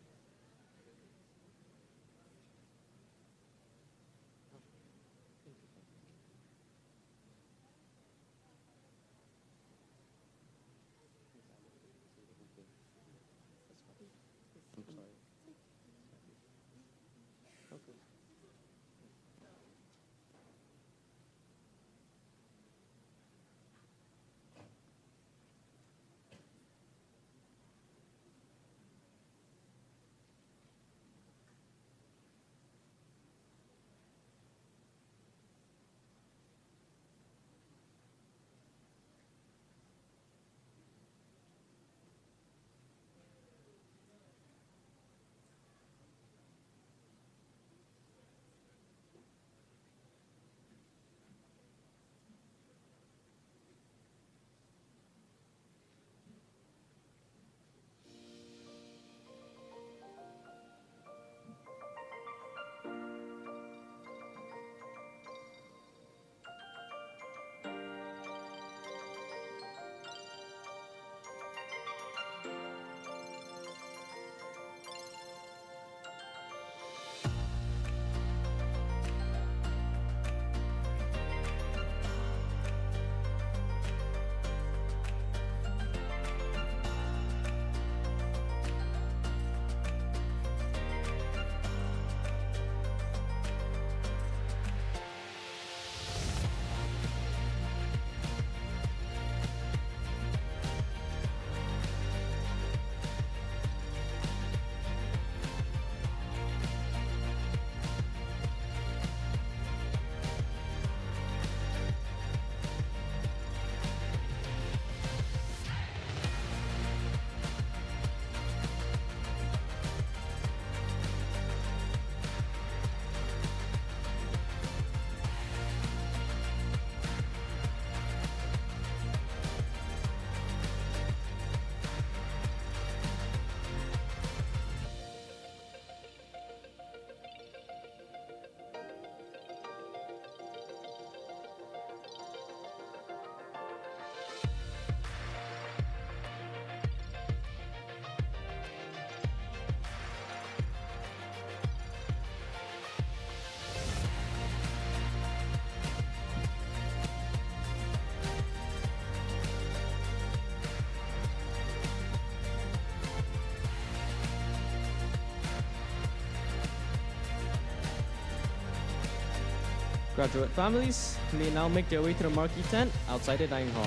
Graduate families may now make their way to the marquee tent outside the dining hall.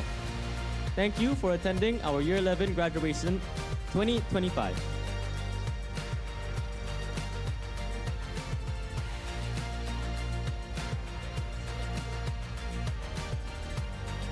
Thank you for attending our Year 11 graduation 2025.